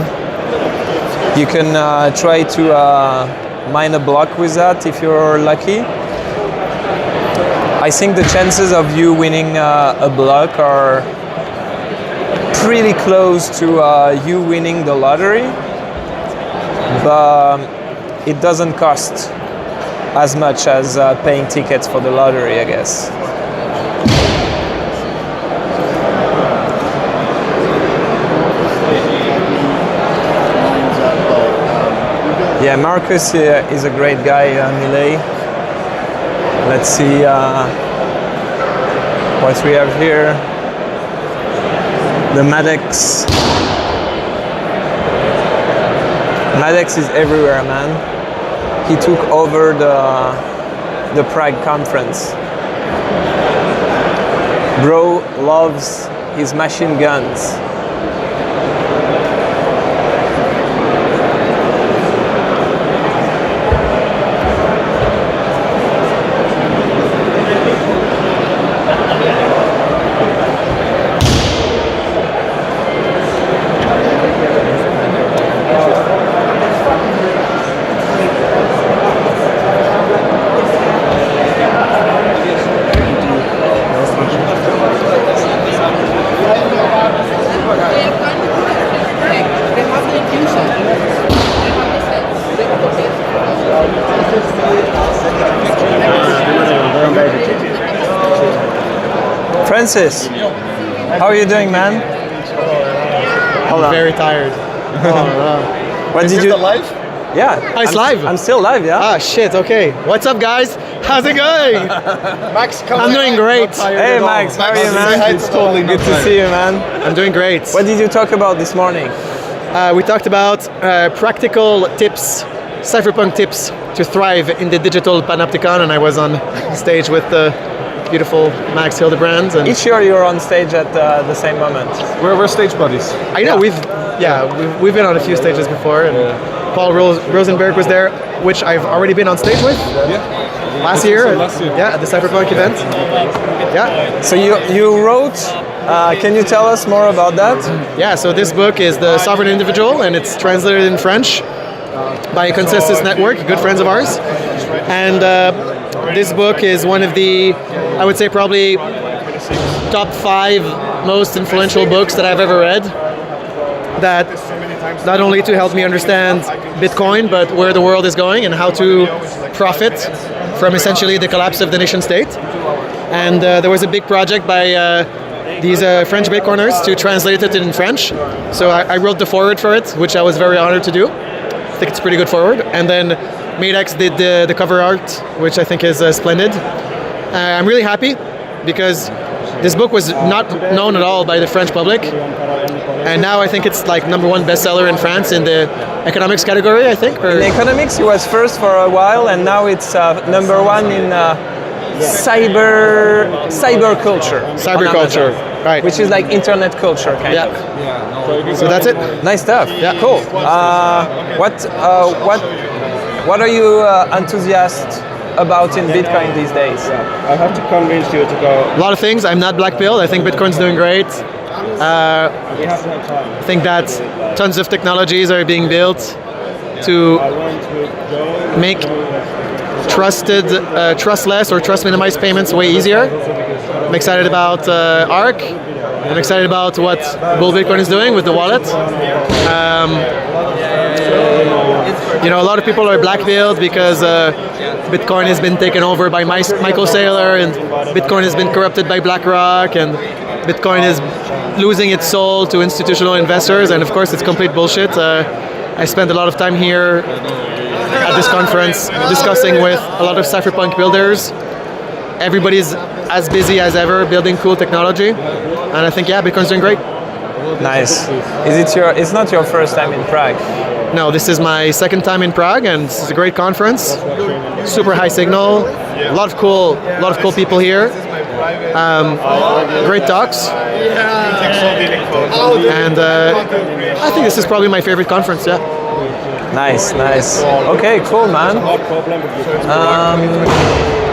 You can try to mine a block with that if you're lucky. I think the chances of you winning a block are pretty close to you winning the lottery, but it doesn't cost as much as paying tickets for the lottery, I guess. Yeah, Marcus is a great guy, Millet. Let's see what we have here. The Madex. Madex is everywhere, man. He took over the Prague conference. Bro loves his machine guns. Francis, how are you doing, man? Hold on. Very tired. What did you? Live? Yeah. Oh, it's live. I'm still live. Yeah. Ah, shit. Okay. What's up, guys? How's it going? Max, I'm doing great. Hey, Max. How are you, man? It's totally good to see you, man. I'm doing great. What did you talk about this morning? We talked about practical tips, cypherpunk tips to thrive in the digital panopticon, and I was on stage with the beautiful Max Hildebrand. And each year you're on stage at the same moment. We're stage buddies. I know we've been on a few stages before, and Paul Rosenberg was there, which I've already been on stage with. Last year. Yeah, at the Cypherpunk event. Yeah. So you wrote. Can you tell us more about that? Yeah. So this book is The Sovereign Individual, and it's translated in French by Consensus Network, good friends of ours, and. This book is one of the, I would say, probably top 5 most influential books that I've ever read. That not only to help me understand Bitcoin, but where the world is going and how to profit from essentially the collapse of the nation state. And there was a big project by these French Bitcoiners to translate it in French. So I wrote the foreword for it, which I was very honored to do. I think it's a pretty good foreword. And then Madex did the cover art, which I think is splendid. I'm really happy because this book was not known at all by the French public, and now I think it's like #1 bestseller in France in the economics category, I think. In economics, it was first for a while, and now it's #1 in cyber culture. Cyber culture, right? Which is like internet culture, kind of. So that's it. Nice stuff. Yeah, cool. What are you enthusiastic about in Bitcoin these days? I have to convince you to go. A lot of things. I'm not black-pilled. I think Bitcoin's doing great. I think that tons of technologies are being built to make trustless or trust minimized payments way easier. I'm excited about ARC. I'm excited about what Bull Bitcoin is doing with the wallet. A lot of people are black-pilled because Bitcoin has been taken over by Michael Saylor, and Bitcoin has been corrupted by BlackRock, and Bitcoin is losing its soul to institutional investors, and of course it's complete bullshit. I spent a lot of time here at this conference discussing with a lot of cypherpunk builders. Everybody's as busy as ever building cool technology, and I think Bitcoin's doing great. Nice. It's not your first time in Prague? No, this is my second time in Prague, and it's a great conference. Super high signal, a lot of cool people here. Great talks. And I think this is probably my favorite conference. Yeah. Nice. Okay, cool, man.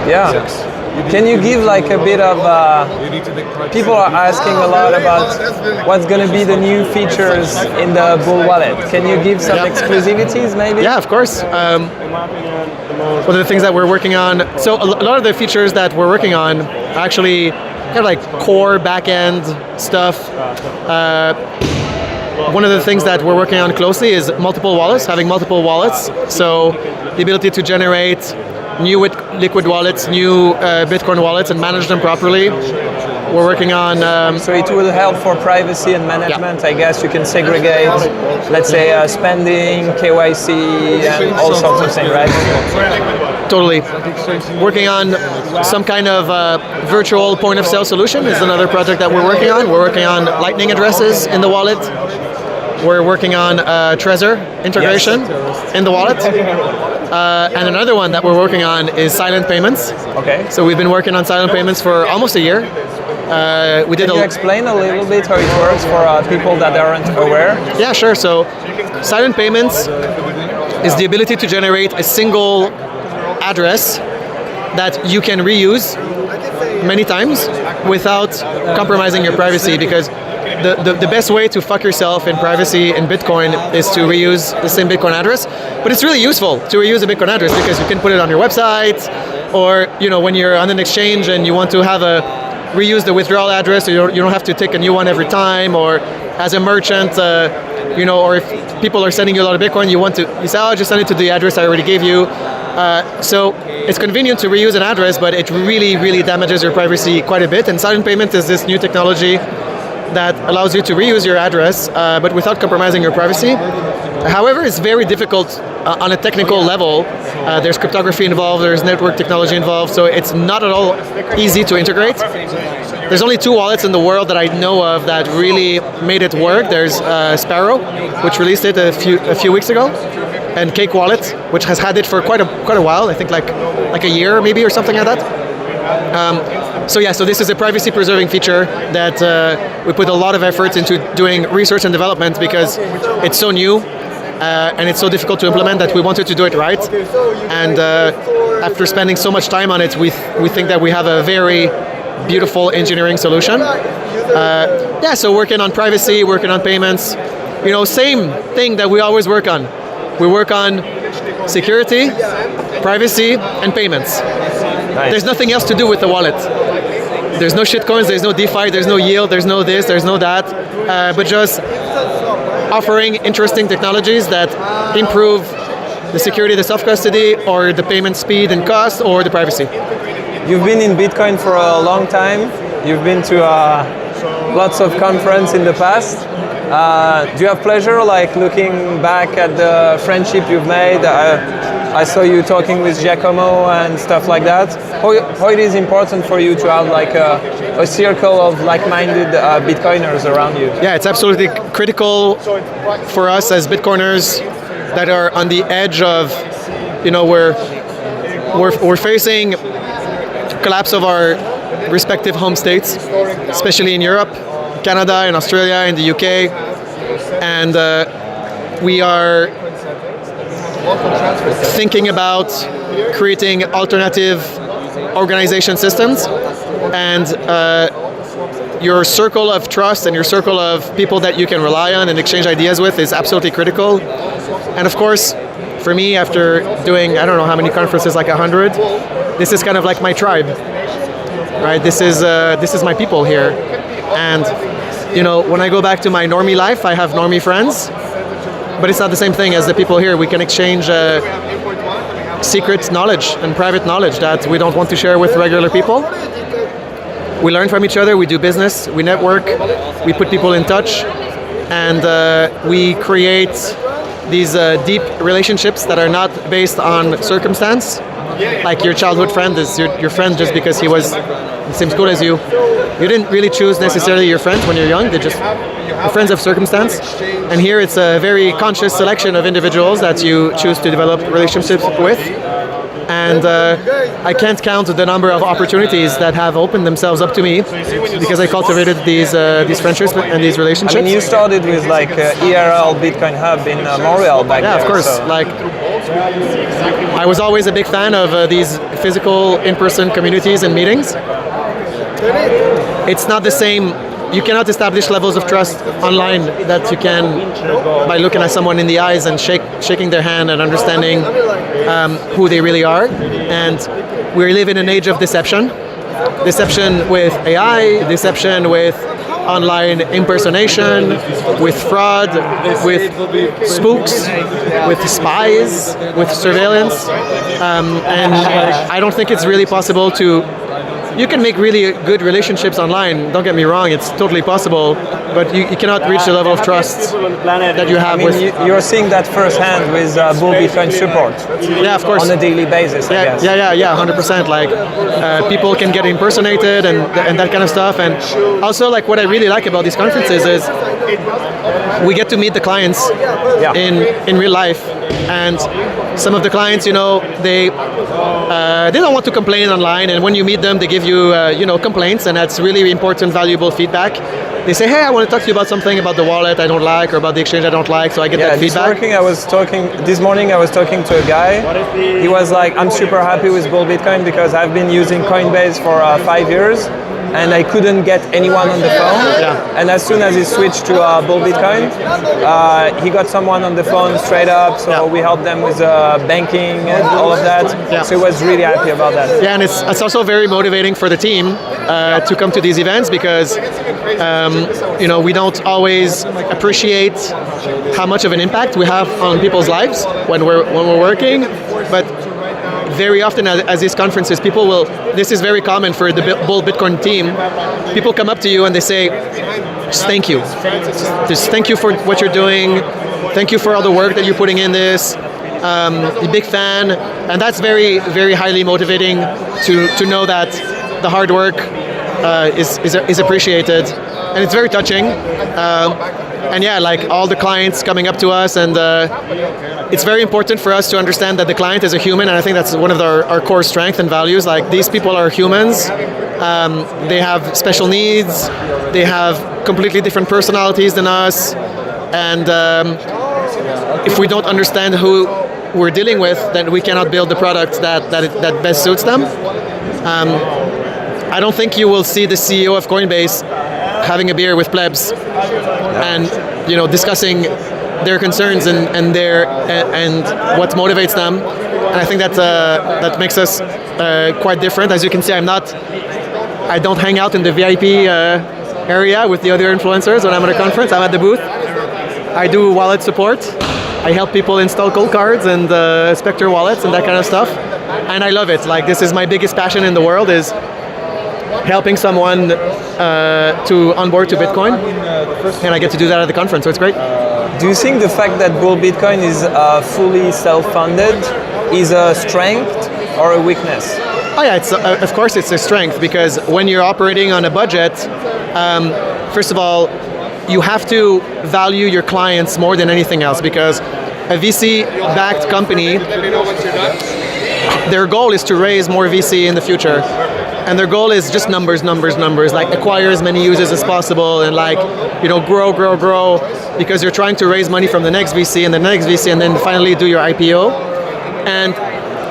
Yeah. Can you give like a bit of? People are asking a lot about what's going to be the new features in the Bull wallet. Can you give some exclusivities, maybe? Yeah, of course. One of the things that we're working on. So a lot of the features that we're working on are actually kind of like core back-end stuff. One of the things that we're working on closely is multiple wallets, having multiple wallets. So the ability to generate new liquid wallets, new Bitcoin wallets, and manage them properly. We're working on... so it will help for privacy and management. Yeah. I guess you can segregate, let's say, spending, KYC, and all sorts of things, right? Totally. Working on some kind of virtual point-of-sale solution is another project that we're working on. We're working on Lightning addresses in the wallet. We're working on Trezor integration in the wallet. And another one that we're working on is silent payments. Okay. So we've been working on silent payments for almost a year. Can you explain a little bit how it works for people that aren't aware? Yeah, sure. So silent payments is the ability to generate a single address that you can reuse many times without compromising your privacy, because the best way to fuck yourself in privacy in Bitcoin is to reuse the same Bitcoin address. But it's really useful to reuse a Bitcoin address because you can put it on your website, or when you're on an exchange and you want to have reuse the withdrawal address, so you don't have to take a new one every time, or as a merchant, or if people are sending you a lot of Bitcoin, you say, oh, just send it to the address I already gave you. So it's convenient to reuse an address, but it really, really damages your privacy quite a bit. And silent payment is this new technology that allows you to reuse your address, but without compromising your privacy. However, it's very difficult on a technical level. There's cryptography involved, there's network technology involved, so it's not at all easy to integrate. There's only 2 wallets in the world that I know of that really made it work. There's Sparrow, which released it a few weeks ago, and Cake Wallet, which has had it for quite a while. I think like a year maybe or something like that. So this is a privacy preserving feature that we put a lot of effort into doing research and development because it's so new and it's so difficult to implement that we wanted to do it right. And after spending so much time on it, we think that we have a very beautiful engineering solution. So working on privacy, working on payments, same thing that we always work on. We work on security, privacy, and payments. Nice. There's nothing else to do with the wallet. There's no shitcoins, there's no DeFi, there's no yield, there's no this, there's no that, but just offering interesting technologies that improve the security, the self-custody, or the payment speed and cost, or the privacy. You've been in Bitcoin for a long time. You've been to lots of conferences in the past. Do you have pleasure looking back at the friendship you've made? I saw you talking with Giacomo and stuff like that. How it is important for you to have a circle of like-minded Bitcoiners around you? Yeah, it's absolutely critical for us as Bitcoiners that are on the edge of, we're facing collapse of our respective home states, especially in Europe, Canada, and Australia, and the UK, and we are thinking about creating alternative organization systems, and your circle of trust and your circle of people that you can rely on and exchange ideas with is absolutely critical. And of course, for me, after doing I don't know how many conferences, like 100, this is kind of like my tribe, right? This is my people here, and when I go back to my normie life, I have normie friends. But it's not the same thing as the people here. We can exchange secret knowledge and private knowledge that we don't want to share with regular people. We learn from each other, we do business, we network, we put people in touch, and we create these deep relationships that are not based on circumstance, like your childhood friend is your friend just because he was in the same school as you. You didn't really choose necessarily your friends when you're young. They're just friends of circumstance. And here it's a very conscious selection of individuals that you choose to develop relationships with. And I can't count the number of opportunities that have opened themselves up to me because I cultivated these friendships and these relationships. I mean, you started with like ERL Bitcoin Hub in Montreal back there. Yeah, of course. So. Like, I was always a big fan of these physical, in-person communities and meetings. It's not the same. You cannot establish levels of trust online that you can by looking at someone in the eyes and shaking their hand and understanding who they really are. And we live in an age of deception. Deception with AI, deception with online impersonation, with fraud, with spooks, with spies, with surveillance. And I don't think it's really possible to... You can make really good relationships online, don't get me wrong, it's totally possible, but you cannot reach the level of trust that you have with... You're seeing that firsthand with Bull Bitcoin support. Yeah, of course. On a daily basis, I guess. Yeah, 100%. Like, people can get impersonated and that kind of stuff. And also, like, what I really like about these conferences is we get to meet the clients in real life. And some of the clients, you know, they don't want to complain online, and when you meet them, they give you, complaints, and that's really important, valuable feedback. They say, hey, I want to talk to you about something about the wallet I don't like, or about the exchange I don't like, so I get that feedback. This morning I was talking to a guy. He was like, I'm super happy with Bull Bitcoin because I've been using Coinbase for 5 years, and I couldn't get anyone on the phone. Yeah. And as soon as he switched to Bull Bitcoin, he got someone on the phone straight up. So we helped them with banking and all of that. Yeah. So he was really happy about that. Yeah, and it's also very motivating for the team to come to these events because we don't always appreciate how much of an impact we have on people's lives when we're working, but very often at these conferences, this is very common for the Bull Bitcoin team, people come up to you and they say, just thank you. Just thank you for what you're doing. Thank you for all the work that you're putting in this. A big fan. And that's very, very highly motivating to know that the hard work is appreciated. And it's very touching. And yeah, like all the clients coming up to us, and it's very important for us to understand that the client is a human, and I think that's one of our core strengths and values. Like, these people are humans, they have special needs, they have completely different personalities than us, and if we don't understand who we're dealing with, then we cannot build the product that best suits them. I don't think you will see the CEO of Coinbase having a beer with plebs and discussing their concerns and what motivates them. And I think that makes us quite different. As you can see, I don't hang out in the VIP area with the other influencers when I'm at a conference. I'm at the booth. I do wallet support. I help people install cold cards and Spectre wallets and that kind of stuff. And I love it. Like, this is my biggest passion in the world, is helping someone to onboard to Bitcoin, and I get to do that at the conference, so it's great. Do you think the fact that Bull Bitcoin is fully self-funded is a strength or a weakness? Oh yeah, of course it's a strength, because when you're operating on a budget, first of all, you have to value your clients more than anything else, because a VC-backed company, their goal is to raise more VC in the future. And their goal is just numbers, like acquire as many users as possible and grow, because you're trying to raise money from the next VC and the next VC and then finally do your IPO. And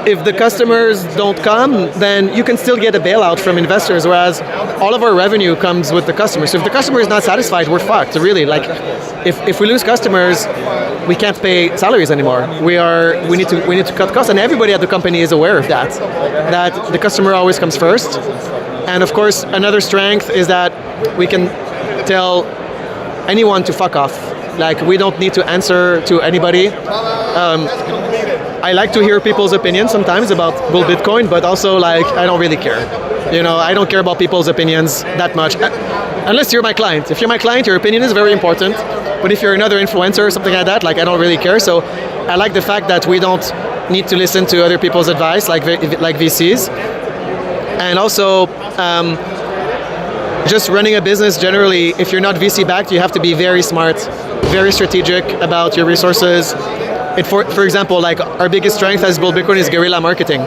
if the customers don't come, then you can still get a bailout from investors, whereas all of our revenue comes with the customer. So if the customer is not satisfied, we're fucked, really. Like, if we lose customers, we can't pay salaries anymore. We need to cut costs, and everybody at the company is aware of that the customer always comes first. And of course, another strength is that we can tell anyone to fuck off. Like, we don't need to answer to anybody. I like to hear people's opinions sometimes about Bull Bitcoin, but also, like, I don't really care. I don't care about people's opinions that much, unless you're my client. If you're my client, your opinion is very important. But if you're another influencer or something like that, like, I don't really care. So I like the fact that we don't need to listen to other people's advice, like VCs, and also. Just running a business generally, if you're not VC backed, you have to be very smart, very strategic about your resources. For example, like our biggest strength as Bull Bitcoin is guerrilla marketing.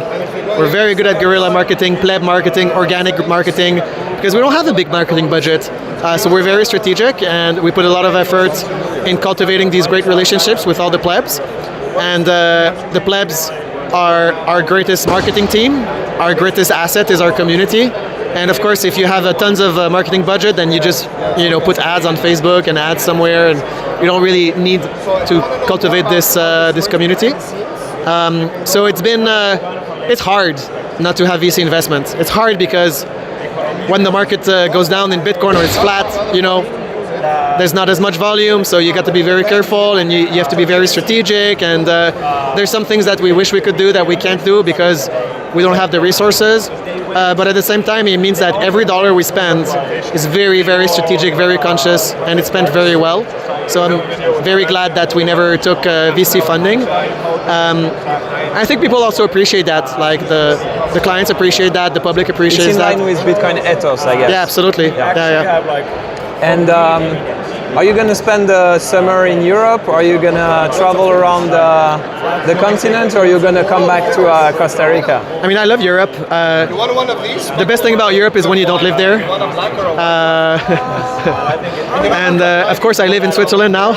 We're very good at guerrilla marketing, pleb marketing, organic marketing, because we don't have a big marketing budget. So we're very strategic, and we put a lot of effort in cultivating these great relationships with all the plebs. And the plebs are our greatest marketing team. Our greatest asset is our community. And of course, if you have tons of marketing budget, then you just put ads on Facebook and ads somewhere, and you don't really need to cultivate this community. So it's hard not to have VC investment. It's hard because when the market goes down in Bitcoin or it's flat, there's not as much volume, so you got to be very careful, and you have to be very strategic. And there's some things that we wish we could do that we can't do because we don't have the resources. But at the same time, it means that every dollar we spend is very, very strategic, very conscious, and it's spent very well. So I'm very glad that we never took VC funding. I think people also appreciate that. Like the clients appreciate that, the public appreciates that. It's in line with Bitcoin ethos, I guess. Yeah, absolutely. Yeah. And are you going to spend the summer in Europe? Or are you going to travel around the continent? Or are you going to come back to Costa Rica? I mean, I love Europe. The best thing about Europe is when you don't live there. And of course, I live in Switzerland now.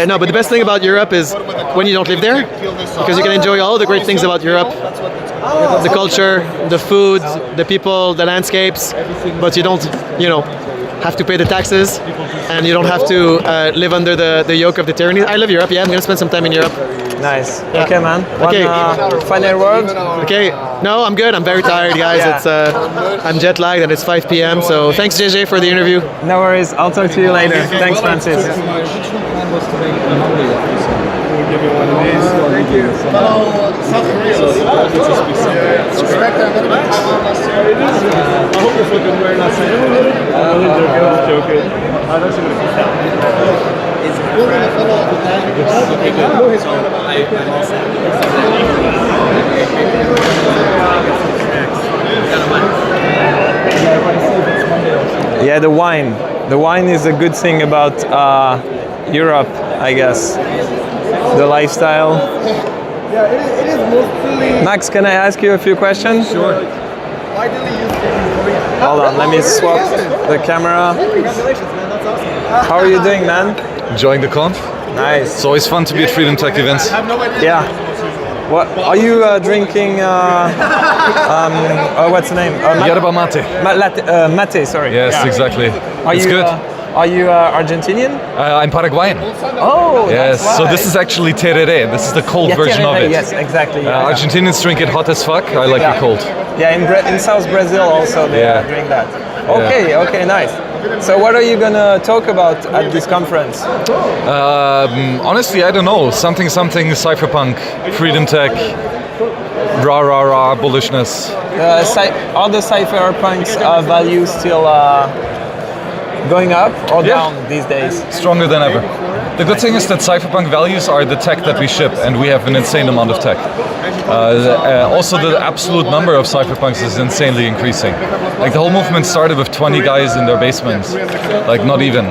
No, but the best thing about Europe is when you don't live there, because you can enjoy all the great things about Europe. The culture, the food, the people, the landscapes, but you don't, have to pay the taxes, and you don't have to live under the yoke of the tyranny. I love Europe. Yeah, I'm gonna spend some time in Europe. Nice. Yeah. Okay, man. Okay. Final word. Okay. No, I'm good. I'm very tired, guys. Yeah. It's I'm jet lagged, and it's 5 p.m. So thanks, JJ, for the interview. No worries. I'll talk to you later. Thanks, Francis. Give me one of these. Thank you. South Korea. I hope you're flipping wearing that same. I'm joking. I'm actually going to keep that. Is building a fellow with that? No, his Yeah, the wine. The wine is a good thing about Europe, I guess. The lifestyle. Yeah, it is mostly. Max, can I ask you a few questions? Sure. Why did they use Hold on, let me swap the camera. Congratulations, man. That's awesome. How are you doing, man? Enjoying the conf. Nice. It's always fun to be at Freedom Tech events. I have no idea. Yeah. What are you drinking? What's the name? Yerba mate. Mate, sorry. Yes, Yeah. exactly. It's good. Are you Argentinian? I'm Paraguayan. Oh, yes. that's So why. this is actually tereré. This is the cold version of it. Yes, exactly. Yeah. Argentinians drink it hot as fuck. I like it cold. Yeah, in South Brazil also they drink that. Okay, okay, nice. So what are you gonna talk about at this conference? Honestly, I don't know. Something cypherpunk, freedom tech, rah bullishness. Are the cypherpunks values still going up or down these days? Stronger than ever. The good thing is that cypherpunk values are the tech that we ship, and we have an insane amount of tech. Also, the absolute number of cypherpunks is insanely increasing. Like the whole movement started with 20 guys in their basements, like not even,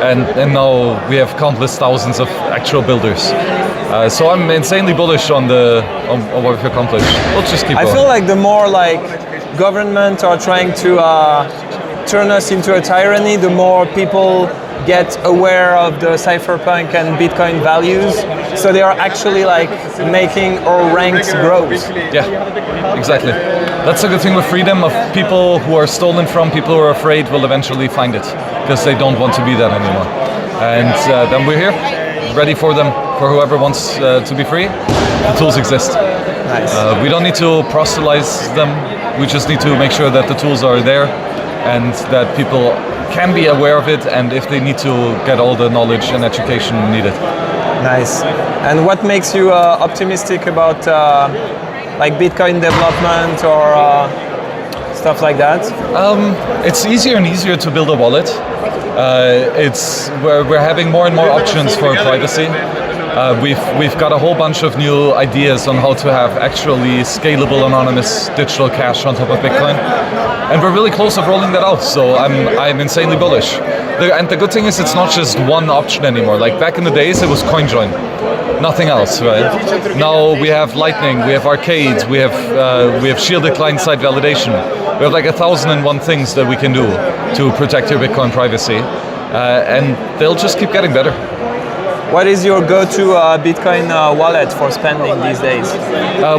and now we have countless thousands of actual builders. So I'm insanely bullish on what we've accomplished. Let's just keep going. I feel like the more like government are trying to turn us into a tyranny, the more people get aware of the cypherpunk and Bitcoin values. So they are actually like making our ranks grow. Yeah, exactly. That's a good thing with freedom of people who are stolen from, people who are afraid will eventually find it because they don't want to be that anymore. And then we're here, ready for them, for whoever wants to be free. The tools exist. Nice. We don't need to proselytize them. We just need to make sure that the tools are there and that people can be aware of it, and if they need to get all the knowledge and education needed. Nice. And what makes you optimistic about like Bitcoin development or stuff like that? It's easier and easier to build a wallet. We're having more and more options for privacy. We've got a whole bunch of new ideas on how to have actually scalable anonymous digital cash on top of Bitcoin, and we're really close of rolling that out. So I'm insanely bullish. And the good thing is it's not just one option anymore. Like back in the days, it was CoinJoin, nothing else, right? Now we have Lightning, we have Arcade, we have shielded client-side validation. We have like 1,001 things that we can do to protect your Bitcoin privacy, and they'll just keep getting better. What is your go-to Bitcoin wallet for spending these days?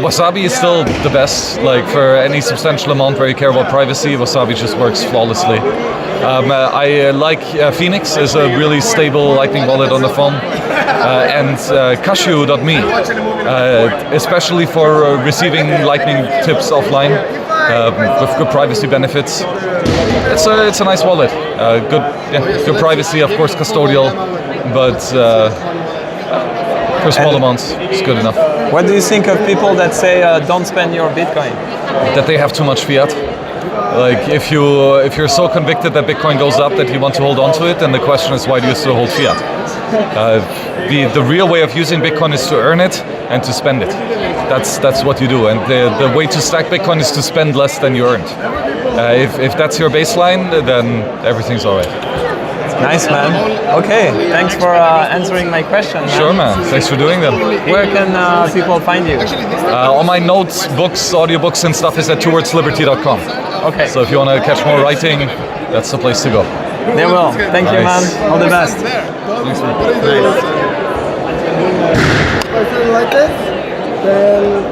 Wasabi is still the best. Like for any substantial amount where you care about privacy, Wasabi just works flawlessly. I like Phoenix is a really stable Lightning wallet on the phone, and Cashew.me, especially for receiving Lightning tips offline with good privacy benefits. It's a nice wallet. Good privacy, of course, custodial, but for small amounts, it's good enough. What do you think of people that say don't spend your Bitcoin? That they have too much fiat. Like if you're so convicted that Bitcoin goes up that you want to hold on to it, then the question is, why do you still hold fiat? The real way of using Bitcoin is to earn it and to spend it. That's what you do. And the way to stack Bitcoin is to spend less than you earned. If that's your baseline, then everything's all right. Nice, man. Okay, thanks for answering my question. Sure, man. Thanks for doing them. Where can people find you? All my notes, books, audiobooks and stuff is at towardsliberty.com. Okay. So if you want to catch more writing, that's the place to go. They will. Thank you, man. All the best. Thanks, man. Like this, then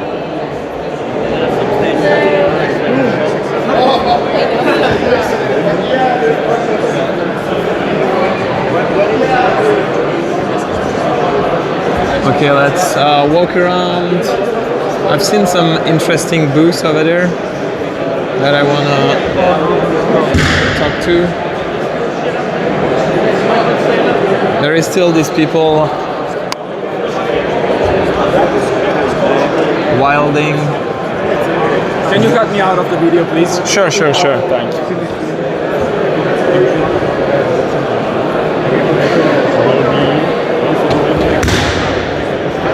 okay, let's walk around. I've seen some interesting booths over there that I want to talk to. There is still these people wilding. Can you cut me out of the video, please? Sure. Thank you.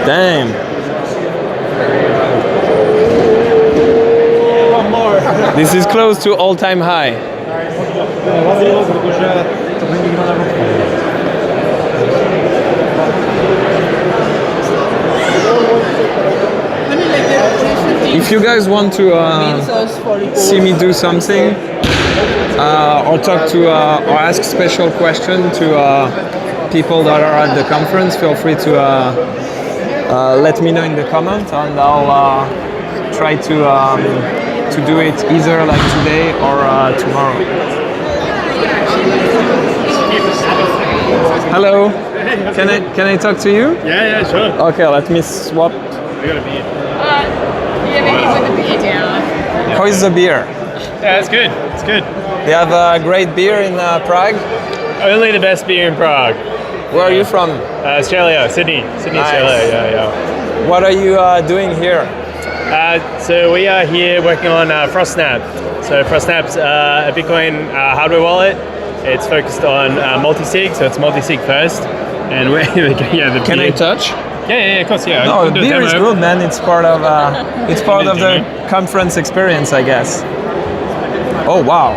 Damn. One more. This is close to all-time high. If you guys want to see me do something or talk to or ask special question to people that are at the conference, feel free to let me know in the comment, and I'll try to do it either like today or tomorrow. Hello. Can I talk to you? Yeah, sure. Okay, let me swap. We got a beer. How is the beer? Yeah, it's good. It's good. They have a great beer in Prague. Only the best beer in Prague. Where are you from? Australia, Sydney, nice. Australia. Yeah. What are you doing here? So we are here working on FrostSnap. So FrostSnap's a Bitcoin hardware wallet. It's focused on multi-sig, so it's multi-sig first. And we're Can I touch? Yeah, of course, yeah. No, beer is good, man. It's part of the conference experience, I guess. Oh wow,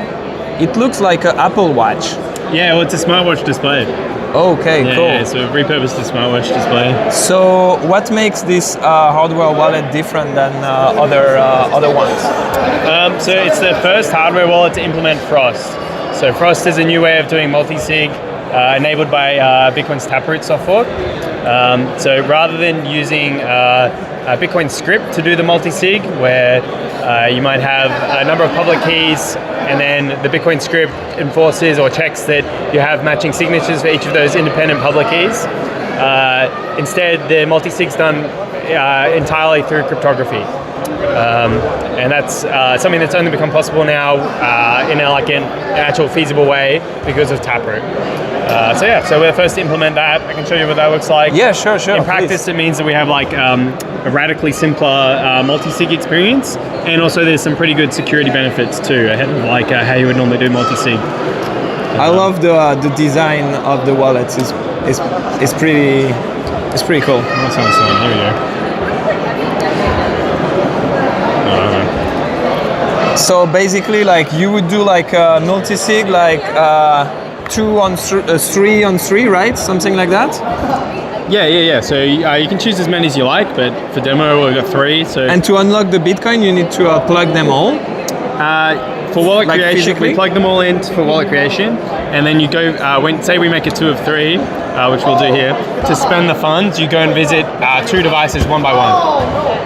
it looks like an Apple Watch. Yeah, well, it's a smartwatch display. Okay, cool. Yeah, so we've repurposed the smartwatch display. So, what makes this hardware wallet different than other ones? So it's the first hardware wallet to implement Frost. So Frost is a new way of doing multi-sig, enabled by Bitcoin's Taproot soft fork. So rather than using a Bitcoin script to do the multi-sig, where you might have a number of public keys, and then the Bitcoin script enforces or checks that you have matching signatures for each of those independent public keys. Instead, the multi-sig's done entirely through cryptography. And that's something that's only become possible now in an actual feasible way because of Taproot. So we're the first to implement that. I can show you what that looks like. Yeah, sure. In practice, it means that we have a radically simpler multi-sig experience, and also there's some pretty good security benefits too, like how you would normally do multi-sig. I love the design of the wallets. It's pretty It's pretty cool. That sounds fun. Here we go. So basically, like you would do like a multi-sig, like 2 on 3 on 3, right? Something like that. Yeah. So you can choose as many as you like, but for demo we've got 3. So and to unlock the Bitcoin, you need to plug them all. For wallet like creation, physically? we plug them all in for wallet creation, and then you go. When say we make a 2 of 3, which we'll do here, to spend the funds, you go and visit 2 devices one by one.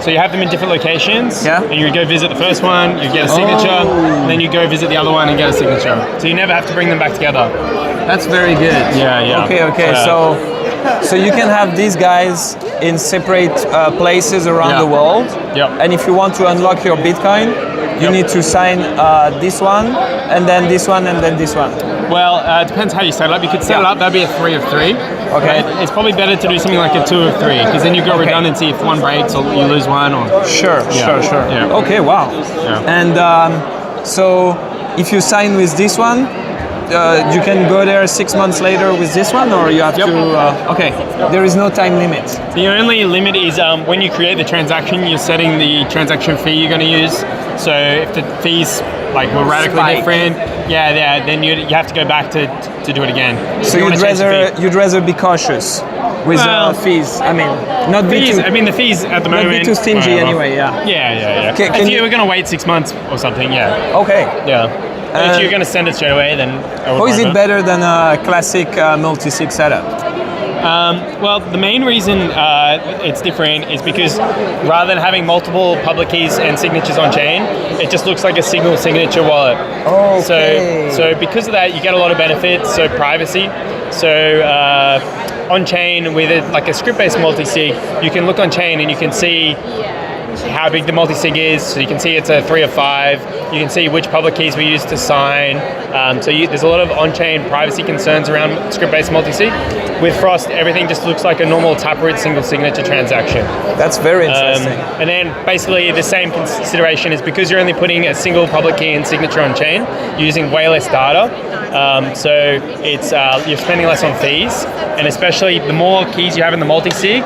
So you have them in different locations, and you go visit the first one, you get a signature, and then you go visit the other one and get a signature. So you never have to bring them back together. That's very good. Yeah. Okay. So you can have these guys in separate places around the world. Yeah. And if you want to unlock your Bitcoin, you need to sign this one, and then this one, and then this one. Well, it depends how you set it up. You could set it up, that'd be a 3 of 3. Okay. But it's probably better to do something like a 2 of 3, because then you've got redundancy if one breaks or you lose one. Or Sure. Yeah. Okay, wow. Yeah. And so if you sign with this one, you can go there 6 months later with this one, or you have to... okay, there is no time limit. The only limit is when you create the transaction, you're setting the transaction fee you're going to use. So if the fees were radically different, then you have to go back to do it again. So you'd rather be cautious with fees. I mean, not fees. be too. I mean, the fees at the moment. Not be too stingy anyway. Yeah. Yeah. Can if you were going to wait 6 months or something, Okay. Yeah. If you're going to send it straight away, then I would. How is it better than a classic multi-sig setup? Well, the main reason it's different is because rather than having multiple public keys and signatures on chain, it just looks like a single signature wallet. Okay. So because of that, you get a lot of benefits. So privacy. So on chain with a script-based multi-sig, you can look on chain and you can see how big the multi-sig is. So you can see it's a 3 of 5. You can see which public keys we use to sign. There's a lot of on-chain privacy concerns around script-based multi-sig. With Frost, everything just looks like a normal Taproot single signature transaction. That's very interesting. And then basically the same consideration is because you're only putting a single public key and signature on chain, you're using way less data. So it's you're spending less on fees, and especially the more keys you have in the multi-sig,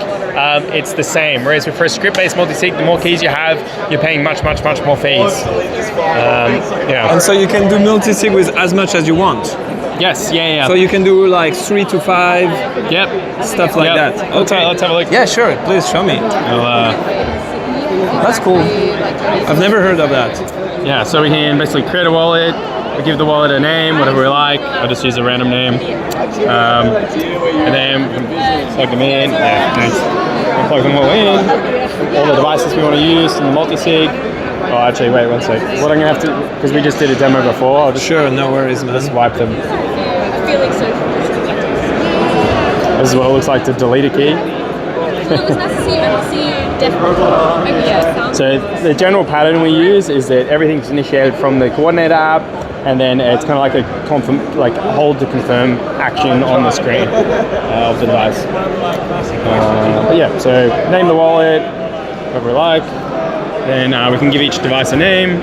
it's the same. Whereas for a script-based multi-sig, the more keys you have, you're paying much more fees. And so you can do multi-sig with as much as you want. Yes, yeah. So you can do 3 to 5. Yep. Stuff like that. Okay. Let's have a look. Yeah, sure. Please show me. That's cool. I've never heard of that. Yeah. So we can basically create a wallet. We give the wallet a name, whatever we like. I'll just use a random name. And then plug them in. Yeah, nice. We'll plug them all in. All the devices we want to use in the multi-sig. Oh, actually, wait 1 sec. What I'm going to have to, because we just did a demo before, I'll just... Sure, no worries, man. Just wipe them. I feel like so. This is what it looks like to delete a key. So the general pattern we use is that everything's initiated from the coordinator app, and then it's kind of like a hold to confirm action on the screen of the device. So name the wallet, whatever we like. Then we can give each device a name.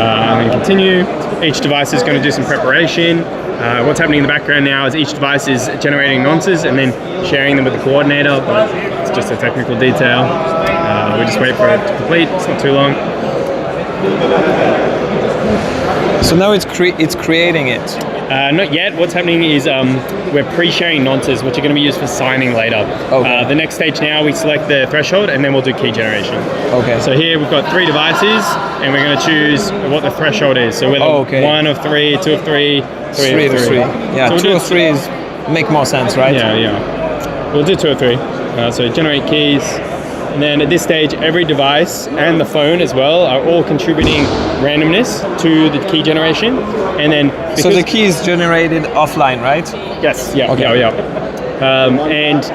And then continue. Each device is going to do some preparation. What's happening in the background now is each device is generating nonces and then sharing them with the coordinator, but it's just a technical detail. We just wait for it to complete. It's not too long. So now it's creating it. Not yet. What's happening is we're pre-sharing nonces, which are going to be used for signing later. Okay. The next stage now, we select the threshold, and then we'll do key generation. Okay. So here we've got 3 devices, and we're going to choose what the threshold is. So whether 1 of 3, 2 of 3, 3 of 3. Yeah, so 2 of 3 is make more sense, right? Yeah. We'll do 2 of 3. So generate keys. And then at this stage, every device and the phone as well are all contributing randomness to the key generation. And then so the key is generated offline, right? Yes. Yeah. Okay. Yeah. and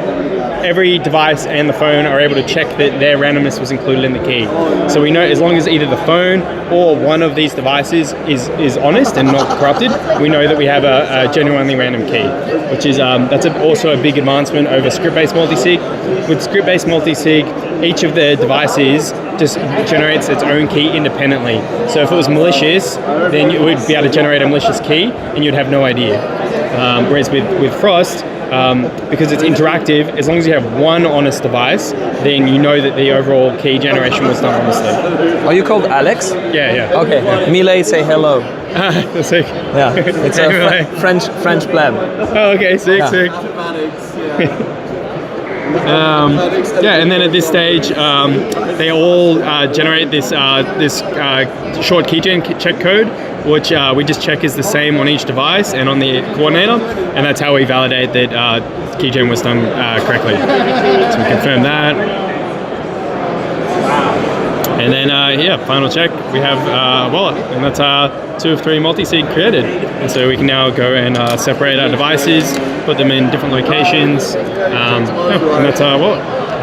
every device and the phone are able to check that their randomness was included in the key. So we know as long as either the phone or one of these devices is honest and not corrupted, we know that we have a genuinely random key, which is that's also a big advancement over script-based multisig. With script-based multisig, each of the devices just generates its own key independently. So if it was malicious, then you would be able to generate a malicious key and you'd have no idea. Whereas with Frost, because it's interactive, as long as you have one honest device, then you know that the overall key generation was done honestly. Are you called Alex? Yeah. Okay. Millet, say hello. That's sick. Yeah, it's a French pleb. Oh, okay, sick. And then at this stage, they all generate this short keygen check code, which we just check is the same on each device and on the coordinator, and that's how we validate that keygen was done correctly. So we confirm that. And then, final check, we have a wallet, and that's 2 of 3 multi-sig created. And so we can now go and separate our devices, put them in different locations, and that's our wallet.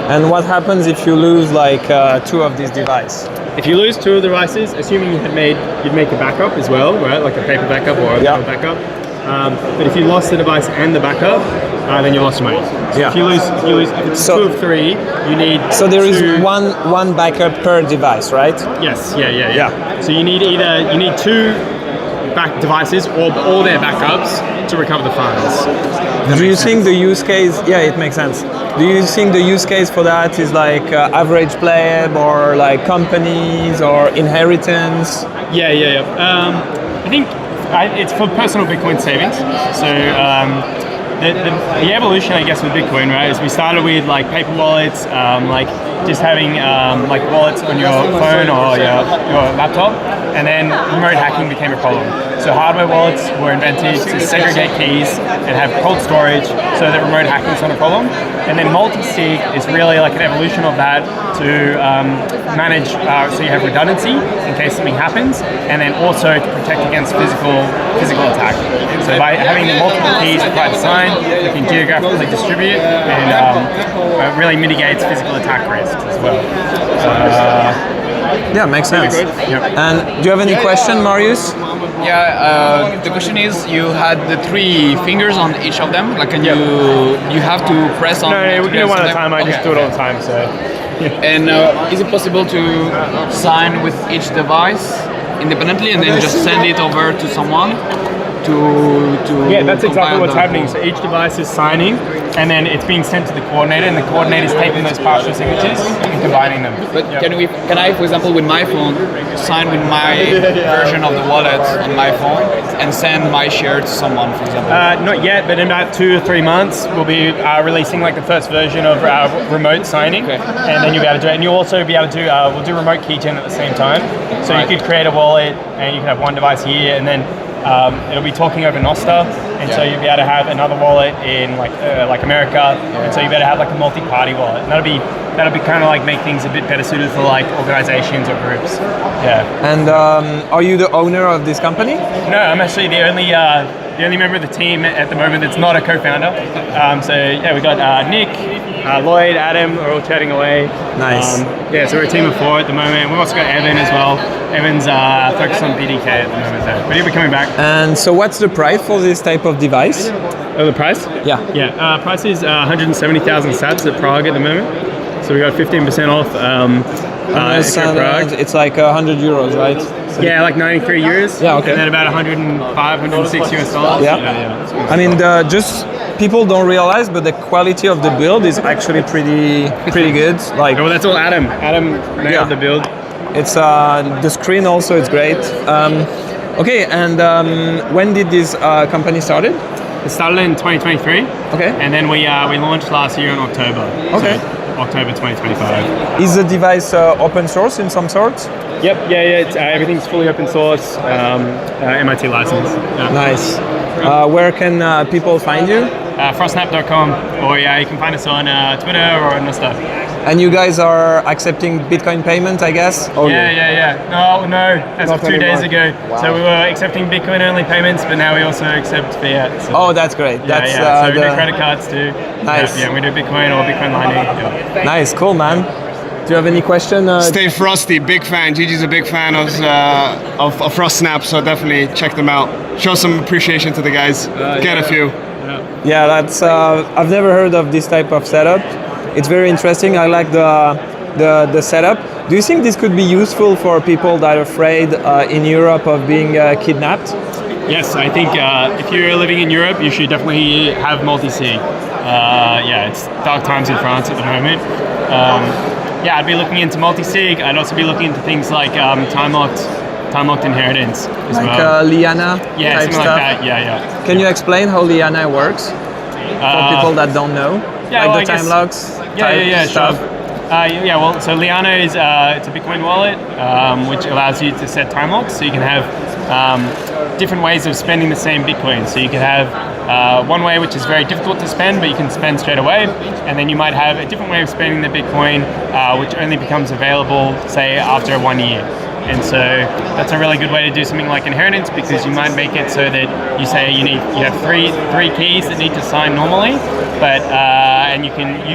And what happens if you lose like 2 of these devices? If you lose 2 of the devices, assuming you'd make a backup as well, right? Like a paper backup or a paper backup. But if you lost the device and the backup, then you lost your money. So if you lose, if it's 2 of 3, you need. So there is one backup per device, right? Yes. Yeah. So you need 2 back devices or all their backups to recover the funds. Do you think the use case? Yeah, it makes sense. Do you think the use case for that is like average pleb or like companies or inheritance? Yeah. I think it's for personal Bitcoin savings. So the evolution, I guess, with Bitcoin, right, is we started with like paper wallets, like just having like wallets on your phone or your laptop, and then remote hacking became a problem. So hardware wallets were invented to segregate keys and have cold storage so that remote hacking is not a problem. And then multi-sig is really like an evolution of that to manage, so you have redundancy in case something happens, and then also to protect against physical attack. So by having the multiple keys required to sign, you can geographically distribute and it really mitigates physical attack risks as well. Yeah, makes sense. Yep. And do you have any question, Marius? Yeah, the question is, you had the 3 fingers on each of them, like, and you have to press on. No, we do it one at a time. I just do it all the time. So. And is it possible to sign with each device independently and then just send it over to someone? Yeah, that's exactly what's happening. So each device is signing, and then it's being sent to the coordinator, and the coordinator is taking those partial signatures and combining them. But can I, for example, with my phone, sign with my version of the wallet on my phone and send my share to someone, for example? Not yet, but in about 2 or 3 months, we'll be releasing like the first version of remote signing, and then you'll be able to do it. And you'll also be able to we'll do remote keygen at the same time. So you could create a wallet, and you can have one device here, and then it'll be talking over Nostr, and so you'll be able to have another wallet in like America, and so you better have like a multi-party wallet. And that'll be kind of like make things a bit better suited for like organizations or groups. Yeah. And are you the owner of this company? No, I'm actually the only member of the team at the moment that's not a co-founder. So yeah, we got Nick, Lloyd, Adam are all chatting away. Nice. So we're a team of 4 at the moment. We've also got Evan as well. Evan's focused on BDK at the moment, but he'll be coming back. And so what's the price for this type of device? Oh, the price? Yeah. Price is 170,000 sats at Prague at the moment. So we got 15% off. Prague. It's like 100 euros, right? So like 93 euros. Yeah, okay. And then about 105, 106 US dollars. Yeah. I mean, just people don't realize, but the quality of the build is actually pretty good. Like, well, that's all Adam. Adam nailed the build. It's the screen also. It's great. Okay, and when did this company started? It started in 2023. Okay. And then we launched last year in October. Okay. So October 2025. Is the device open source in some sort? Yep. Yeah. Everything's fully open source. MIT license. Yeah. Nice. Where can people find you? Frostnap.com, or you can find us on Twitter or on Nostr. And you guys are accepting Bitcoin payment, I guess? No, as of 2 days ago. So we were accepting Bitcoin only payments, but now we also accept fiat. So Oh, that's great. That's so we do credit cards too. Nice. Yeah, we do Bitcoin or Bitcoin Lightning. Yeah. Nice, cool, man. Do you have any question? Stay Frosty, big fan. Gigi's a big fan of Frost Snap, so definitely check them out. Show some appreciation to the guys. Get a few. Yeah, that's. I've never heard of this type of setup. It's very interesting. I like the setup. Do you think this could be useful for people that are afraid in Europe of being kidnapped? Yes, I think if you're living in Europe, you should definitely have multi-sig. It's dark times in France at the moment. I'd be looking into multi-sig. I'd also be looking into things like time-locked inheritance as well. Liana Yeah, type something stuff? like that. Yeah. Can you explain how Liana works for people that don't know? I The time guess- locks Sure. stuff? So Liana is it's a Bitcoin wallet which allows you to set time locks, so you can have different ways of spending the same Bitcoin. So you can have one way which is very difficult to spend, but you can spend straight away, and then you might have a different way of spending the Bitcoin which only becomes available, say, after 1 year. And so that's a really good way to do something like inheritance, because you might make it so that you say you have three keys that need to sign normally, but and you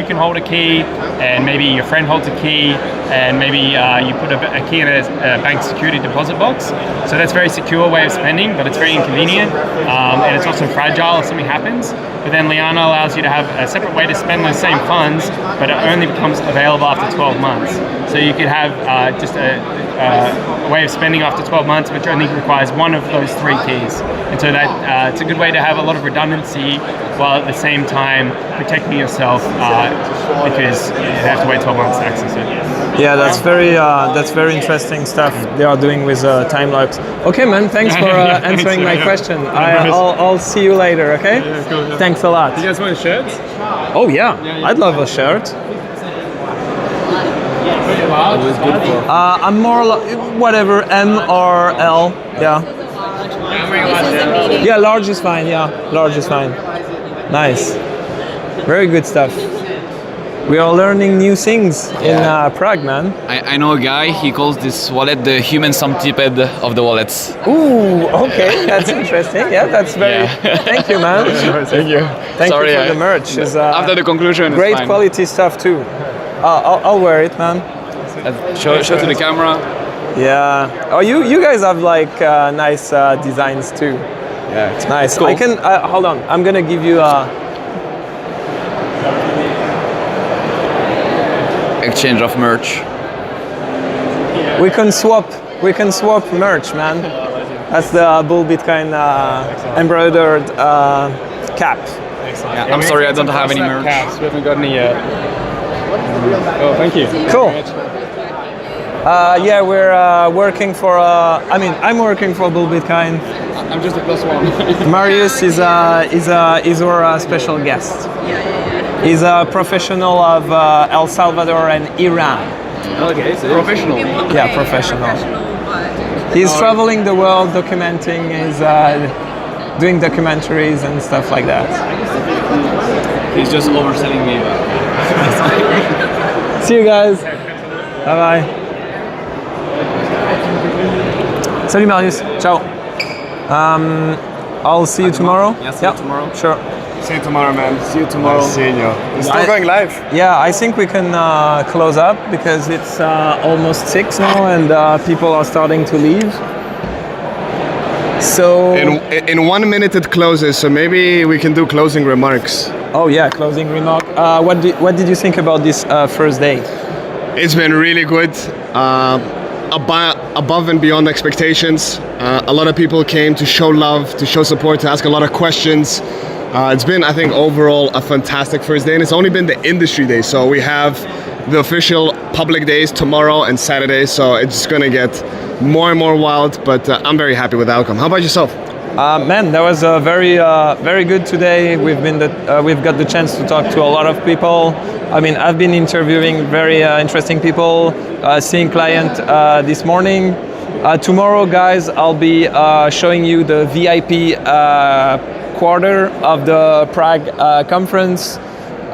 can hold a key, and maybe your friend holds a key, and maybe you put a key in a bank security deposit box. So that's a very secure way of spending, but it's very inconvenient, and it's also fragile if something happens. But then Liana allows you to have a separate way to spend those same funds, but it only becomes available after 12 months. So you could have just a way of spending after 12 months, which only requires one of those three keys. And so that it's a good way to have a lot of redundancy while at the same time protecting yourself, because you have to wait 12 months to access it. Yeah, that's very interesting stuff they are doing with time locks. Okay, man. Thanks for answering my question. I'll see you later. Okay. Yeah, cool. Thanks a lot. You guys want shirts? Oh yeah, I'd love a shirt. I'm more whatever, M or L. Yeah. Yeah, large is fine. Yeah, large is fine. Nice. Very good stuff. We are learning new things in Prague, man. I know a guy, he calls this wallet the human centipede of the wallets. Ooh, okay, that's interesting. Yeah, that's very. Thank you, man. Thank you. Thank you for the merch. It's, after the conclusion, it's great fine. quality stuff too. I'll wear it, man. Show to the camera. Yeah. Oh, you guys have like nice designs too. Yeah, it's nice. cool. I can hold on. I'm gonna give you a exchange of merch. We can swap merch, man. That's the Bull Bitcoin embroidered cap. Yeah, I'm sorry, I don't have any merch. Caps. We haven't got any yet. Oh, thank you. Cool. Yeah, we're working for. I'm working for Bull Bitcoin. I'm just a +1. Marius is our special guest. He's a professional of El Salvador and Iran. Okay, so professional. Yeah, professional. He's traveling the world, documenting. He's doing documentaries and stuff like that. He's just overselling me. See you guys. Bye bye. Salut Marius. Ciao. I'll see you tomorrow. Yeah, see you tomorrow. Sure. See you tomorrow, man. See you tomorrow. Nice seeing you. It's still going live. Yeah, I think we can close up because it's almost 6 now and people are starting to leave. So in 1 minute it closes, so maybe we can do closing remarks. Oh yeah, closing remark. What did you think about this first day? It's been really good. Above and beyond expectations. A lot of people came to show love, to show support, to ask a lot of questions. It's been, I think, overall a fantastic first day, and it's only been the industry day. So we have the official public days tomorrow and Saturday, so it's gonna get more and more wild, but I'm very happy with the outcome. How about yourself? Man, that was very good today. We've got the chance to talk to a lot of people. I mean, I've been interviewing very interesting people, seeing client this morning. Tomorrow, guys, I'll be showing you the VIP quarter of the Prague conference.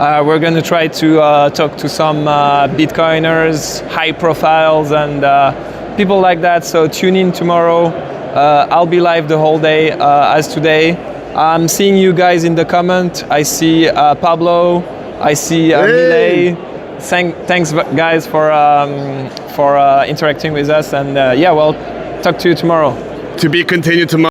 We're going to try to talk to some Bitcoiners, high profiles, and people like that. So tune in tomorrow. I'll be live the whole day as today. I'm seeing you guys in the comment. I see Pablo. I see Millet. Thanks guys for interacting with us. And yeah, well, talk to you tomorrow. To be continued tomorrow.